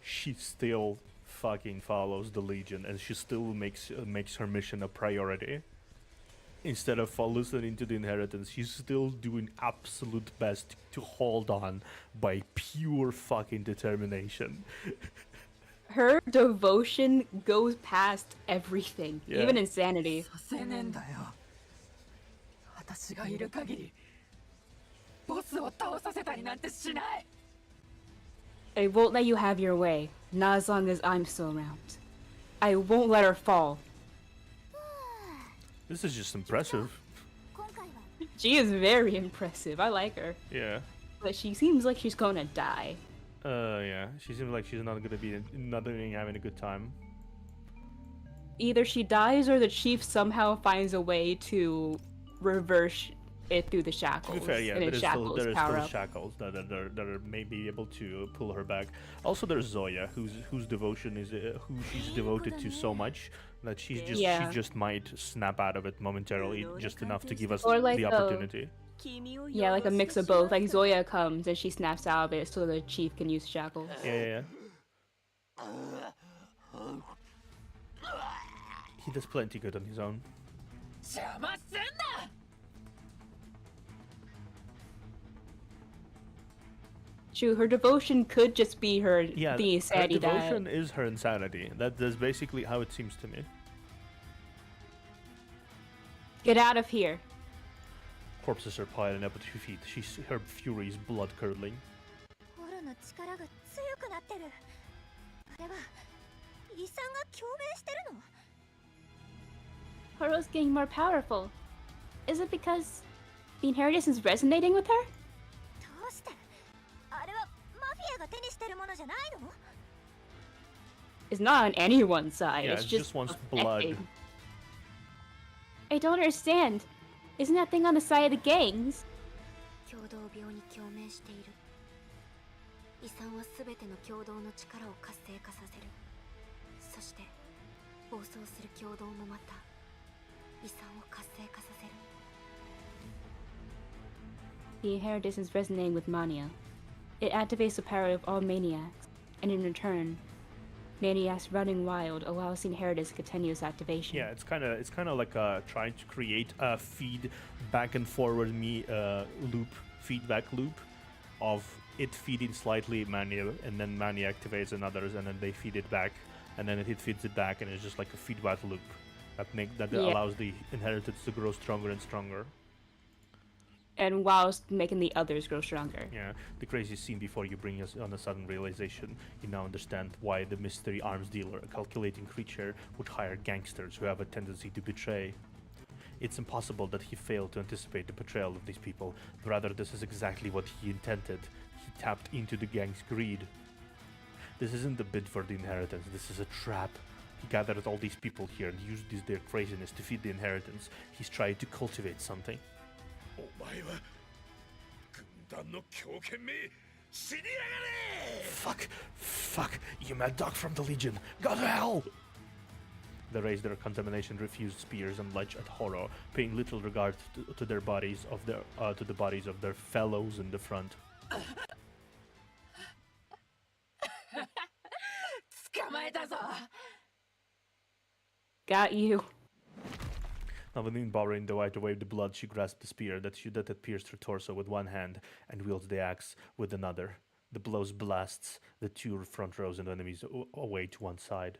she still fucking follows the Legion, and she still makes her mission a priority. Instead of listening to the inheritance, she's still doing absolute best to hold on by pure fucking determination. Her devotion goes past everything, Yeah. even insanity. させねえんだよ私がいる限りボスを倒させたりなんてしない I won't let you have your way, not as long as I'm still around. I won't let her fall. This is just impressive. 今回は She is very impressive. I like her. Yeah. But she seems like she's gonna die. Yeah. She seems like she's not gonna be not even having a good time. Either she dies or the chief somehow finds a way to reverse it through the To shackles. be fair, yeah, and there its is still, shackles there is power still up. shackles that are maybe able to pull her back. Also, there's Zoya, whose devotion is who she's devoted to so much that she Yeah. just might snap out of it momentarily, just enough to give us Or like the opportunity. Yeah, like a mix of both. Like Zoya comes and she snaps out of it so the chief can use shackles. Yeah. He does plenty good on his own. True, her devotion could just be her Yeah, the her insanity devotion that. is her insanity. That's basically how it seems to me. Get out of here. Corpses are piling up at her feet. Her fury is blood curdling. オロの力が強くなってる。あれは遺産が共鳴してるの？ Horo's getting more powerful. Is it because the inheritance is resonating with her? どうして？あれはマフィアが手にしてるものじゃないの？ It's not on anyone's side. Yeah, it's it just just wants blood. affecting. I don't understand. Isn't that thing on the side of the gangs? 共同病に共鳴している。遺産は全ての共同の力を活性化させる。そして暴走する共同もまた遺産を活性化させる。 The inheritance is resonating with mania. It activates the power of all maniacs, and in return, maniacs running wild allows the inheritance continuous activation. Yeah, it's kind of like trying to create a feed back and forward feedback loop of it feeding slightly Mania, and then Mania activates in others, and then they feed it back, and then it feeds it back, and it's just like a feedback loop that allows the inheritance to grow stronger and stronger. And whilst making the others grow stronger. Yeah, the craziest scene before you bring us on a sudden realization. You now understand why the mystery arms dealer, a calculating creature, would hire gangsters who have a tendency to betray. It's impossible that he failed to anticipate the betrayal of these people. Rather, this is exactly what he intended. He tapped into the gang's greed. This isn't a bid for the inheritance, this is a trap. He gathered all these people here and used their craziness to feed the inheritance. He's trying to cultivate something. お前は軍団の狂犬め死にやがれ Fuck, you mad dog from the Legion, go to hell! They raise their contamination-refused spears and lunge at Horo, paying little regard to their bodies to the bodies of their fellows in the front. 捕まえたぞ。 Got you. Now, within borrowing the right to wave the blood, she grasped the spear that had pierced her torso with one hand and wields the axe with another. The blows blasts the two front rows and enemies away to one side.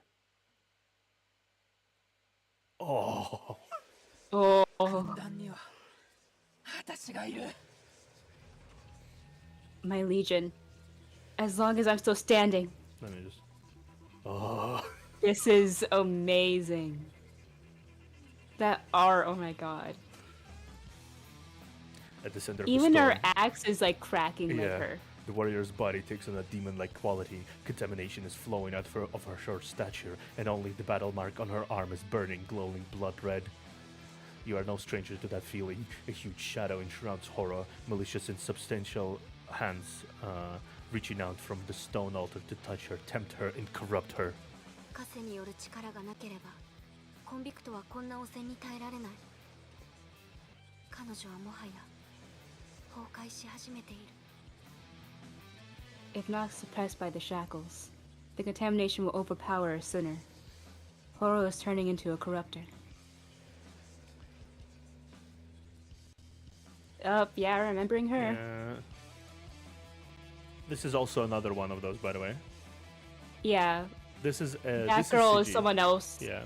Oh. Oh, 団には私がいる my legion. As long as I'm still standing. Let me just. Oh. This is amazing. That art, oh my god. At the center of Even the her storm. axe is like cracking like Yeah. her. The warrior's body takes on a demon-like quality. Contamination is flowing out of her short stature, and only the battle mark on her arm is burning, glowing blood red. You are no stranger to that feeling. A huge shadow enshrouds Horo, malicious and substantial hands reaching out from the stone altar to touch her, tempt her, and corrupt her. カセによる力がなければコンビクトはこんな汚染に耐えられない。彼女はもはや崩壊し始めている。 If not suppressed by the shackles, the contamination will overpower her sooner. Horo is turning into a corruptor. Yeah, remembering her. This is also another one of those, by the way. Yeah, This is that this girl is is CG. someone else. Yeah,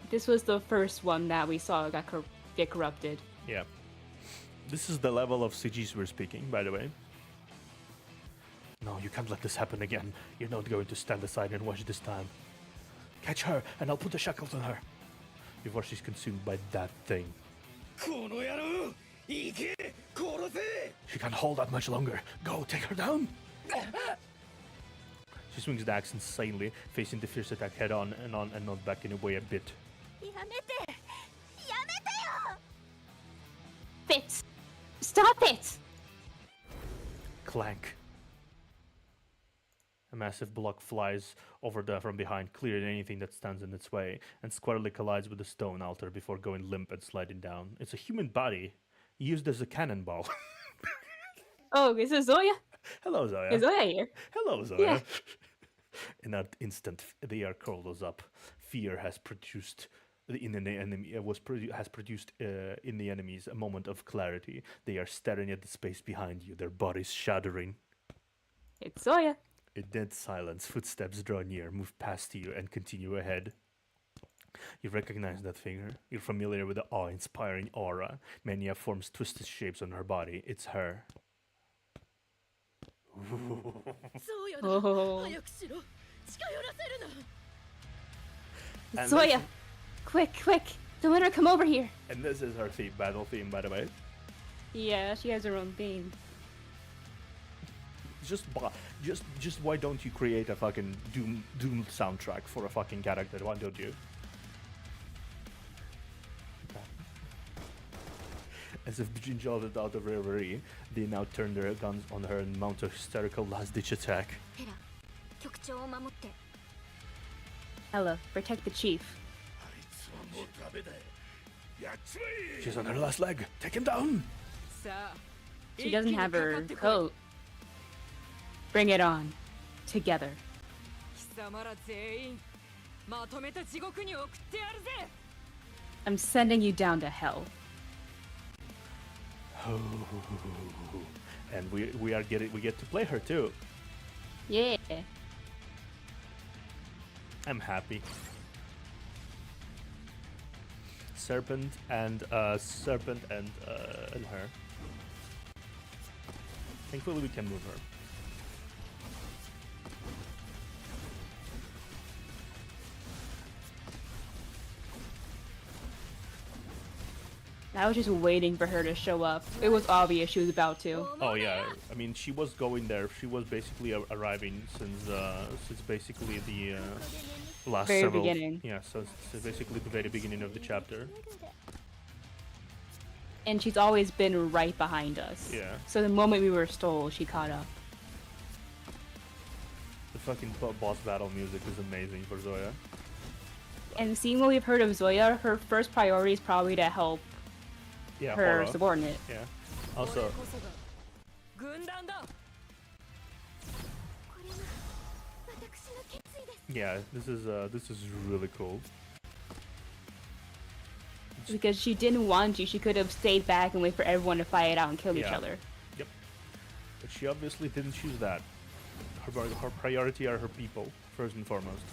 This was the first one that we saw get corrupted. yeah. This is the level of CGs we're speaking, by the way. No, you can't let this happen again. You're not going to stand aside and watch this time. Catch her, and I'll put the shackles on her. Before she's consumed by that thing. この野郎行け殺せ She can't hold that much longer. Go, take her down! She swings the axe insanely, facing the fierce attack head on and not backing away a bit. やめてやめてよ Fits! Stop it! Clank. A massive block flies over from behind, clearing anything that stands in its way, and squarely collides with the stone altar before going limp and sliding down. It's a human body, used as a cannonball. Oh, is it Zoya? Hello, Zoya. Is Zoya here? Hello, Zoya. Yeah. In that instant, the air curls up. Fear has produced in the enemy has produced in the enemies a moment of clarity. They are staring at the space behind you, their bodies shuddering. It's Zoya. In dead silence, footsteps draw near, move past you, and continue ahead. You recognize that figure. You're familiar with the awe-inspiring aura. Mania forms twisted shapes on her body. It's her. Oh. And Zoya! Quick, quick! Don't let her come over here! And this is her battle theme, by the way. Yeah, she has her own theme. Just why don't you create a fucking Doom soundtrack for a fucking character? Why don't you? As if being jolted out of reverie, they now turn their guns on her and mount a hysterical last-ditch attack. ヘラ、局長を守って。 Ella, protect the chief. She's on her last leg. Take him down. She doesn't have her coat. Bring it on. Together. I'm sending you down to hell. And we get to play her too. Yeah. I'm happy. Serpent and her. Thankfully we can move her. I was just waiting for her to show up. It was obvious she was about to. Oh yeah, I mean she was going there. She was basically arriving since basically the last Very several. beginning. Yeah, so basically the very beginning of the chapter. And she's always been right behind us. Yeah. So the moment we were stole, she caught up. The fucking boss battle music is amazing for Zoya. And seeing what we've heard of Zoya, her first priority is probably to help Yeah, her Horo. subordinate. Yeah. Also, yeah, this is really cool. Because she didn't want to, she could have stayed back and wait for everyone to fight it out and kill each Yeah. other. Yep. But she obviously didn't choose that. Her priority are her people, first and foremost.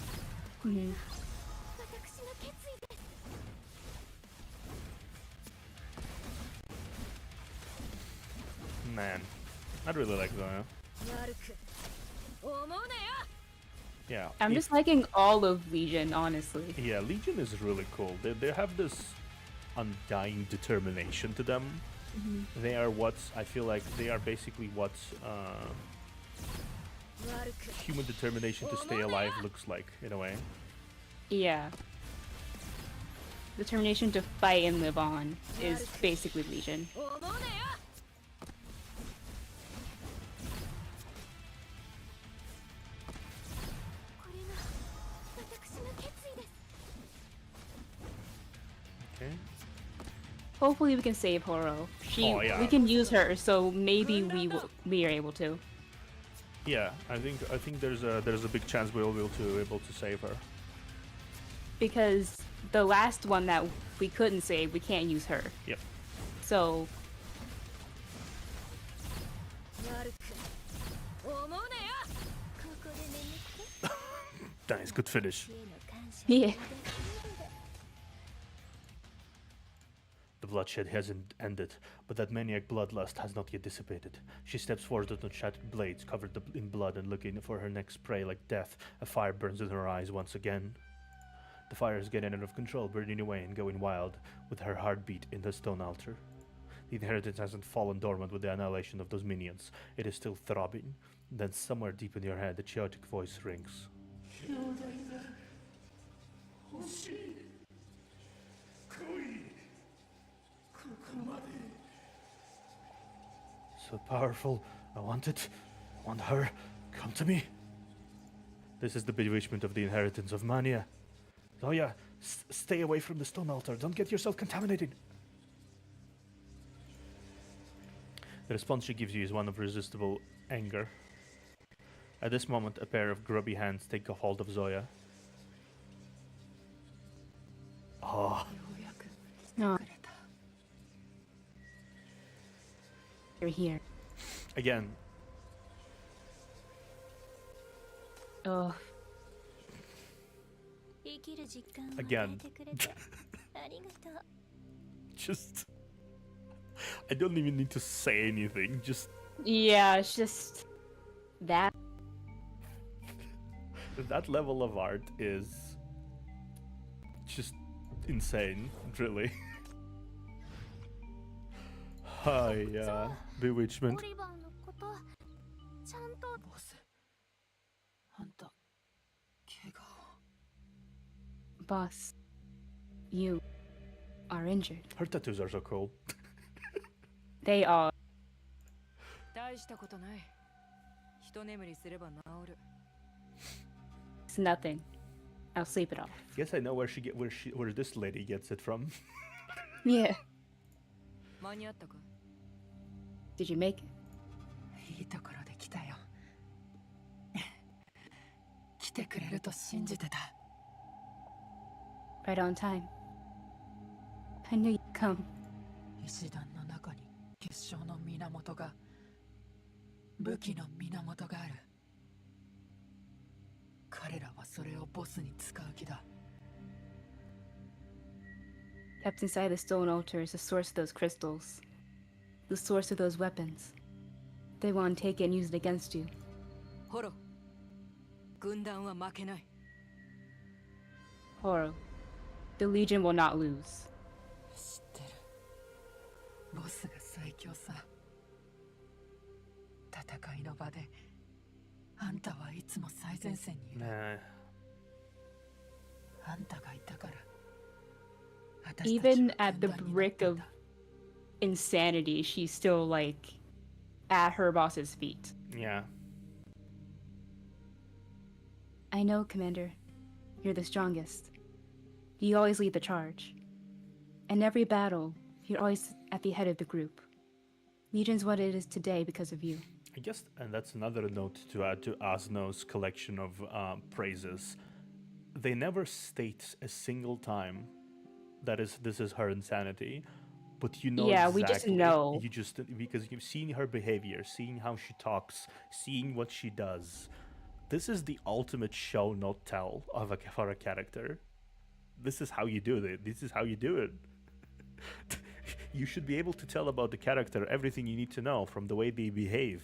Mm-hmm. Man, I really like Zoya. Yeah. I'm just liking all of Legion, honestly. Yeah, Legion is really cool. They have this undying determination to them. Mm-hmm. They are what's, I feel like they are basically what human determination to stay alive looks like, in a way. Yeah. Determination to fight and live on is basically Legion. Okay. Hopefully we can save Horo. Oh, yeah. We can use her, so maybe we are able to. Yeah, I think there's a big chance we'll be able to save her. Because the last one that we couldn't save, we can't use her. Yep. So Nice, good finish. yeah. The bloodshed hasn't ended, but that maniac bloodlust has not yet dissipated. She steps forward with shattered blades covered in blood and looking for her next prey like death. A fire burns in her eyes once again. The fire is getting out of control, burning away and going wild with her heartbeat in the stone altar. The inheritance hasn't fallen dormant with the annihilation of those minions. It is still throbbing. Then somewhere deep in your head, a chaotic voice rings. so powerful. I want it. I want her. Come to me. This is the bewitchment of the inheritance of Mania. Zoya, stay away from the stone altar. Don't get yourself contaminated. The response she gives you is one of resistible anger. At this moment, a pair of grubby hands take a hold of Zoya. Oh, No. You're here. again, Oh, 生きる実感を Again. 与えてくれてありがとう just... I don't even need to say anything. Just yeah, it's just that. that level of art is just insane, really. Hi, bewitchment. オリバーのことちゃんとボス、あんた怪我を。 Boss, you are injured. Her tattoos are so cool. They are. 大したことない。一眠りすれば治る。 It's nothing. I'll sleep it off. Guess I know where this lady gets it from. Yeah. 間に合ったか？ Did you make it? いいところで来たよ。来てくれると信じてた。 Right on time. I knew you'd come. 石段の中に結晶の源が、武器の源がある。彼らはそれをボスに使う気だ。 Kept inside the stone altar is the source of those crystals. The source of those weapons. They want to take it and use it against you. ホロ。軍団は負けない。 Horo. The Legion will not lose. 知ってる。ボスが最強さ。戦いの場で、あんたはいつも最前線にいる。 Nah. あんたがいたから。 Even at the brink of insanity, she's still like at her boss's feet. Yeah. I know, Commander. You're the strongest. You always lead the charge. In every battle, you're always at the head of the group. Legion's what it is today because of you. I guess, and that's another note to add to Asno's collection of praises. They never state a single time that this is her insanity, but you know. Yeah, exactly, we just know. You just, because you've seen her behavior, seeing how she talks, seeing what she does. This is the ultimate show not tell for a character. This is how you do it. This is how you do it. You should be able to tell about the character everything you need to know from the way they behave.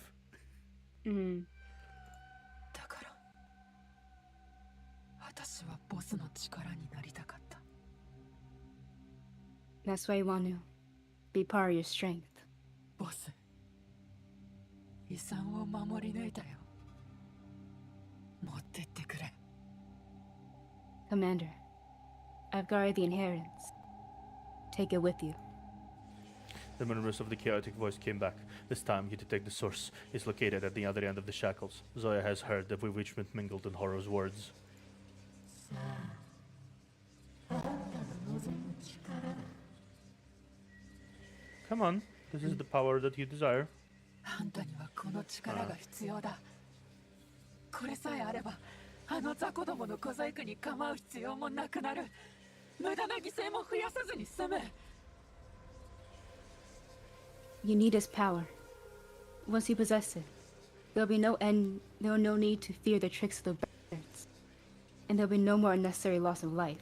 Mm. だから、私はボスの力になりたかった。 That's why you want to be part of your strength. ボス、遺産を守り抜いたよ。持ってってくれ。 Commander, I've guarded the inheritance. Take it with you. The murmurs of the chaotic voice came back. This time you detect the source is located at the other end of the shackles. Zoya has heard the bewitchment mingled in Horo's words. Come on, this is the power that you desire. あんたにはこの力が必要だ。これさえあれば、あの雑魚どもの小細工に構う必要もなくなる。無駄な犠牲も増やさずに済む。 You need his power. Once you possess it, there'll be no end, there'll no need to fear the tricks of the birds. And there'll be no more unnecessary loss of life.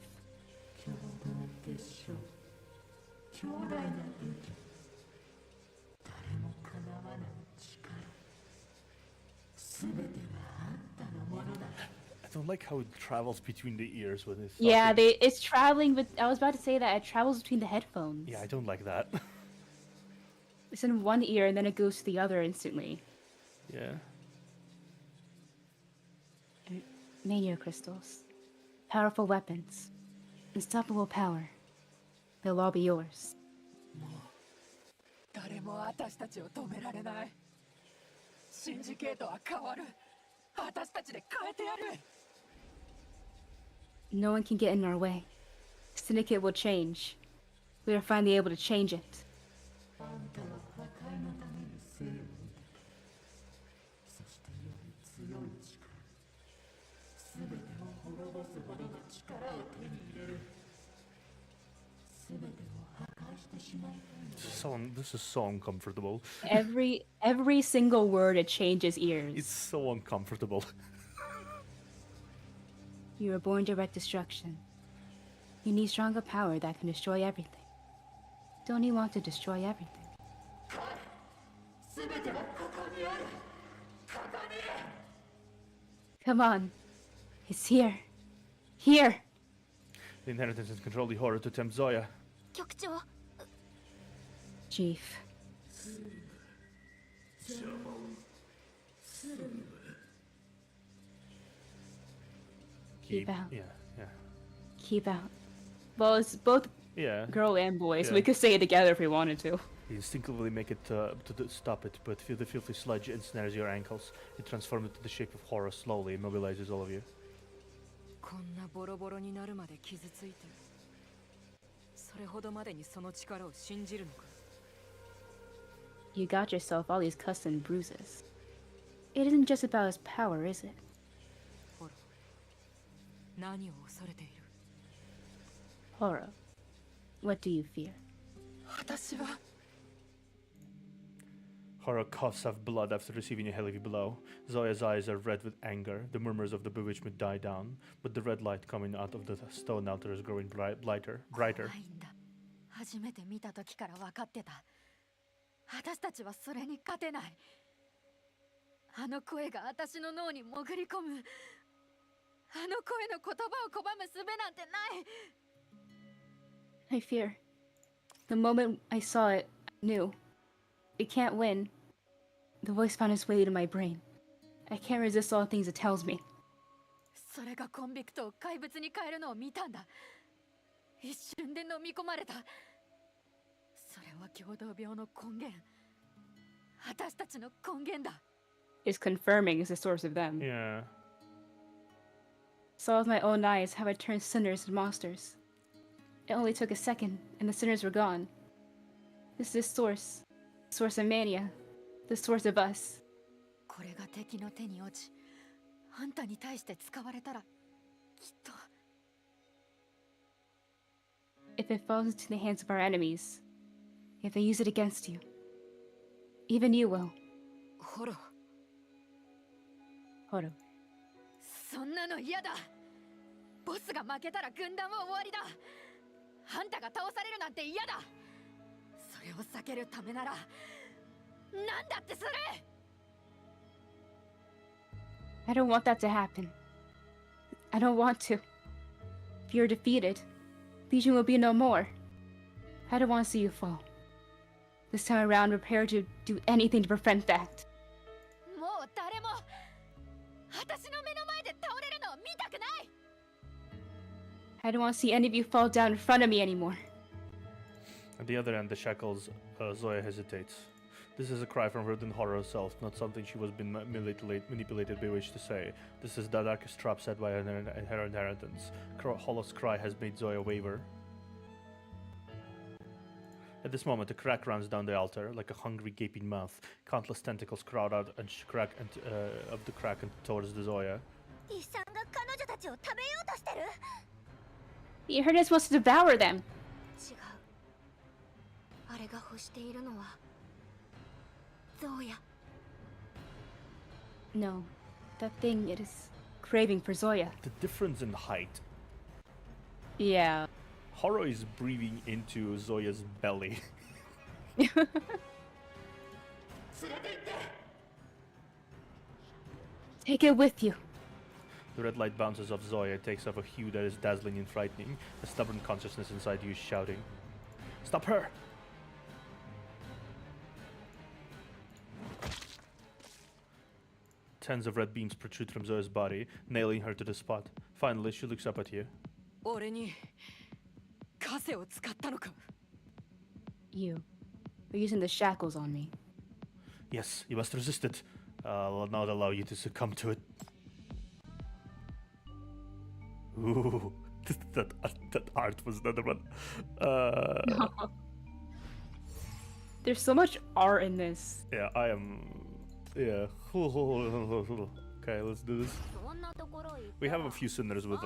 I don't like how it travels between the ears when it's Yeah, talking. it's traveling with, I was about to say that it travels between the headphones. Yeah, I don't like that. It's in one ear and then it goes to the other instantly. Yeah. Mania crystals. Powerful weapons. Unstoppable power. They'll all be yours. 誰も私たちを止められない。シンジケートは変わる。私たちで変えてやる。 No one can get in our way. Syndicate will change. We are finally able to change it. This is so uncomfortable. Every single word, it changes ears. It's so uncomfortable. You were born to wreak destruction. You need stronger power that can destroy everything. Don't you want to destroy everything? Come on. It's here. Here! The inheritance has controlled the horror to tempt Zoya. 局長 Chief. Keep out. Yeah, yeah. Keep out. Well, it's both Yeah. girl and boy, so Yeah. we could say it together if we wanted to. You instinctively make it stop it, but the filthy sludge ensnares your ankles. It transforms into the shape of horror slowly, immobilizes all of you. こんなボロボロになるまで傷ついて、それほどまでにその力を信じるのか。 You got yourself all these cuts and bruises. It isn't just about his power, is it? ほら、何を恐れている。 Horror. What do you fear? 私は Horror coughs up blood after receiving a heavy blow. Zoya's eyes are red with anger. The murmurs of the bewitchment die down, but the red light coming out of the stone altar is growing brighter. 怖いんだ。初めて見た時から分かってた。私たちはそれに勝てない。あの声が私の脳に潜り込む。あの声の言葉を拒む術なんてない。 I fear. The moment I saw it, I knew. It can't win. The voice found its way to my brain. I can't resist all things it tells me. それがコンビクトを怪物に変えるのを見たんだ。一瞬で飲み込まれた。それは共同病の根源。私たちの根源だ。 It's confirming it's the source of them. Yeah. Saw with my own eyes how I turned sinners into monsters. It only took a second, and the sinners were gone. This is source. Source of mania. The source of us. これが敵の手に落ち、あんたに対して使われたら、きっと。 If it falls into the hands of our enemies, if they use it against you, even you will. ホロ、 Horo. そんなの嫌だ。ボスが負けたら軍団は終わりだ。あんたが倒されるなんて嫌だ。それを避けるためなら、なんだってする。 I don't want that to happen. I don't want to. If you're defeated, Legion will be no more. I don't want to see you fall. This time around, prepare to do anything to prevent that. もう誰も私の目の前で倒れるのを見たくない。 I don't want to see any of you fall down in front of me anymore. At the other end, the shackles, Zoya hesitates. This is a cry from her in horror herself, not something she was being manipulated by which to say. This is the darkest trap set by her inheritance. Hollow's cry has made Zoya waver. At this moment, a crack runs down the altar, like a hungry, gaping mouth. Countless tentacles crowd out and crack of the crack and towards the Zoya. イさんが彼女たちを食べようとしてる。 You heard us supposed to devour them. 違う。あれが欲しているのはゾウヤ。 No, that thing, it is craving for Zoya. The difference in height. Yeah. Horror is breathing into Zoya's belly. Take it with you. The red light bounces off Zoya, takes off a hue that is dazzling and frightening. A stubborn consciousness inside you is shouting, "Stop her!" Tens of red beams protrude from Zoya's body, nailing her to the spot. Finally, she looks up at you. 俺に枷を使ったのか。 You. They're using the shackles on me. Yes, you must resist it. I'll not allow you to succumb to it. Ooh, that art was another one. There's so much art in this. Yeah, I am. Yeah. Okay, let's do this. そんなところ行った We ら have a few sinners with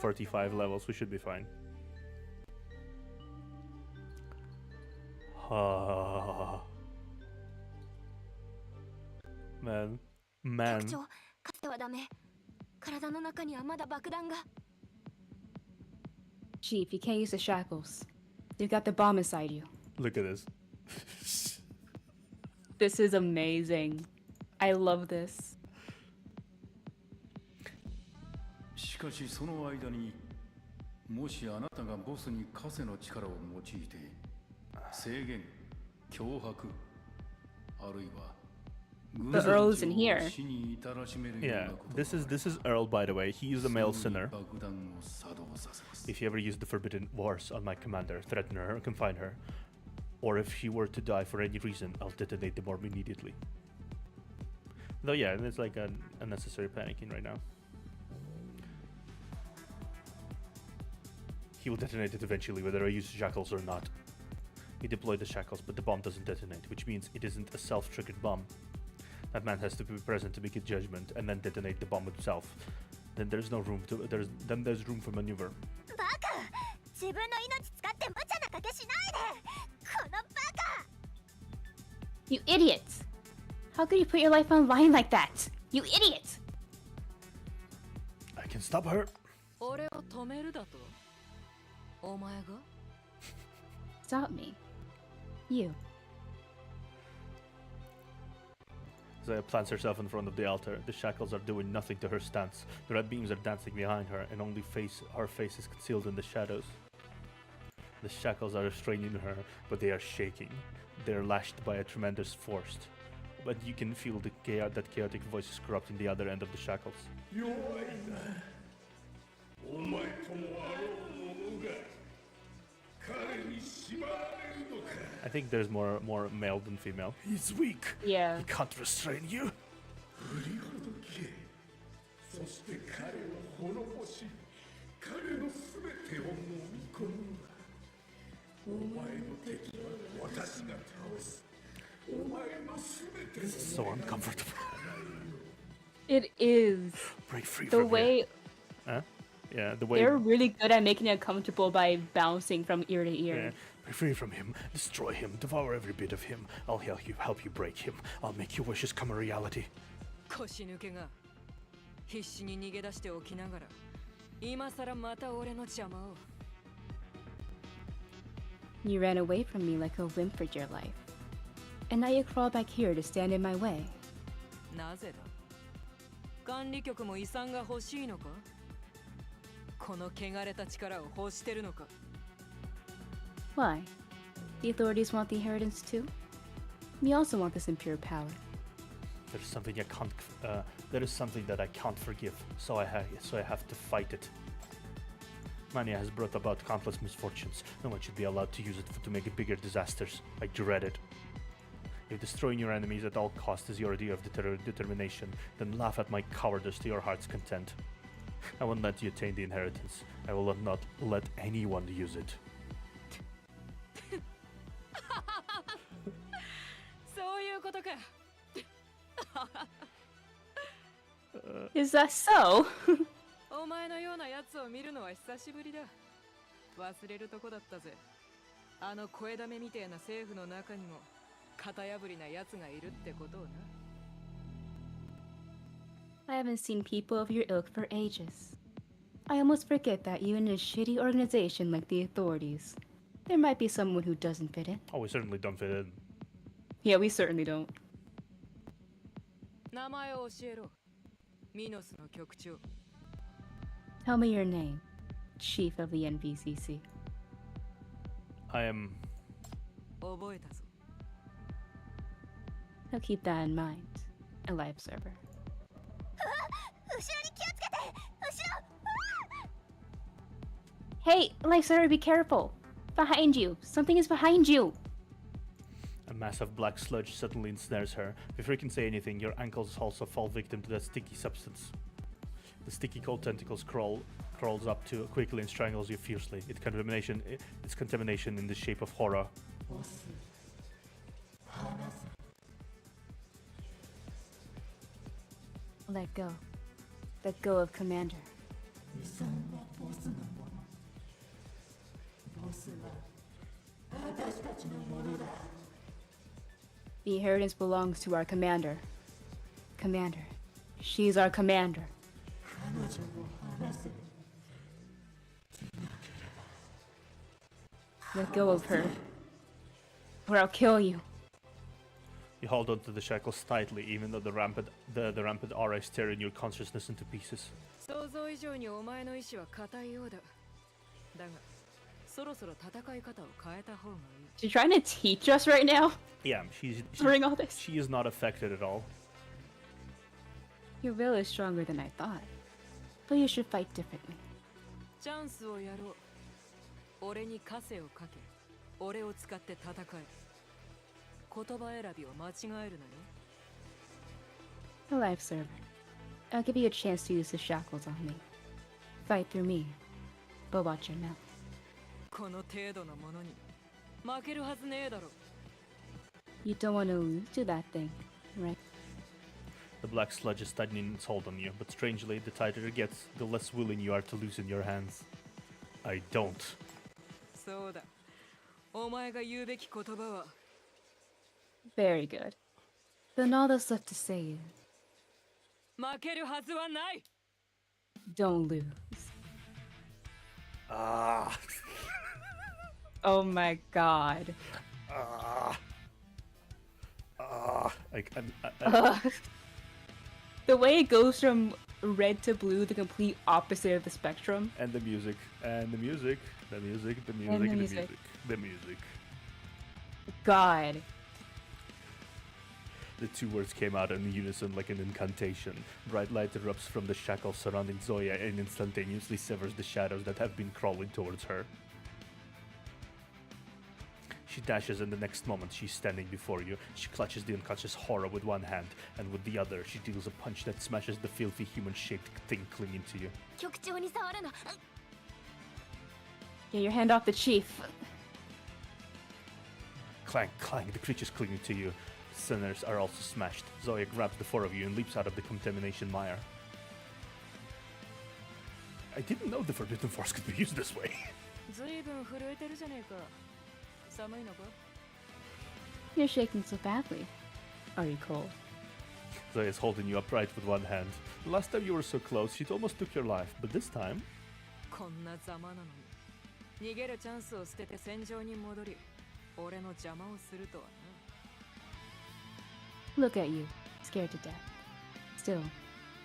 35 levels. We should be fine. Man, 局 man. 長、かつてはダメ。体の中にはまだ爆弾が。 Chief, you can't use the shackles. You've got the bomb inside you. Look at this. This is amazing. I love this. しかしその間にもしあなたがボスに枷の力を用いて制限、脅迫あるいは The Earl's in here. Yeah, this is Earl, by the way. He is a male sinner. If you ever use the Forbidden Wars on my commander, threaten her or confine her, or if she were to die for any reason, I'll detonate the bomb immediately. Though yeah, it's like an unnecessary panicking right now. He will detonate it eventually, whether I use shackles or not. He deployed the shackles, but the bomb doesn't detonate, which means it isn't a self-triggered bomb. That man has to be present to make a judgment and then detonate the bomb itself. Then there's no room to there's room for maneuver. バカ自分の命使って無茶な賭けしないでこのバカ You idiot! How could you put your life on line like that? You idiot! I can stop her. 俺を止めるだとお前が Stop me. You. Zaya plants herself in front of the altar. The shackles are doing nothing to her stance. The red beams are dancing behind her, and only her face is concealed in the shadows. The shackles are restraining her, but they are shaking. They are lashed by a tremendous force. But you can feel that chaotic voice is corrupting the other end of the shackles. I think there's more male than female. He's weak. Yeah. He can't restrain you. This is so uncomfortable. It is. Break free The from way here. Huh? Yeah, the way. they're really good at making it comfortable by bouncing from ear to ear. Yeah. Break free from him. Destroy him. Devour every bit of him. I'll help you break him. I'll make your wishes come a reality. 腰抜けが必死に逃げ出しておきながら今さらまた俺の邪魔を You ran away from me like a wimp for your life. And now you crawl back here to stand in my way. なぜだ管理局も遺産が欲しいのかこの汚れた力を欲してるのか Why? The authorities want the inheritance too? We also want this impure power. There's something I can't. There is something that I can't forgive. So I have to fight it. Mania has brought about countless misfortunes. No one should be allowed to use it to make bigger disasters. I dread it. If destroying your enemies at all costs is your idea of determination, then laugh at my cowardice to your heart's content. I won't let you attain the inheritance. I will not let anyone use it. そういうことか Is that so? お前のようなやつを見るのは久しぶりだ忘れるとこだったぜあの声だめみてえな政府の中にも型破りなやつがいるってことをな I haven't seen people of your ilk for ages. I almost forget that even in a shitty organization like the authorities, there might be someone who doesn't fit in. Oh, we certainly don't fit in. Yeah, we certainly don't. 名前を教えろミノスの局長 Tell me your name, Chief of the NVCC. I am. 覚えたぞ I'll keep that in mind. Alive server. 後ろに気をつけて後ろ Hey, Alive server, be careful! Behind you! Something is behind you! A mass of black sludge suddenly ensnares her. Before you can say anything, your ankles also fall victim to that sticky substance. The sticky cold tentacles crawls up to quickly and strangles you fiercely. Its contamination in the shape of horror. Let go. Let go of Commander. The inheritance belongs to our commander. Commander. She's our commander. Let go of her, or I'll kill you. You hold onto the shackles tightly, even though the rampant aura is tearing your consciousness into pieces. 想像以上にお前の意志は固いようだ。だが、そろそろ戦い方を変えた方がいい。 She's trying to teach us right now? Yeah, During all this? she is not affected at all. Your will is stronger than I thought. But you should fight differently. チャンスをやろう。俺に枷をかけ、俺を使って戦え。言葉選びを間違えるなよ。 Alive server. I'll give you a chance to use the shackles on me. Fight through me. But watch your mouth. この程度のものに負けるはずねえだろ。 You don't want to lose to that thing, right? The black sludge is tightening its hold on you, but strangely, the tighter it gets, the less willing you are to loosen your hands. I don't. そうだ。お前が言うべき言葉は。 Very good. Then all that's left to say is... 負けるはずはない。 Don't lose. Ah. Oh my god. The way it goes from red to blue, the complete opposite of the spectrum. And the music, and the music, the music, the music, And the the music. music, the music. God. The two words came out in unison like an incantation. Bright light erupts from the shackles surrounding Zoya and instantaneously severs the shadows that have been crawling towards her. She dashes, and the next moment she's standing before you. She clutches the unconscious horror with one hand, and with the other she deals a punch that smashes the filthy human-shaped thing clinging to you. 局長に触るな。 Get your hand off the chief. Clank, clank, the creatures clinging to you. Sinners are also smashed. Zoya grabs the four of you and leaps out of the contamination mire. I didn't know the Forbidden Force could be used this way. ずいぶん震えてるじゃねえか。寒いのか？ You're shaking so badly. Are you cold? Zoya is holding you upright with one hand. The last time you were so close, she'd almost took your life, but this time... こんなざまなのに逃げるチャンスを捨てて戦場に戻り俺の邪魔をするとはな。 Look at you, scared to death. Still,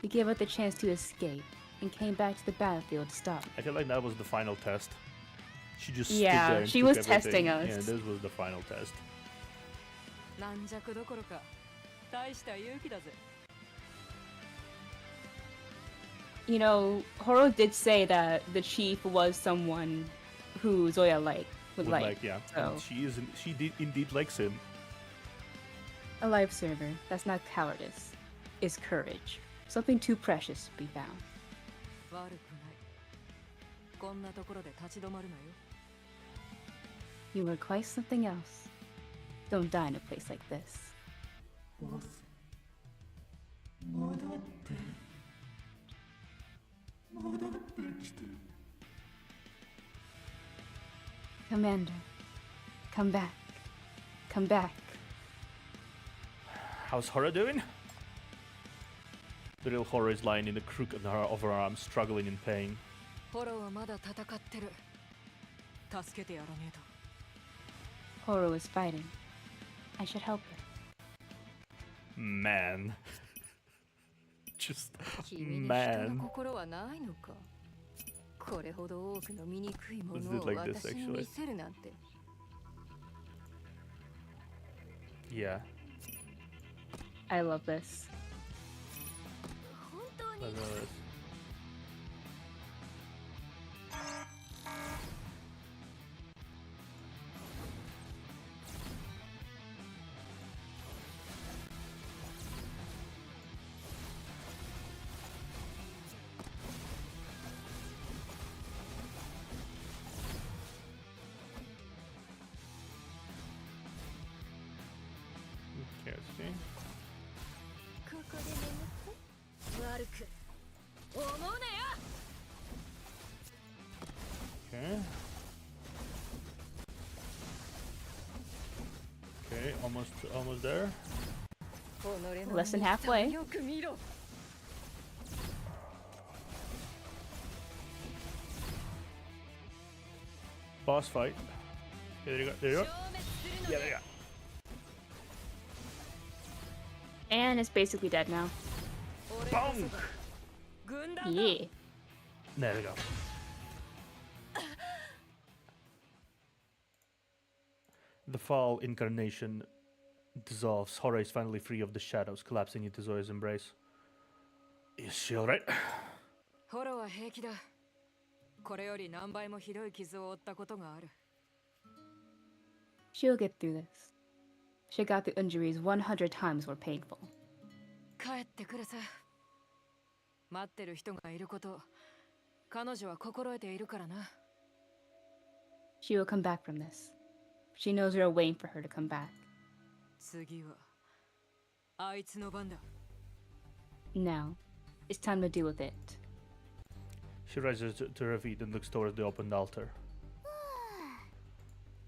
you gave up the chance to escape and came back to the battlefield to stop me. I feel like that was the final test. She just Yeah, stood there and she took was everything. testing us. Yeah, this was the final test. 軟弱どころか大した勇気だぜ。 You know, Horo did say that the chief was someone who Zoya would like. Yeah. So. She indeed likes him. A life server, that's not cowardice. It's courage. Something too precious to be found. 悪くない。こんなところで立ち止まるなよ。 You were quite something else. Don't die in a place like this. Commander, come back. Come back. How's Hora doing? The real Hora is lying in the crook of her arm, struggling in pain. フォローはまだ戦ってる。助けてやらねえと。 Horo is fighting. I should help her. Man. Just 君に人 man. の心はないのか。これほど多くの醜いも Was の it を like this, 私に actually? 見せるなんて。 Yeah. I love this. 本当に I know this. Okay, let's see. ここで眠って悪く思うなよ Okay. Okay, almost there. Less than halfway. よく見ろ Boss fight. There you go. There you go. 消滅するの Yeah, there you go. And it's basically dead now. 俺こそ Bonk. が軍団だ Yeah. There we go. The fall incarnation dissolves. Hora is finally free of the shadows, collapsing into Zoya's embrace. Is she alright? フォローは平気だこれより何倍もひどい傷を負ったことがある She'll get through this. She got the injuries 100 times more painful. 帰ってくるさ待ってる人がいること彼女は心得ているからな She will come back from this. She knows we are waiting for her to come back. 次はあいつの番だ Now, it's time to deal with it. She rises to her feet and looks towards the opened altar.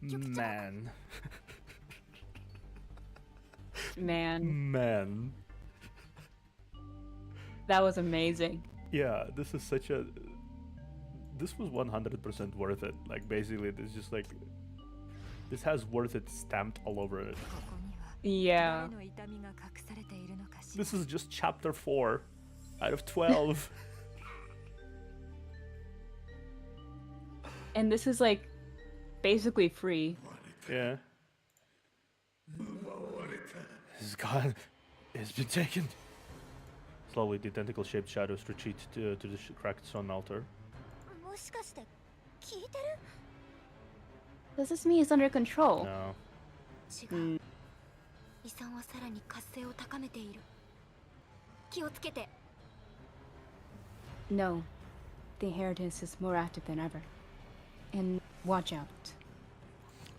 Man. Man, Man. that was amazing. Yeah, this is such a... This was 100% worth it. Like, basically, this just like... This has worth it stamped all over it. ここには Yeah. 誰の痛みが隠されているのかしら This is just chapter 4 out of 12. And this is like basically free. Yeah. It's gone. It's been taken. Slowly, the tentacle-shaped shadows retreat to the cracked stone altar. もしかして聞いてる Does this mean it's under control? No. 違う遺産はさらに活性を高めている気をつけて No. The inheritance is more active than ever. And watch out.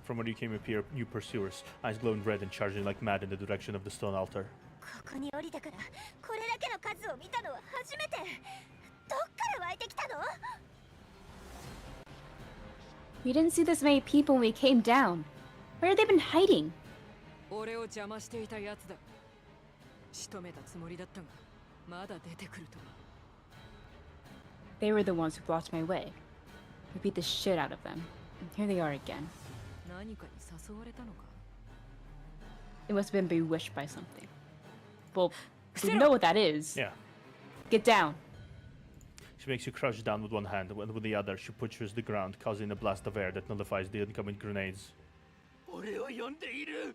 From where you came appear new pursuers, eyes glowing red and charging like mad in the direction of the stone altar. ここに降りてからこれだけの数を見たのは初めてどっから湧いてきたの We didn't see this many people when we came down. Where have they been hiding? 俺を邪魔していたやつだ仕留めたつもりだったがまだ出てくるとは They were the ones who blocked my way. We beat the shit out of them. And here they are again. 何かに誘われたのか It must have been bewitched by something. Well, we know what that is. Yeah. Get down. She makes you crouch down with one hand, and with the other, she pushes the ground, causing a blast of air that nullifies the incoming grenades. 俺を呼んでいる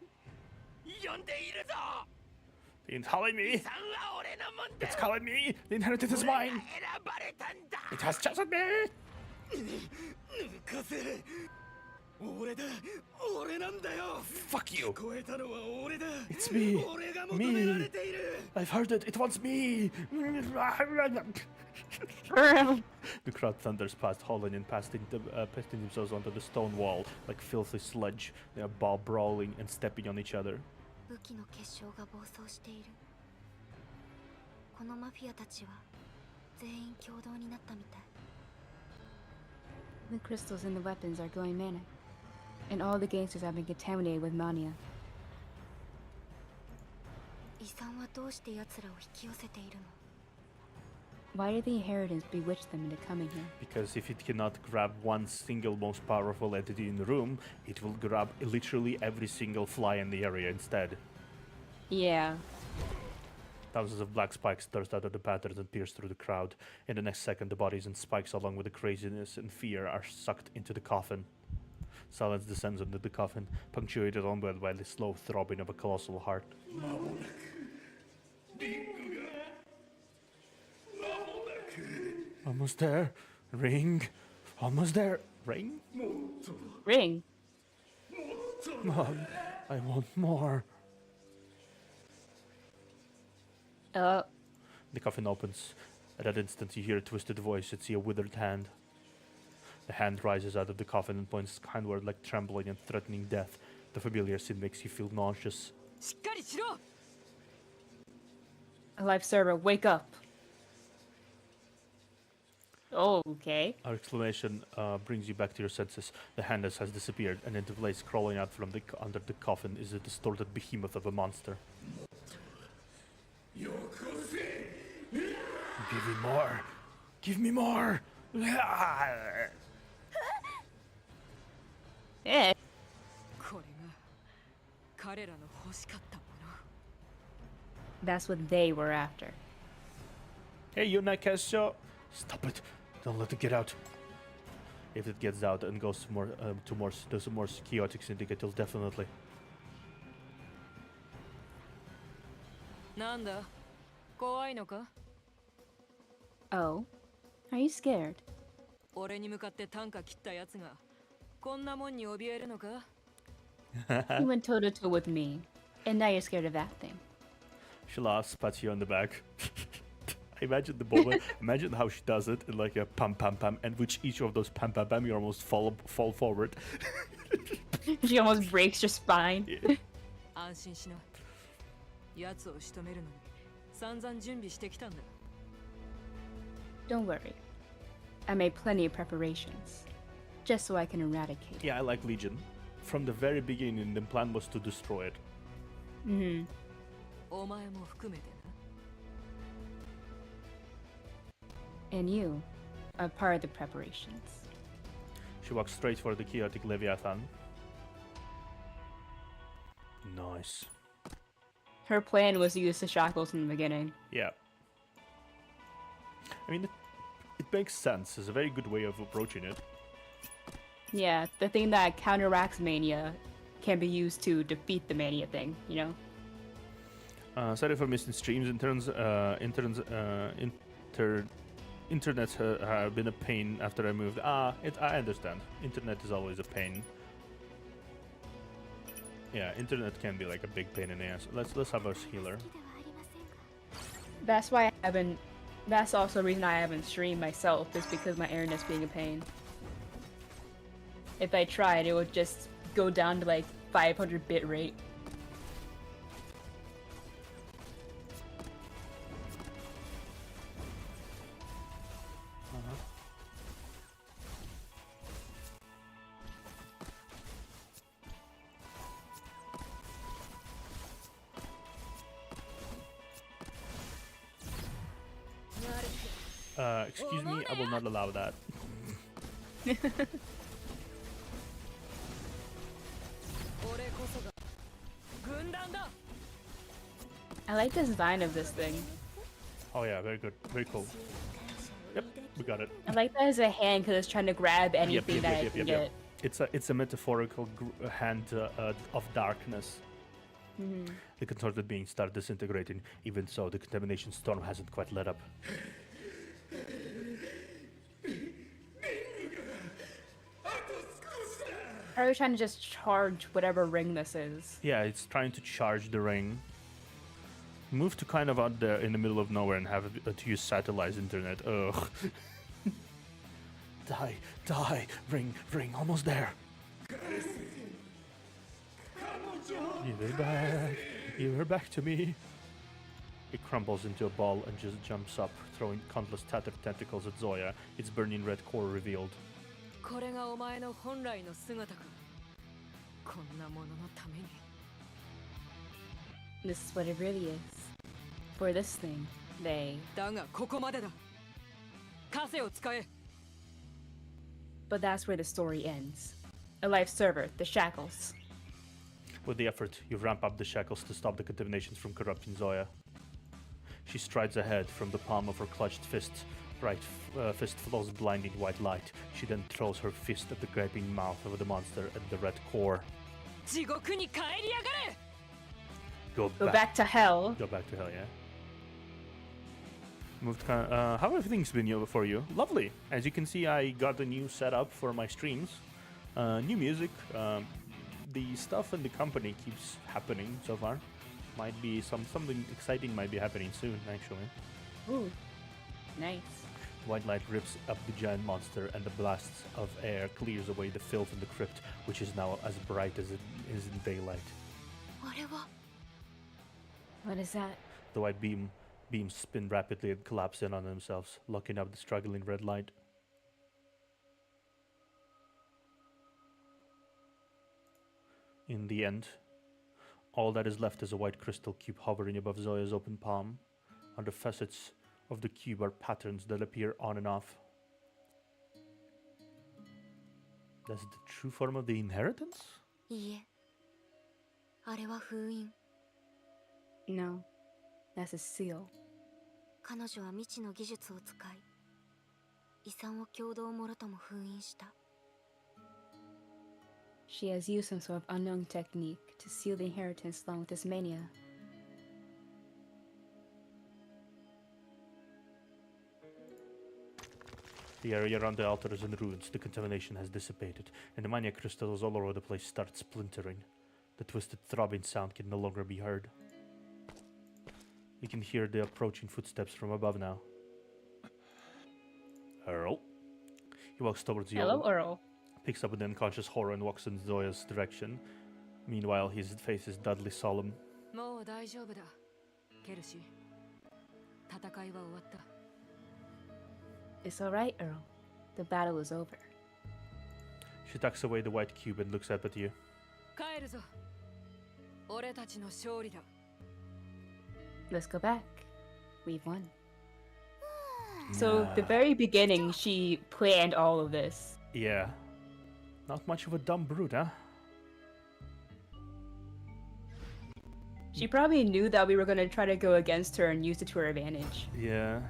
呼んでいるぞ It's calling me! さんは俺のもんだ It's calling me! The inheritance is 俺が mine! 選ばれたんだ It has chosen me! 抜かせ俺だ俺なんだよ Fuck you! 聞こえたのは俺だ It's me! 俺が求められている I've heard it! It wants me! The crowd thunders past, hauling and pasting themselves onto the stone wall like filthy sludge. They are brawling and stepping on each other. 武器の結晶が暴走しているこのマフィアたちは全員共同になったみたい The crystals in the weapons are going manic. And all the gangsters have been contaminated with mania. 遺産はどうして奴らを引き寄せているの Why did the inheritance bewitch them into coming here? Because if it cannot grab one single most powerful entity in the room, it will grab literally every single fly in the area instead. Yeah. Thousands of black spikes burst out of the patterns and pierce through the crowd. In the next second, the bodies and spikes, along with the craziness and fear, are sucked into the coffin. Silence descends into the coffin, punctuated onward by the slow throbbing of a colossal heart. Almost there. Ring. Almost there. Ring? Ring. Mom, I want more. The coffin opens. At that instant, you hear a twisted voice and see a withered hand. The hand rises out of the coffin and points skyward like trembling and threatening death. The familiar scene makes you feel nauseous. しっかりしろ。 Alive server, wake up. Oh, okay. Our exclamation brings you back to your senses. The hand has disappeared, and into place crawling out from under the coffin is a distorted behemoth of a monster. Give me more! Give me more! Eh. これが彼らの欲しかったもの。 That's what they were after. Hey, you Nakasho! Stop it! Don't let it get out. If it gets out and goes to some more chaotic syndicate, it'll definitely. なんだ怖いのか Oh, are you scared? 俺に向かって短歌切ったやつがこんなもんに怯えるのか You went toe to toe with me, and now you're scared of that thing. She laughs, pats you on the back. I imagine the moment. Imagine how she does it in like a pam pam pam, and with each of those pam pam pam, you almost fall forward. She almost breaks your spine. 安心しな。奴を仕留めるのに散々準備してきたんだ。 Don't worry. I made plenty of preparations, just so I can eradicate it. Yeah, I like Legion. From the very beginning, the plan was to destroy it. Mm-hmm. お前も含めてな。 And you are part of the preparations. She walks straight for the chaotic Leviathan. Nice. Her plan was to use the shackles in the beginning. Yeah. I mean, it makes sense. It's a very good way of approaching it. Yeah, the thing that counteracts mania can be used to defeat the mania thing, you know? Sorry for missing streams. Internet have been a pain after I moved. I understand. Internet is always a pain. Yeah, internet can be like a big pain in the ass. Let's have us healer. That's why I haven't. That's also the reason I haven't streamed myself, is because my internet's being a pain. If I tried, it would just go down to like 500 bit rate. Excuse me, I will not allow that. I like the design of this thing. Oh yeah, very good, very cool. Yep, we got it. I like that as a hand because it's trying to grab anything that I can get. It's a metaphorical hand of darkness. Mm-hmm. The contorted beings start disintegrating. Even so, the contamination storm hasn't quite let up. Are we trying to just charge whatever ring this is? Yeah, it's trying to charge the ring. Move to kind of out there in the middle of nowhere and have it to use satellite internet. Ugh. Die, ring, almost there. Give her back to me. It crumbles into a ball and just jumps up, throwing countless tattered tentacles at Zoya, its burning red core revealed. これがお前の本来の姿か。こんなもののために。 This is what it really is. For this thing, they... だがここまでだ。枷を使え。 But that's where the story ends. Alive server, the shackles. With the effort, you ramp up the shackles to stop the contaminations from corrupting Zoya. She strides ahead from the palm of her clutched fist. Fist flows blinding white light. She then throws her fist at the gaping mouth of the monster and the red core. 地獄に帰りやがれ。 Go Go back to hell. Go back to hell, yeah. How have things been for you? Lovely. As you can see, I got a new setup for my streams. New music. The stuff in the company keeps happening so far. Might be something exciting might be happening soon, actually. Ooh, nice. White light rips up the giant monster, and the blasts of air clears away the filth in the crypt, which is now as bright as it is in daylight. あれは What What is that? The white beams spin rapidly and collapse in on themselves, locking up the struggling red light. In the end, all that is left is a white crystal cube hovering above Zoya's open palm. On the facets of the cube are patterns that appear on and off. That's the true form of the inheritance? いいえ、あれは封印。 No, that's a seal. 彼女は未知の技術を使い、遺産を共同もろとも封印した。 She has used some sort of unknown technique to seal the inheritance along with this mania. The area around the altar is in ruins. The contamination has dissipated, and the mania crystals all over the place start splintering. The twisted throbbing sound can no longer be heard. You can hear the approaching footsteps from above now. Earl. He walks towards the Hello, old, Earl. picks up an unconscious horror and walks in Zoya's direction. Meanwhile, his face is deadly solemn. もう大丈夫だ。ケルシー。戦いは終わった。 It's alright, Earl. The battle is over. She tucks away the white cube and looks up at you. 帰るぞ。俺たちの勝利だ。 Let's go back. We've won. So, the very beginning, she planned all of this. Yeah. Not much of a dumb brute, huh? She probably knew that we were gonna try to go against her and use it to her advantage. Yeah.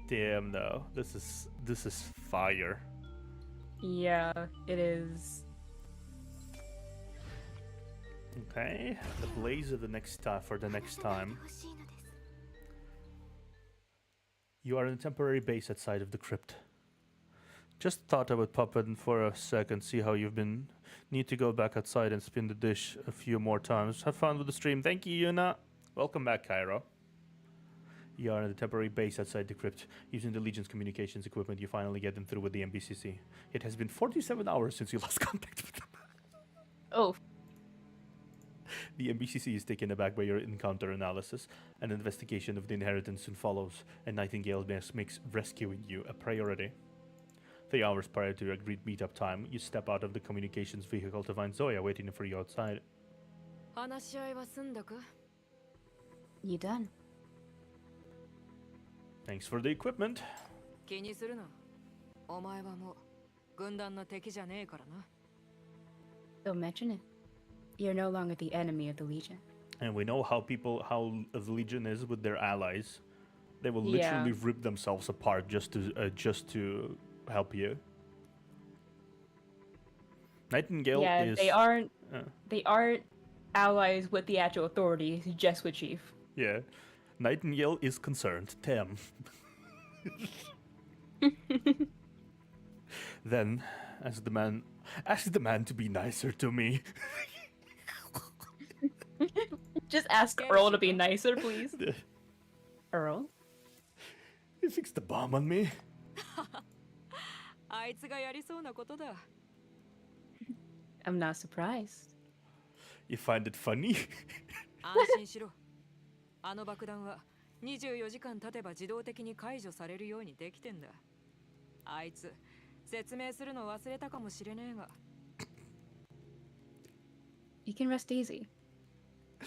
Damn, though. This is fire. Yeah, it is. Okay, the blaze of the next for the next time. 欲しいのです。 You are in a temporary base outside of the crypt. Just thought I would pop in for a second, see how you've been. Need to go back outside and spin the dish a few more times. Have fun with the stream. Thank you, Yuna. Welcome back, Cairo. You are in the temporary base outside the crypt. Using the Legion's communications equipment, you finally get them through with the MBCC. It has been 47 hours since you lost contact with them. Oh, The MBCC is taken aback by your encounter analysis. An investigation of the inheritance soon follows, and Nightingale makes rescuing you a priority. 3 hours prior to your agreed meetup time, you step out of the communications vehicle to find Zoya waiting for you outside. 話し合いは済んだか？ you done? Thanks for the equipment. 気にするな。お前はもう軍団の敵じゃねえからな。 Don't mention it. You're no longer the enemy of the Legion. And we know how the Legion is with their allies. They will Yeah. literally rip themselves apart just to help you. Nightingale Yeah, is they aren't allies with the actual authorities, just with Chief. yeah. Nightingale is concerned. Damn. Then, ask the man to be nicer to me. Just ask Earl to be nicer, please. Earl? He fixed the bomb on me. あいつがやりそうなことだ。 I'm not surprised. You find it funny? 安心しろ。あの爆弾は24時間経てば自動的に解除されるようにできてんだ。あいつ説明するの忘れたかもしれねえが。 You can rest easy.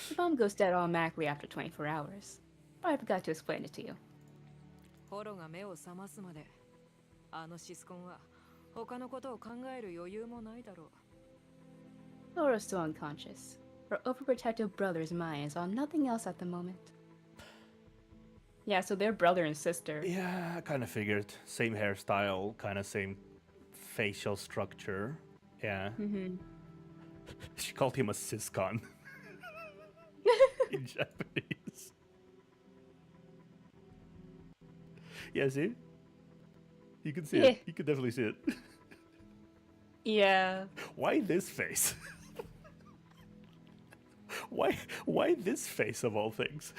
The bomb goes dead automatically after 24 hours. But I forgot to explain it to you. ホロが目を覚ますまで、あのシスコンは他のことを考える余裕もないだろう。 Laura's still unconscious. Her overprotective brother's mind is on nothing else at the moment. Yeah, so they're brother and sister. Yeah, I kind of figured. Same hairstyle, kind of same facial structure. Yeah. Mm-hmm. She called him a siscon in Japanese. Yeah, see? You can see Yeah. it. You can definitely see it. Yeah. Why this face? Why this face of all things?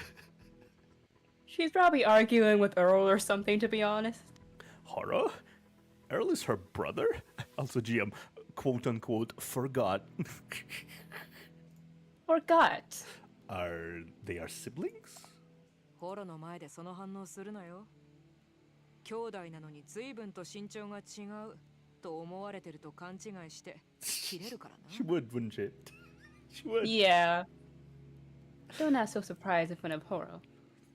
She's probably arguing with Earl or something, to be honest. Horror? Earl is her brother? Also, GM, quote unquote, forgot. Forgot. Are they our siblings? ホロの前でその反応するなよ。兄弟なのに随分と身長が違うと思われてると勘違いして切れるからな。She would, wouldn't she? She would. Yeah. Though not so surprised in front of Horo.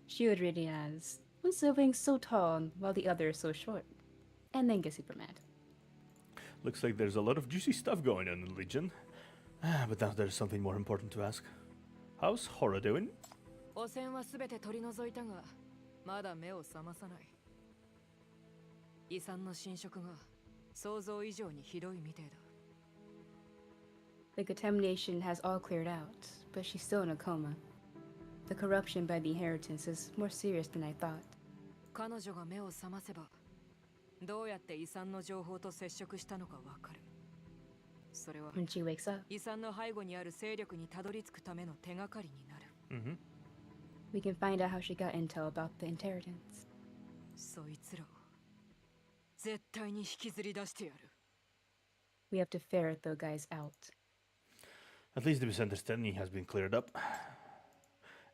She would read it as one sibling so tall while the other is so short. And then get super mad. Looks like there's a lot of juicy stuff going on in Legion. But now there's something more important to ask. How's Hora doing? 汚染はすべて取り除いたが、まだ目を覚まさない。遺産の侵食が想像以上にひどいみてえだ。The contamination has all cleared out, but she's still in a coma. The corruption by the inheritance is more serious than I thought. 彼女が目を覚ませば、どうやって遺産の情報と接触したのかわかる。それは When she wakes up, 遺産の背後にある勢力にたどり着くための手がかりになる。we can find out how she got intel about the inheritance. そいつらを絶対に引きずり出してやる。We have to ferret those guys out. At least the misunderstanding has been cleared up.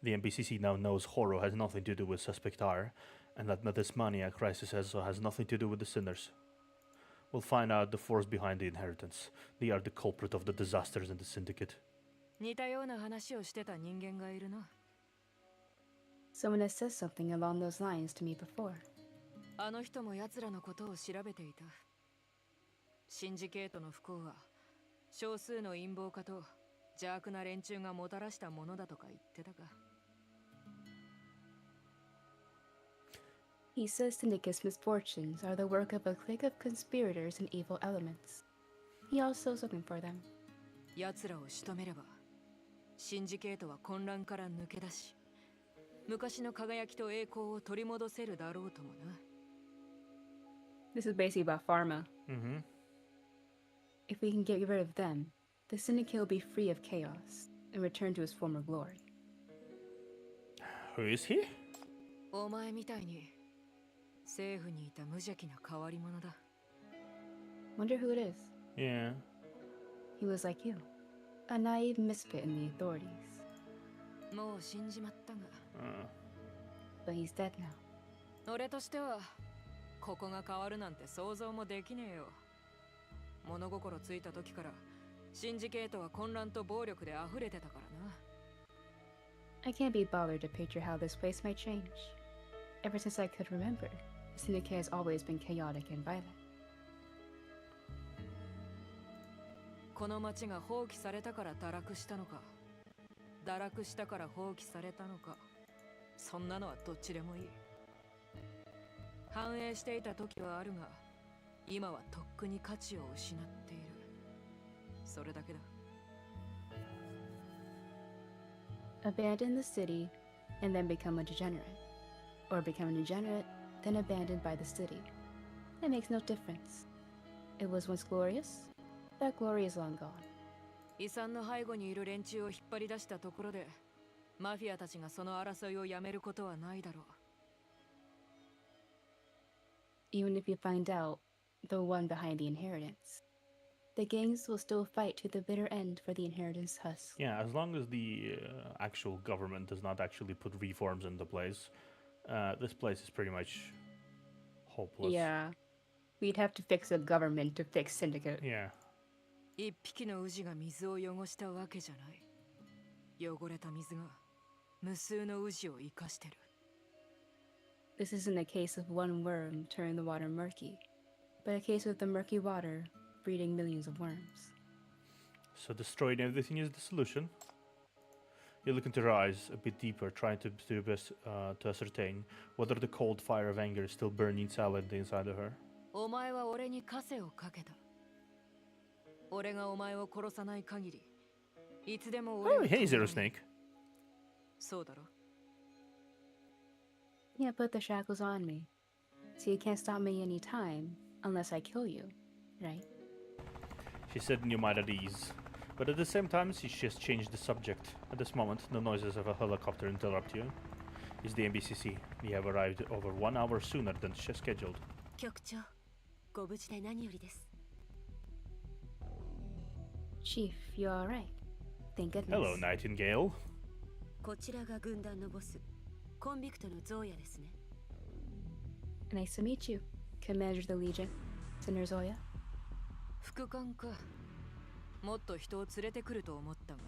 The MBCC now knows Horo has nothing to do with Suspect R, and that this maniac crisis also has nothing to do with the sinners. We'll find out the force behind the inheritance. They are the culprit of the disasters in the syndicate. 似たような話をしてた人間がいるな。Someone has said something along those lines to me before. あの人も奴らのことを調べていた。シンジケートの不幸は少数の陰謀家と邪悪な連中がもたらしたものだとか言ってたが。He says Syndicate's misfortunes are the work of a clique of conspirators and evil elements. He also is looking for them. 奴らを仕留めれば、シンジケートは混乱から抜け出し、昔の輝きと栄光を取り戻せるだろうともな。This is basically about pharma. If we can get rid of them, the Syndicate will be free of chaos and return to its former glory. Who is he? お前みたいに政府にいた無邪気な変わり者だ。Wonder who it is. Yeah. He was like you, a naive misfit in the authorities. もう死んじまったが。But he's dead now. 俺としてはここが変わるなんて想像もできねえよ。物心ついた時からシンジケートは混乱と暴力で溢れてたからな。I can't be bothered to picture how this place might change. Ever since I could remember, the Syndicate has always been chaotic and violent. この町が放棄されたから堕落したのか、堕落したから放棄されたのか、そんなのはどっちでもいい。繁栄していた時はあるが、今はとっくに価値を失っている。それだけだ。Abandon the city and then become a degenerate. Or become a degenerate, then abandoned by the city. That makes no difference. It was once glorious. That glory is long gone. 遺産の背後にいる連中を引っ張り出したところで、マフィアたちがその争いをやめることはないだろう。Even if you find out the one behind the inheritance, the gangs will still fight to the bitter end for the inheritance husk. Yeah, as long as the actual government does not actually put reforms into place, this place is pretty much hopeless. Yeah. We'd have to fix the government to fix Syndicate. Yeah. 一匹のウジが水を汚したわけじゃない。汚れた水が無数のウジを生かしてる。This isn't a case of one worm turning the water murky, but a case of the murky water breeding millions of worms. So destroying everything is the solution. You look into her eyes a bit deeper, trying to do best to ascertain whether the cold fire of anger is still burning silently inside of her. お前は俺に枷をかけた。俺がお前を殺さない限り、いつでも俺 Oh, hey, Zero Snake. そうだろ。Yeah, put the shackles on me. So you can't stop me anytime unless I kill you, right? She's setting your mind at ease. But at the same time, she just changed the subject. At this moment, the noises of a helicopter interrupt you. It's the MBCC. They have arrived over 1 hour sooner than scheduled. 局長、ご無事で何よりです。 Chief, you alright? Thank goodness. Hello, Nightingale. こちらが軍団のボス、コンビクトのゾーヤですね。Nice to meet you, Commander of the Legion, Sinner Zoya. 副官か。もっと人を連れてくると思ったが。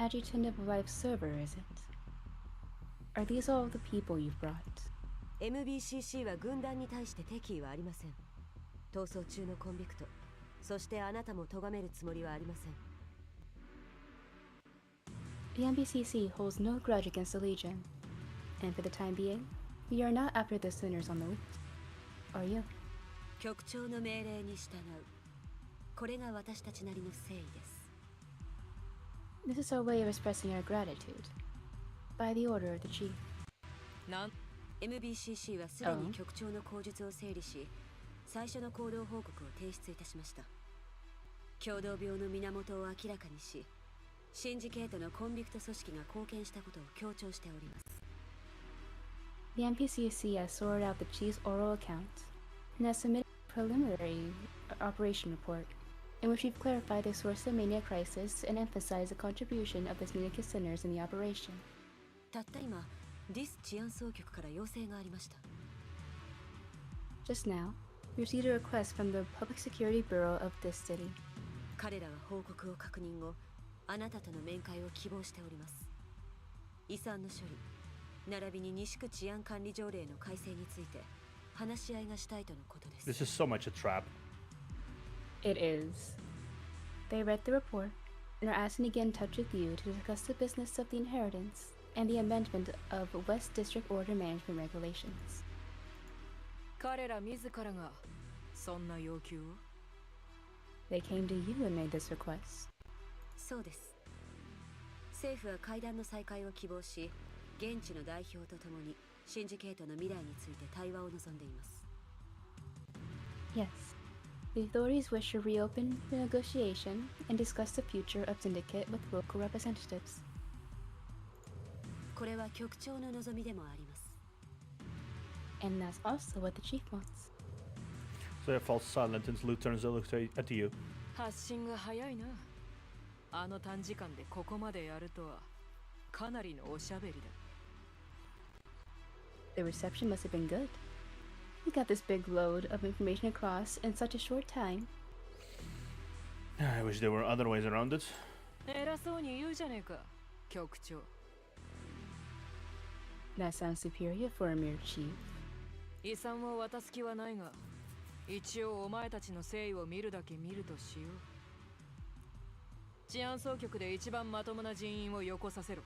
Adjutant of Alive server, is it? Are these all the people you've brought? MBCC は軍団に対して敵意はありません。逃走中のコンビクト、そしてあなたも咎めるつもりはありません。The MBCC holds no grudge against the Legion, and for the time being, we are not after the sinners on the loose. Are you? 局長の命令に従う。これが私たちなりの誠意です。This is our way of expressing our gratitude. By the order of the chief. MBCC はすでに局長の口述を整理し、最初の行動報告を提出いたしました。共同病の源を明らかにし、シンジケートのコンビクト組織が貢献したことを強調しております。The MPCC has sorted out the chief's oral account and has submitted a preliminary operation report, in which we've clarified the source of the Mania crisis and emphasized the contribution of the Mania sinners in the operation. たった今、ディス治安総局から要請がありました。Just now, we received a request from the Public Security Bureau of this city. 彼らは報告を確認後、あなたとの面会を希望しております。遺産の処理、並びに西区治安管理条例の改正について話し合いがしたいとのことです。This is so much a trap. It is. They read the report and are asking to get in touch with you to discuss the business of the inheritance and the amendment of West District Order Management Regulations. 彼ら自らがそんな要求を？ They came to you and made this request. そうです。政府は会談の再開を希望し、現地の代表とともにシンジケートの未来について対話を望んでいます。Yes. The authorities wish to reopen the negotiation and discuss the future of Syndicate with local representatives. これは局長の望みでもあります。And that's also what the chief wants. Zoya falls silent until Lieutenant Zoya looks at you. 発信が早いな。あの短時間でここまでやるとはかなりのおしゃべりだ。The reception must have been good. We got this big load of information across in such a short time. I wish there were other ways around it. 偉そうに言うじゃねえか、局長。That sounds superior for a mere chief. 遺産を渡す気はないが、一応お前たちの誠意を見るだけ見るとしよう。治安総局で一番まともな人員をよこさせろ。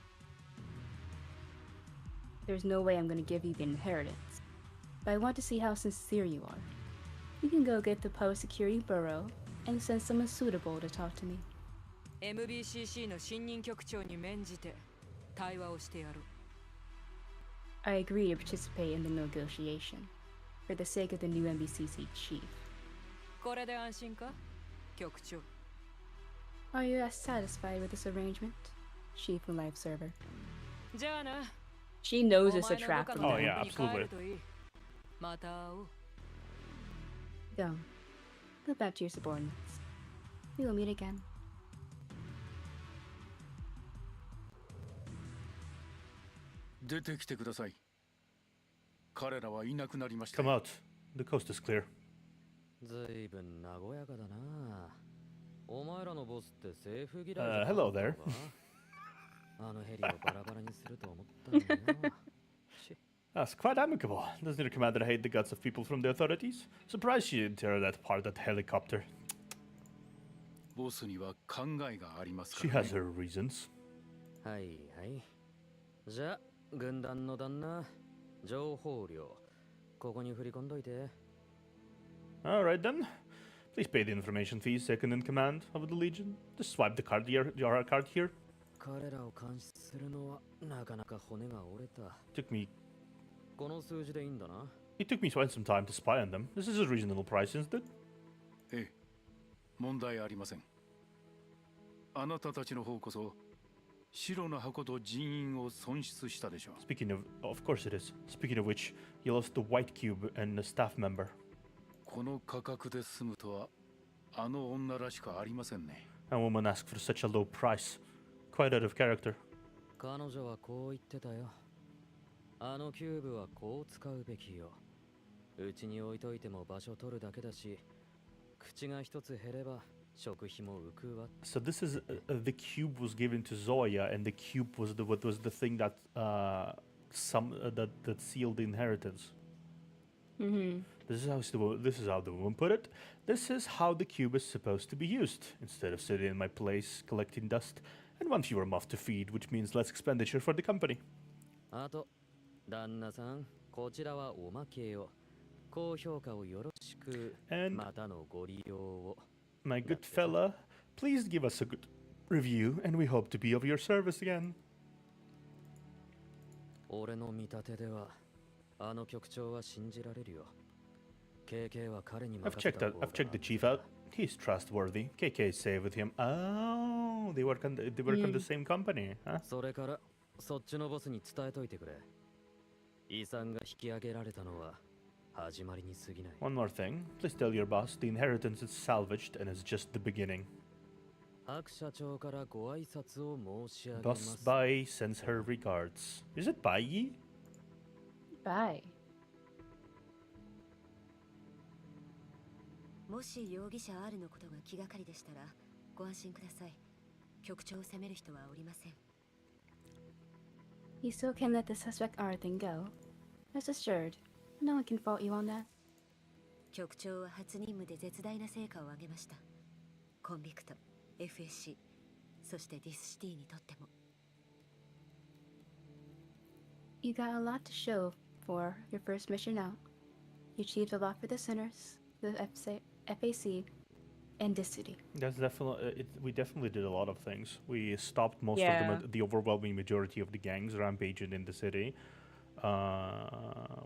There's no way I'm gonna give you the inheritance. But I want to see how sincere you are. You can go get the Public Security Bureau and send someone suitable to talk to me. MBCC の新任局長に免じて対話をしてやろう。I agree to participate in the negotiation for the sake of the new MBCC chief. これで安心か、局長。Are you as satisfied with this arrangement, Chief Alive server? じゃあな。 She knows it's a trap from Oh them. yeah, absolutely. また会おう。 Go. Go back to your subordinates. We will meet again. 出てきてください。彼らはいなくなりました。Come out. The coast is clear. ずいぶん和やかだな。お前らのボスって政府嫌いじゃなかった Hello there. あのヘリをバラバラにすると思ったんだよ。That's quite amicable. Doesn't your commander hate the guts of people from the authorities? Surprised she didn't tear that apart, that helicopter. ボスには考えがありますか She ら、 has her reasons. はいはい。じゃあ、軍団の旦那、情報量、ここに振り込んどいて。Alright then. Please pay the information fees, second in command of the Legion. Just swipe the card here, your card here. 彼らを監視するのはなかなか骨が折れた。Took me この数字でいいんだな。It took me quite some time to spy on them. This is a reasonable price, isn't it? ええ、問題ありません。あなたたちの方こそ白の箱と人員を損失したでしょう。 Speaking of course it is. Speaking of which, you lost the white cube and a staff member. この価格で済むとはあの女らしくありませんね。A woman asked for such a low price. Quite out of character. 彼女はこう言ってたよ。あのキューブはこう使うべきよ。うちに置いといても場所取るだけだし、口が一つ減れば食費も浮くわ。So this is the cube was given to Zoya, and the cube was what was the thing that that sealed the inheritance. Mm-hmm. This is how the woman put it. This is how the cube is supposed to be used. Instead of sitting in my place collecting dust, and one fewer mouth to feed, which means less expenditure for the company. あと、旦那さん、こちらはおまけよ。高評価をよろしく。 And またのご利用を。 my good fella, please give us a good review, and we hope to be of your service again. 俺の見立てでは、あの局長は信じられるよ。KK は彼に I've 任せ checked た out. 方が I've checked the chief out. He's trustworthy. KK is safe with him. Oh, they work on the same company, huh? それから、そっちのボスに伝えといてくれ。遺産が引き上げられたのは始まりに過ぎない。One more thing. Please tell your boss the inheritance is salvaged and it's just the beginning. 白社長からご挨拶を申し上げま Boss す。 Bai sends her regards. Is it Bai? Bye. もし容疑者 R のことが気がかりでしたらご安心ください。局長を責める人はおりません。 You still can't let the suspect R thing go. Rest assured, no one can fault you on that. 局長は初任務で絶大な成果を上げました。コンビクト、FSC、そしてディスシティにとっても。You got a lot to show for your first mission out. You achieved a lot for the sinners, the FAC, and this city. That's definitely. We definitely did a lot of things. We stopped most Yeah. of the overwhelming majority of the gangs rampaging in the city.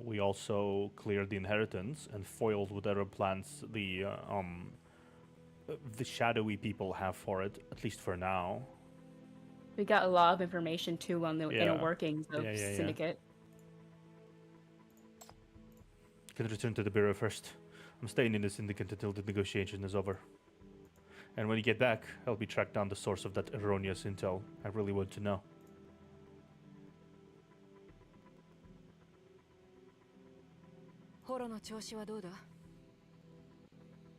We also cleared the inheritance and foiled whatever plans the shadowy people have for it. At least for now. We got a lot of information too on the inner Yeah. workings of Yeah. Syndicate. Can return to the bureau first. I'm staying in the syndicate until the negotiation is over. And when you get back, I'll be tracked down the source of that erroneous intel. I really want to know. ホロの調子はどうだ？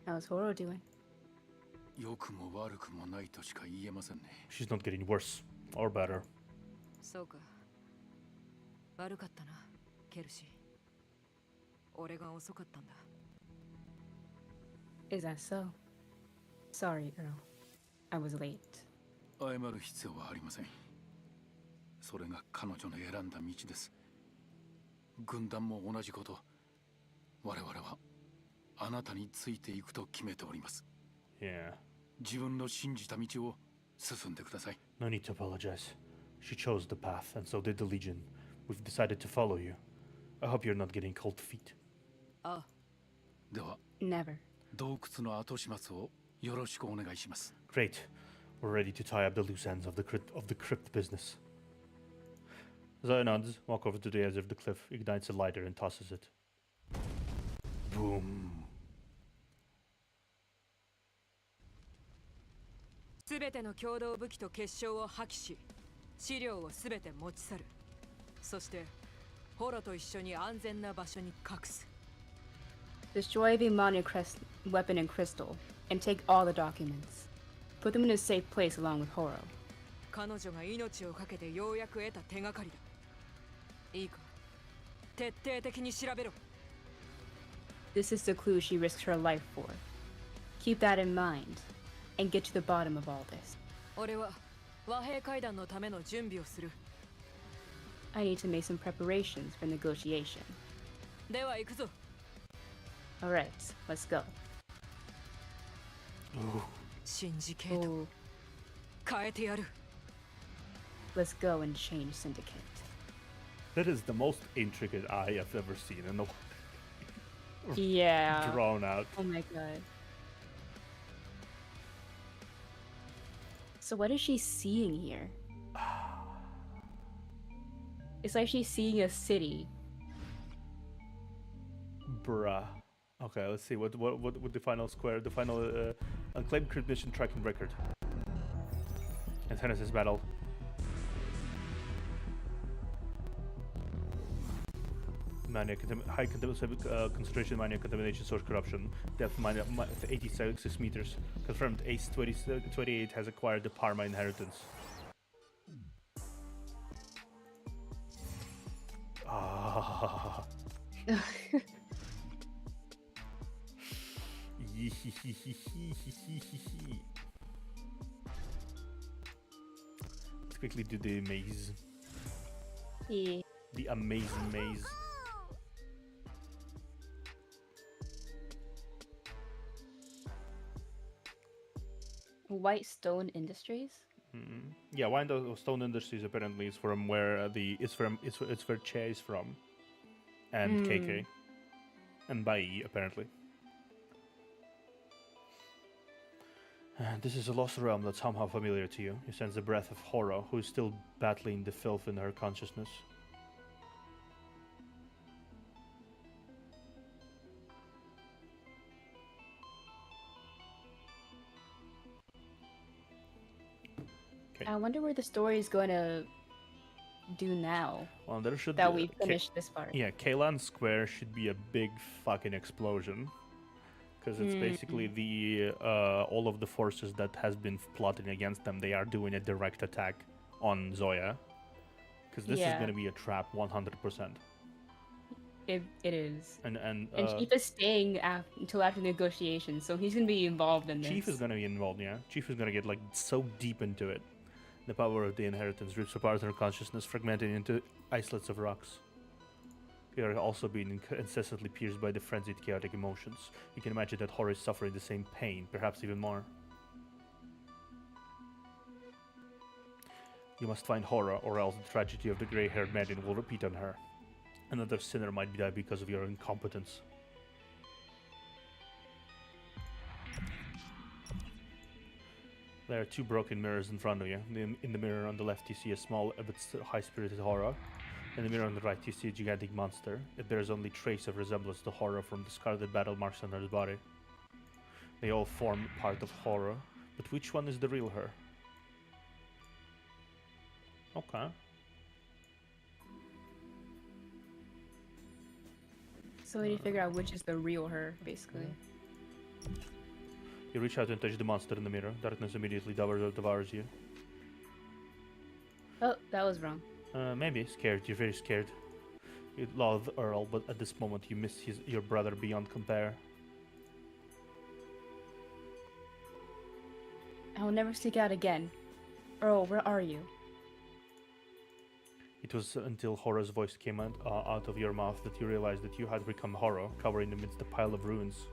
How's Horo doing? 良くも悪くもないとしか言えませんね。 She's not getting worse or better. そうか。悪かったな、ケルシー。俺が遅かったんだ。Is that so? Sorry, Earl. I was late. 謝る必要はありません。それが彼女の選んだ道です。軍団も同じこと。我々はあなたについていくと決めております。Yeah. 自分の信じた道を進んでください。No need to apologize. She chose the path, and so did the Legion. We've decided to follow you. I hope you're not getting cold feet. ああ、では、 Never. 洞窟の後始末をよろしくお願いします。Great. We're ready to tie up the loose ends of the crypt business. Zoya nods, walk over to the edge of the cliff, ignites a lighter, and tosses it. Boom. すべての共同武器と結晶を破棄し、資料をすべて持ち去る。そして、ホロと一緒に安全な場所に隠す。Destroy the mounted weapon and crystal, and take all the documents. Put them in a safe place along with Horo. 彼女が命を懸けてようやく得た手がかりだ。いいか、徹底的に調べろ。This is the clue she risked her life for. Keep that in mind, and get to the bottom of all this. 俺は和平会談のための準備をする。I need to make some preparations for negotiation. では行くぞ。Alright, let's go. シンジケート、 Oh, 変えてやる。 let's go and change Syndicate. That is the most intricate eye I've ever seen in the Yeah. drawn out. Oh my god. So what is she seeing here? It's like she's seeing a city. Bruh. Okay, let's see what the final square, the final unclaimed crypt mission tracking record. Antithesis battle. Mania, high concentration mania, contamination, source corruption. Depth mania, 86 meters. Confirmed. Ace 28 has acquired the Parma inheritance. Ah. Let's quickly do the maze. Yeah. The amazing maze. White Stone Industries. Yeah, Stone Industries apparently is from where it's where Che is from, and KK, and Bai apparently. This is a lost realm that's somehow familiar to you. You sense the breath of Horo, who is still battling the filth in her consciousness. I wonder where the story is going to do now. Well, there should that we finished this part. Yeah, Kaylan Square should be a big fucking explosion, because it's basically the all of the forces that has been plotting against them. They are doing a direct attack on Zoya, because this is going to be a trap 100%. It is. And Chief is staying until after negotiations, so he's going to be involved in this. Chief is going to be involved, yeah. Chief is going to get like so deep into it. The power of the inheritance rips apart her consciousness, fragmenting into islets of rocks. You are also being incessantly pierced by the frenzied, chaotic emotions. You can imagine that Horror is suffering the same pain, perhaps even more. You must find Horror, or else the tragedy of the grey-haired maiden will repeat on her. Another sinner might die because of your incompetence. There are two broken mirrors in front of you. In the mirror on the left you see a small but high-spirited Horror. In the mirror on the right you see a gigantic monster. It bears only trace of resemblance to Horror from the scarlet battle marks on her body. They all form part of Horror, but which one is the real her? Okay. So we need to figure out which is the real her, basically. You reach out and touch the monster in the mirror. Darkness immediately devours you. Oh, that was wrong. Maybe scared. You're very scared. You love Earl, but at this moment you miss your brother beyond compare. I will never seek out again. Earl, where are you? It was until Horror's voice came out of your mouth that you realized that you had become Horror, covering amidst a pile of ruins.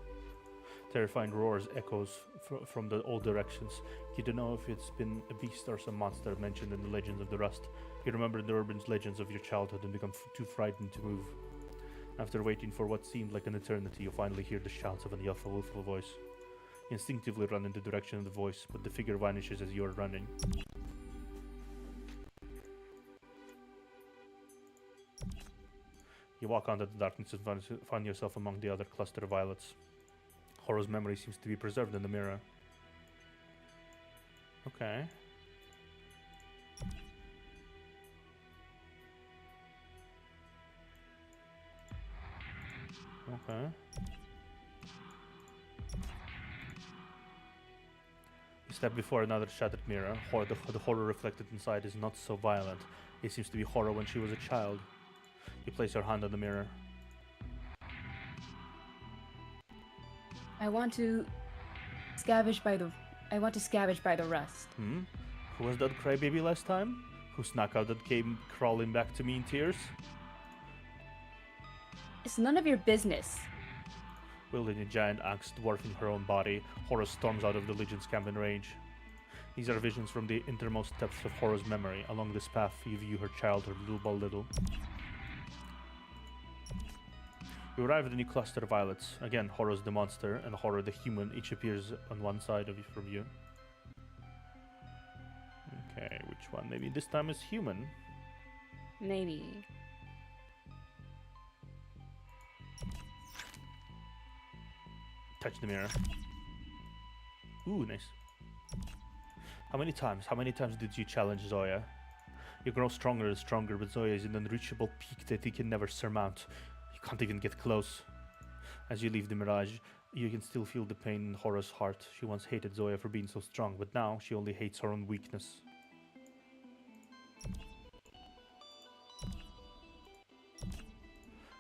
Terrifying roars echoes from all directions. You don't know if it's been a beast or some monster mentioned in the legends of the Rust. You remember the urban legends of your childhood and become too frightened to move. After waiting for what seemed like an eternity, you finally hear the shouts of an youthful voice. You instinctively run in the direction of the voice, but the figure vanishes as you are running. You walk out of the darkness and find yourself among the other cluster of violets. Horror's memory seems to be preserved in the mirror. Okay. Okay. You step before another shattered mirror. The horror reflected inside is not so violent. It seems to be Horror when she was a child. You place your hand on the mirror. I want to scavenge by the rust. Who was that crybaby last time? Who snuck out that came crawling back to me in tears? It's none of your business. Wielding a giant axe dwarfing her own body, Horror storms out of the Legion's camp in rage. These are visions from the innermost depths of Horror's memory. Along this path, you view her childhood little by little. You arrive at a new cluster of violets. Again, Horror's the monster and Horror the human. Each appears on one side of you from you. Okay, which one? Maybe this time is human. Maybe. Touch the mirror. Ooh, nice. How many times? How many times did you challenge Zoya? You grow stronger and stronger, but Zoya is an unreachable peak that you can never surmount. You can't even get close. As you leave the Mirage, you can still feel the pain in Hora's heart. She once hated Zoya for being so strong, but now she only hates her own weakness.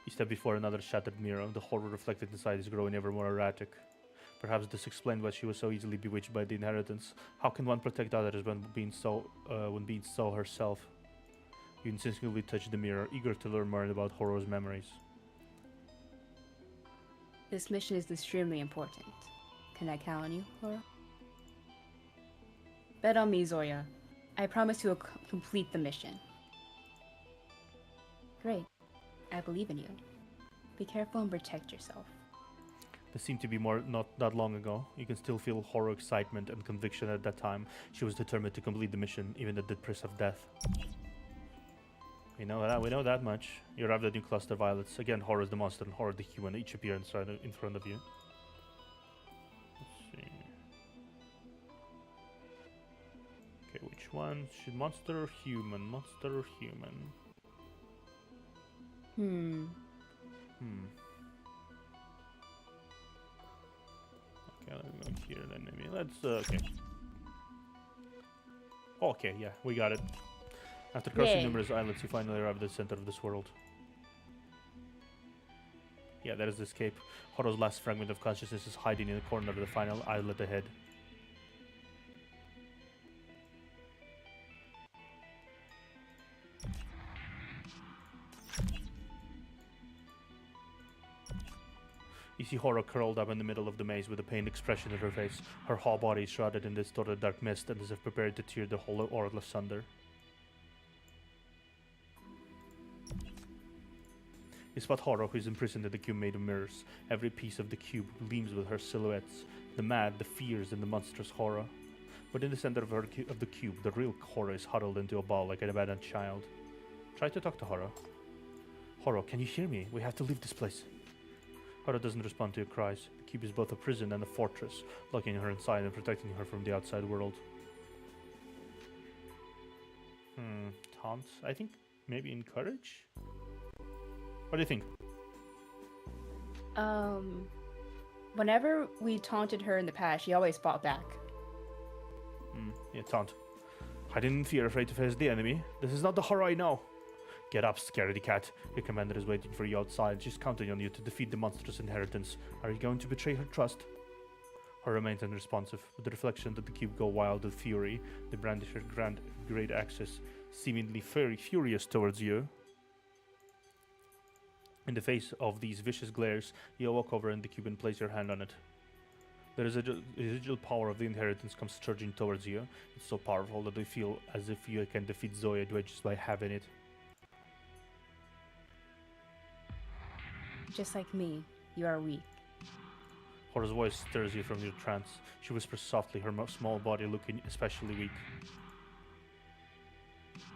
You step before another shattered mirror. The horror reflected inside is growing ever more erratic. Perhaps this explained why she was so easily bewitched by the inheritance. How can one protect others when being so herself? You instinctively touch the mirror, eager to learn more about Horo's memories. This mission is extremely important. Can I count on you, Horo? Bet on me, Zoya. I promise to complete the mission. Great. I believe in you. Be careful and protect yourself. This seemed to be not that long ago. You can still feel Horo excitement and conviction at that time. She was determined to complete the mission, even at the price of death. We know that much. You arrived at New Cluster Violets. Again, Horo is the monster and Horo the human, each appear in front of you. Let's see. Okay, which one? Should monster or human? Monster or human? Okay, let me go here then maybe. Let's, okay. Okay, yeah, we got it. After crossing numerous islands, you finally arrive at the center of this world. Yeah, that is the escape. Horo's last fragment of consciousness is hiding in the corner of the final islet ahead. You see Horo curled up in the middle of the maze with a pained expression on her face. Her whole body is shrouded in distorted dark mist and as if prepared to tear the whole world asunder. You spot Horo, who is imprisoned in the cube made of mirrors. Every piece of the cube gleams with her silhouettes, the mad, the fierce, and the monstrous Horo. But in the center of the cube, the real Horo is huddled into a ball like an abandoned child. Try to talk to Horo. Horo, can you hear me? We have to leave this place. Horo doesn't respond to your cries. The cube is both a prison and a fortress, locking her inside and protecting her from the outside world. Taunt? I think maybe encourage? What do you think? Whenever we taunted her in the past, she always fought back. Yeah, taunt. Hiding in fear, afraid to face the enemy. This is not the Horo I know. Get up, scaredy cat. Your commander is waiting for you outside. She's counting on you to defeat the monstrous inheritance. Are you going to betray her trust? Horo remains unresponsive. With the reflection that the cube go wild with fury, they brandish her great axes, seemingly very furious towards you. In the face of these vicious glares, you walk over in the cube and place your hand on it. The residual power of the inheritance comes surging towards you. It's so powerful that you feel as if you can defeat Zoya just by having it. Just like me, you are weak. Horo's voice stirs you from your trance. She whispers softly, her small body looking especially weak.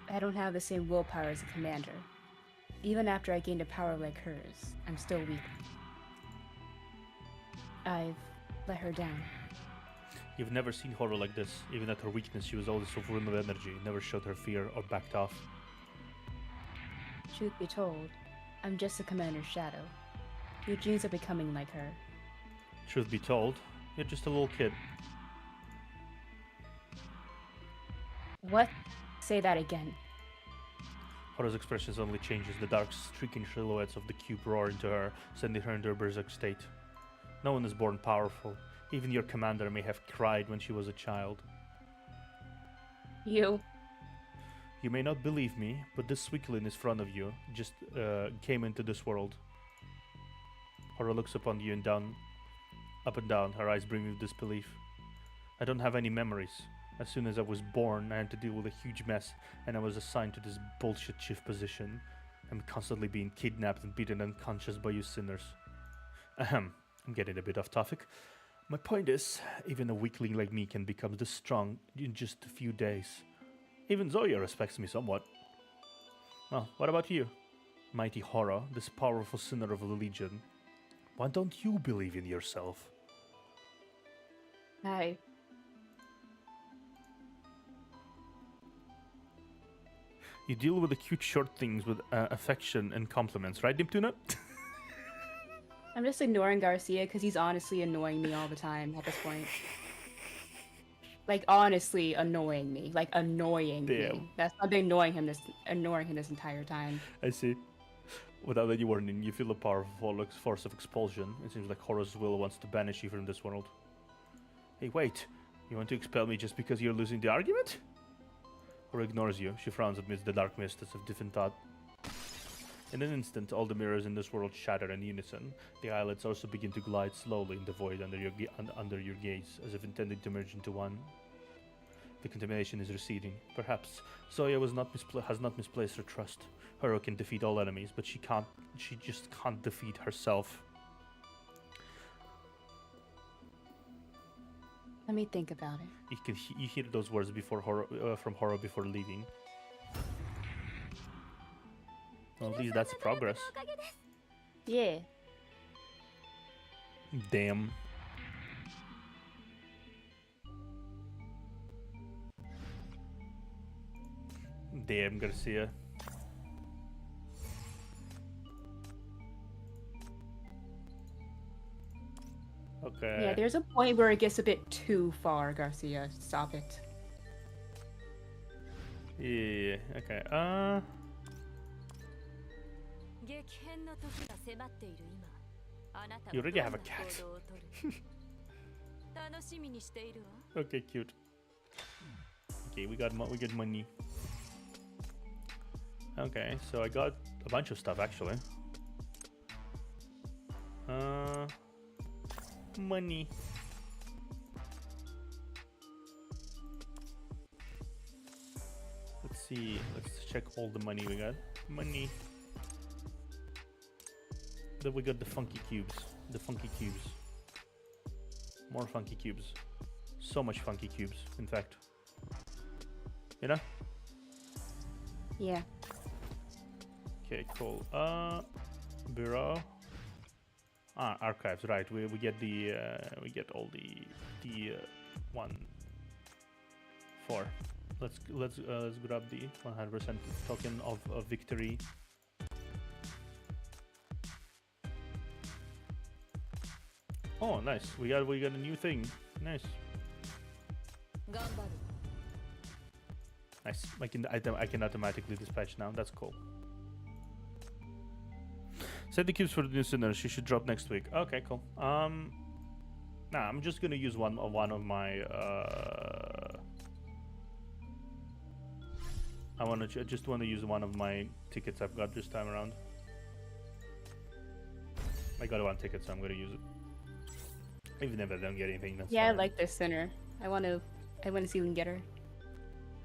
I don't have the same willpower as a commander. Even after I gained a power like hers, I'm still weak. I've let her down. You've never seen Horo like this. Even at her weakness, she was always so full of energy, never showed her fear or backed off. Truth be told, I'm just a commander's shadow. Your dreams are becoming like her. Truth be told, you're just a little kid. What? Say that again. Horo's expression suddenly changes. The dark, streaking silhouettes of the cube roar into her, sending her into a berserk state. No one is born powerful. Even your commander may have cried when she was a child. You may not believe me, but this weakling in front of you just came into this world. Horo looks upon you and up and down, her eyes brimming with disbelief. I don't have any memories. As soon as I was born, I had to deal with a huge mess, and I was assigned to this bullshit chief position. I'm constantly being kidnapped and beaten unconscious by you sinners. Ahem, I'm getting a bit off topic. My point is, even a weakling like me can become this strong in just a few days. Even Zoya respects me somewhat. Well, what about you? Mighty Horo, this powerful sinner of the Legion. Why don't you believe in yourself? You deal with the cute short things with affection and compliments, right, Neptuna? I'm just ignoring Garcia because he's honestly annoying me all the time at this point. Like honestly annoying me, like annoying me. That's I've been ignoring him this entire time. I see. Without any warning, you feel a powerful force of expulsion. It seems like Horus' will wants to banish you from this world. Hey, wait. You want to expel me just because you're losing the argument? Hora ignores you. She frowns amidst the dark mists of different thought. In an instant, all the mirrors in this world shatter in unison. The eyelids also begin to glide slowly in the void under your gaze, as if intending to merge into one. The contamination is receding. Perhaps Zoya has not misplaced her trust. Hero can defeat all enemies, but she just can't defeat herself. Let me think about it. You hear those words from Horo before leaving. Well, at least that's progress. Yeah. Damn. Damn, Garcia. Okay. Yeah, there's a point where it gets a bit too far, Garcia. Stop it. Yeah, okay. You already have a cat. Okay, cute. Okay, we got money. Okay, so I got a bunch of stuff actually. Money. Let's see. Let's check all the money we got. Money. Then we got the funky cubes. The funky cubes. More funky cubes. So much funky cubes, in fact. You know? Yeah. Okay, cool. Bureau. Archives, right? We get the we get all the 1 4. Let's grab the 100% token of victory. Oh, nice. We got a new thing. Nice. Nice. I can automatically dispatch now. That's cool. Set the cubes for the new sinners. She should drop next week. Okay, cool. Nah, I'm just gonna use one of my. I just want to use one of my tickets I've got this time around. I got 1 ticket, so I'm gonna use it. Even if I don't get anything, that's yeah, fine. I like this sinner. I want to see if we can get her.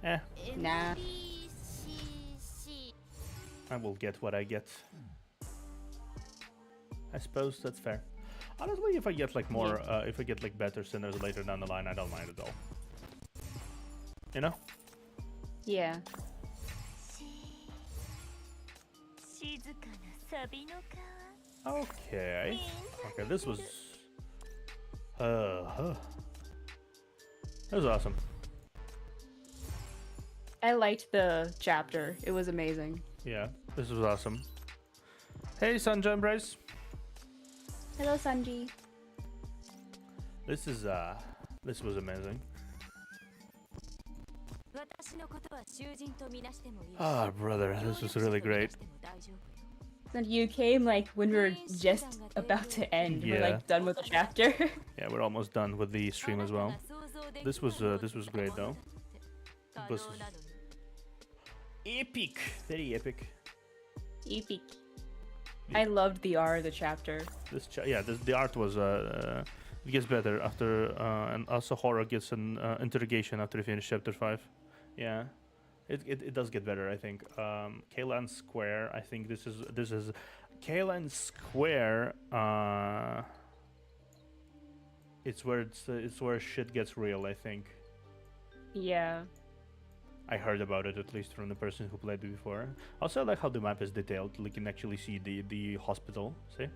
Eh. Nah. I will get what I get. I suppose that's fair. Honestly, if I get like more, if I get like better sinners later down the line, I don't mind at all. You know? Yeah. Okay. Okay, this was. That was awesome. I liked the chapter. It was amazing. Yeah, this was awesome. Hey, Sunshine Bryce. Hello, Sanji. This was amazing. Ah, brother, this was really great. And you came like when we were just about to end. Yeah. We're like done with the chapter. Yeah, we're almost done with the stream as well. This was great though. This was epic, very epic. Epic. I loved the art of the chapter. The art was it gets better after and also horror gets an interrogation after we finish chapter 5. Yeah, it does get better, I think. Kaylan Square, I think this is Kaylan Square. It's where shit gets real, I think. Yeah. I heard about it at least from the person who played it before. Also, I like how the map is detailed. You can actually see the hospital. See?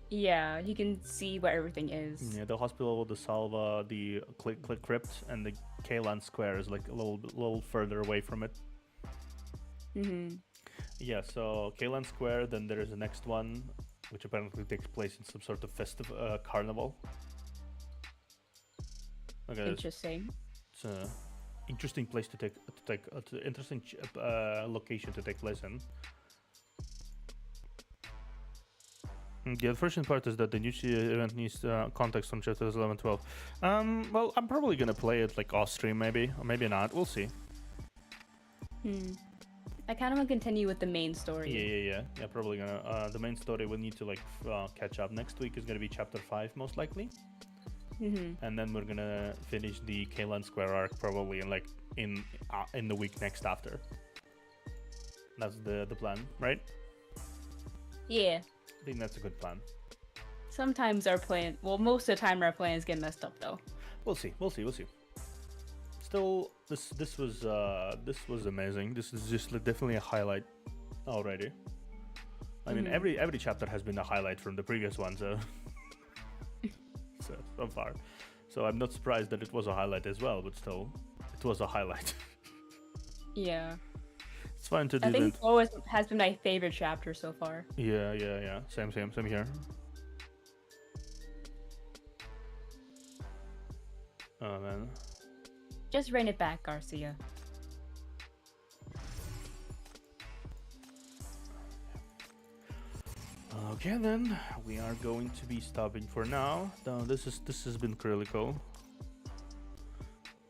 Yeah, you can see what everything is. Yeah, the hospital, the Salva, the Crypt, and the Kaylan Square is like a little further away from it. Yeah, so Kaylan Square, then there is the next one, which apparently takes place in some sort of festive carnival. Okay, Interesting. it's an interesting place to take interesting location to take place in. The unfortunate part is that the new event needs context from chapters 11, 12. Well, I'm probably gonna play it like off stream, maybe, or maybe not. We'll see. I kind of want to continue with the main story. Yeah. Probably gonna. The main story will need to like catch up. Next week is gonna be chapter 5, most likely. And then we're gonna finish the Kaylan Square arc probably in the week next after. That's the plan, right? Yeah. I think that's a good plan. Sometimes our plan, well, most of the time our plans get messed up though. We'll see. Still, this was amazing. This is just definitely a highlight already. I mean, every chapter has been a highlight from the previous one, so so far. So I'm not surprised that it was a highlight as well, but still, it was a highlight. Yeah. It's fun to do I think that. always has been my favorite chapter so far. Yeah. Same here. Oh man. Just rein it back, Garcia. Okay then, we are going to be stopping for now. Now this has been really cool.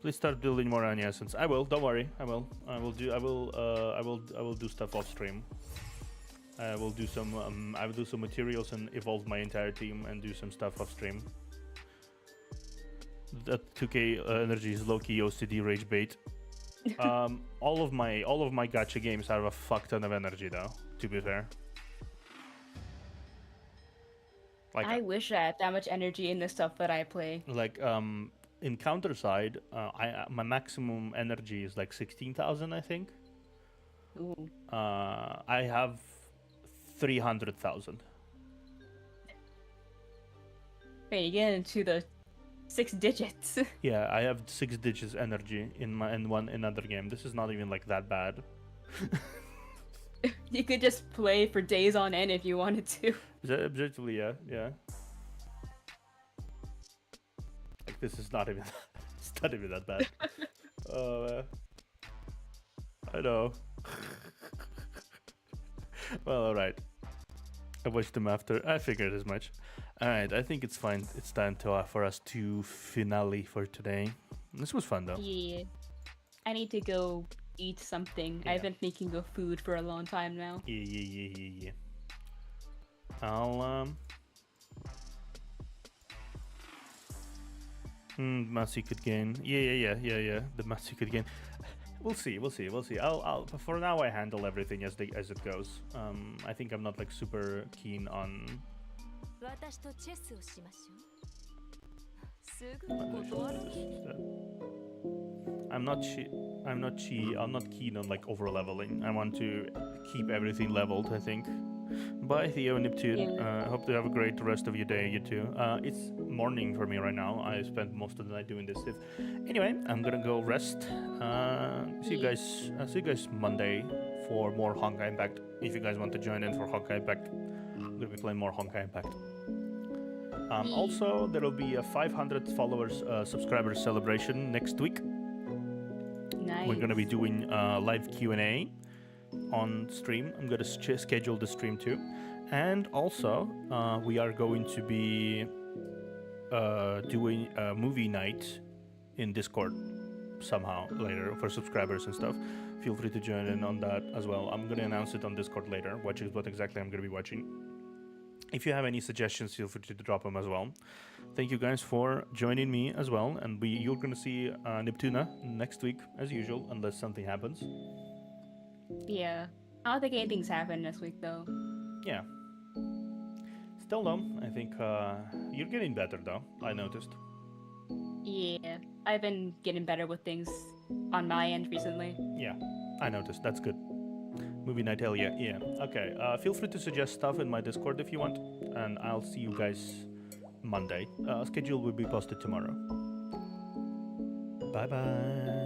Please start building more Anya Essence. I will. Don't worry. I will do stuff off stream. I will do some materials and evolve my entire team and do some stuff off stream. That 2K energy is low-key OCD rage bait. All of my gacha games have a fuck ton of energy though, to be fair. Like, I wish I had that much energy in the stuff that I play. Like in counter side, my maximum energy is like 16,000, I think. Ooh. I have 300,000. Wait, you get into the 6 digits. Yeah, I have 6 digits energy in another game. This is not even like that bad. You could just play for days on end if you wanted to. Objectively, yeah. Like this is not even it's not even that bad. Oh man. I know. Well, alright. I watched them after. I figured as much. Alright, I think it's fine. It's time for us to finale for today. This was fun though. Yeah. I need to go eat something. Yeah. I've been thinking of food for a long time now. Yeah. I'll mass you could gain. Yeah. The mass you could gain. We'll see. I'll for now I handle everything as it goes. I think I'm not like super keen on. I'm not keen on like over leveling. I want to keep everything leveled, I think. Bye Theo Neptune. Hope to have a great rest of your day, you too. It's morning for me right now. I spent most of the night doing this. Anyway, I'm gonna go rest. See you guys Monday for more Honkai Impact. If you guys want to join in for Honkai Impact, I'm gonna be playing more Honkai Impact. Also, there will be a 500 followers subscribers celebration next week. Nice. We're gonna be doing live Q&A on stream. I'm gonna schedule the stream too, and also we are going to be doing a movie night in Discord somehow later for subscribers and stuff. Feel free to join in on that as well. I'm gonna announce it on Discord later, what exactly I'm gonna be watching. If you have any suggestions, feel free to drop them as well. Thank you guys for joining me as well, and you're gonna see Neptuna next week as usual, unless something happens. Yeah. I don't think anything's happened this week though. Yeah. Still though, I think you're getting better though, I noticed. Yeah. I've been getting better with things on my end recently. Yeah, I noticed. That's good. Movie night, hell yeah. Yeah. Okay. Feel free to suggest stuff in my Discord if you want, and I'll see you guys Monday. Schedule will be posted tomorrow. Bye bye.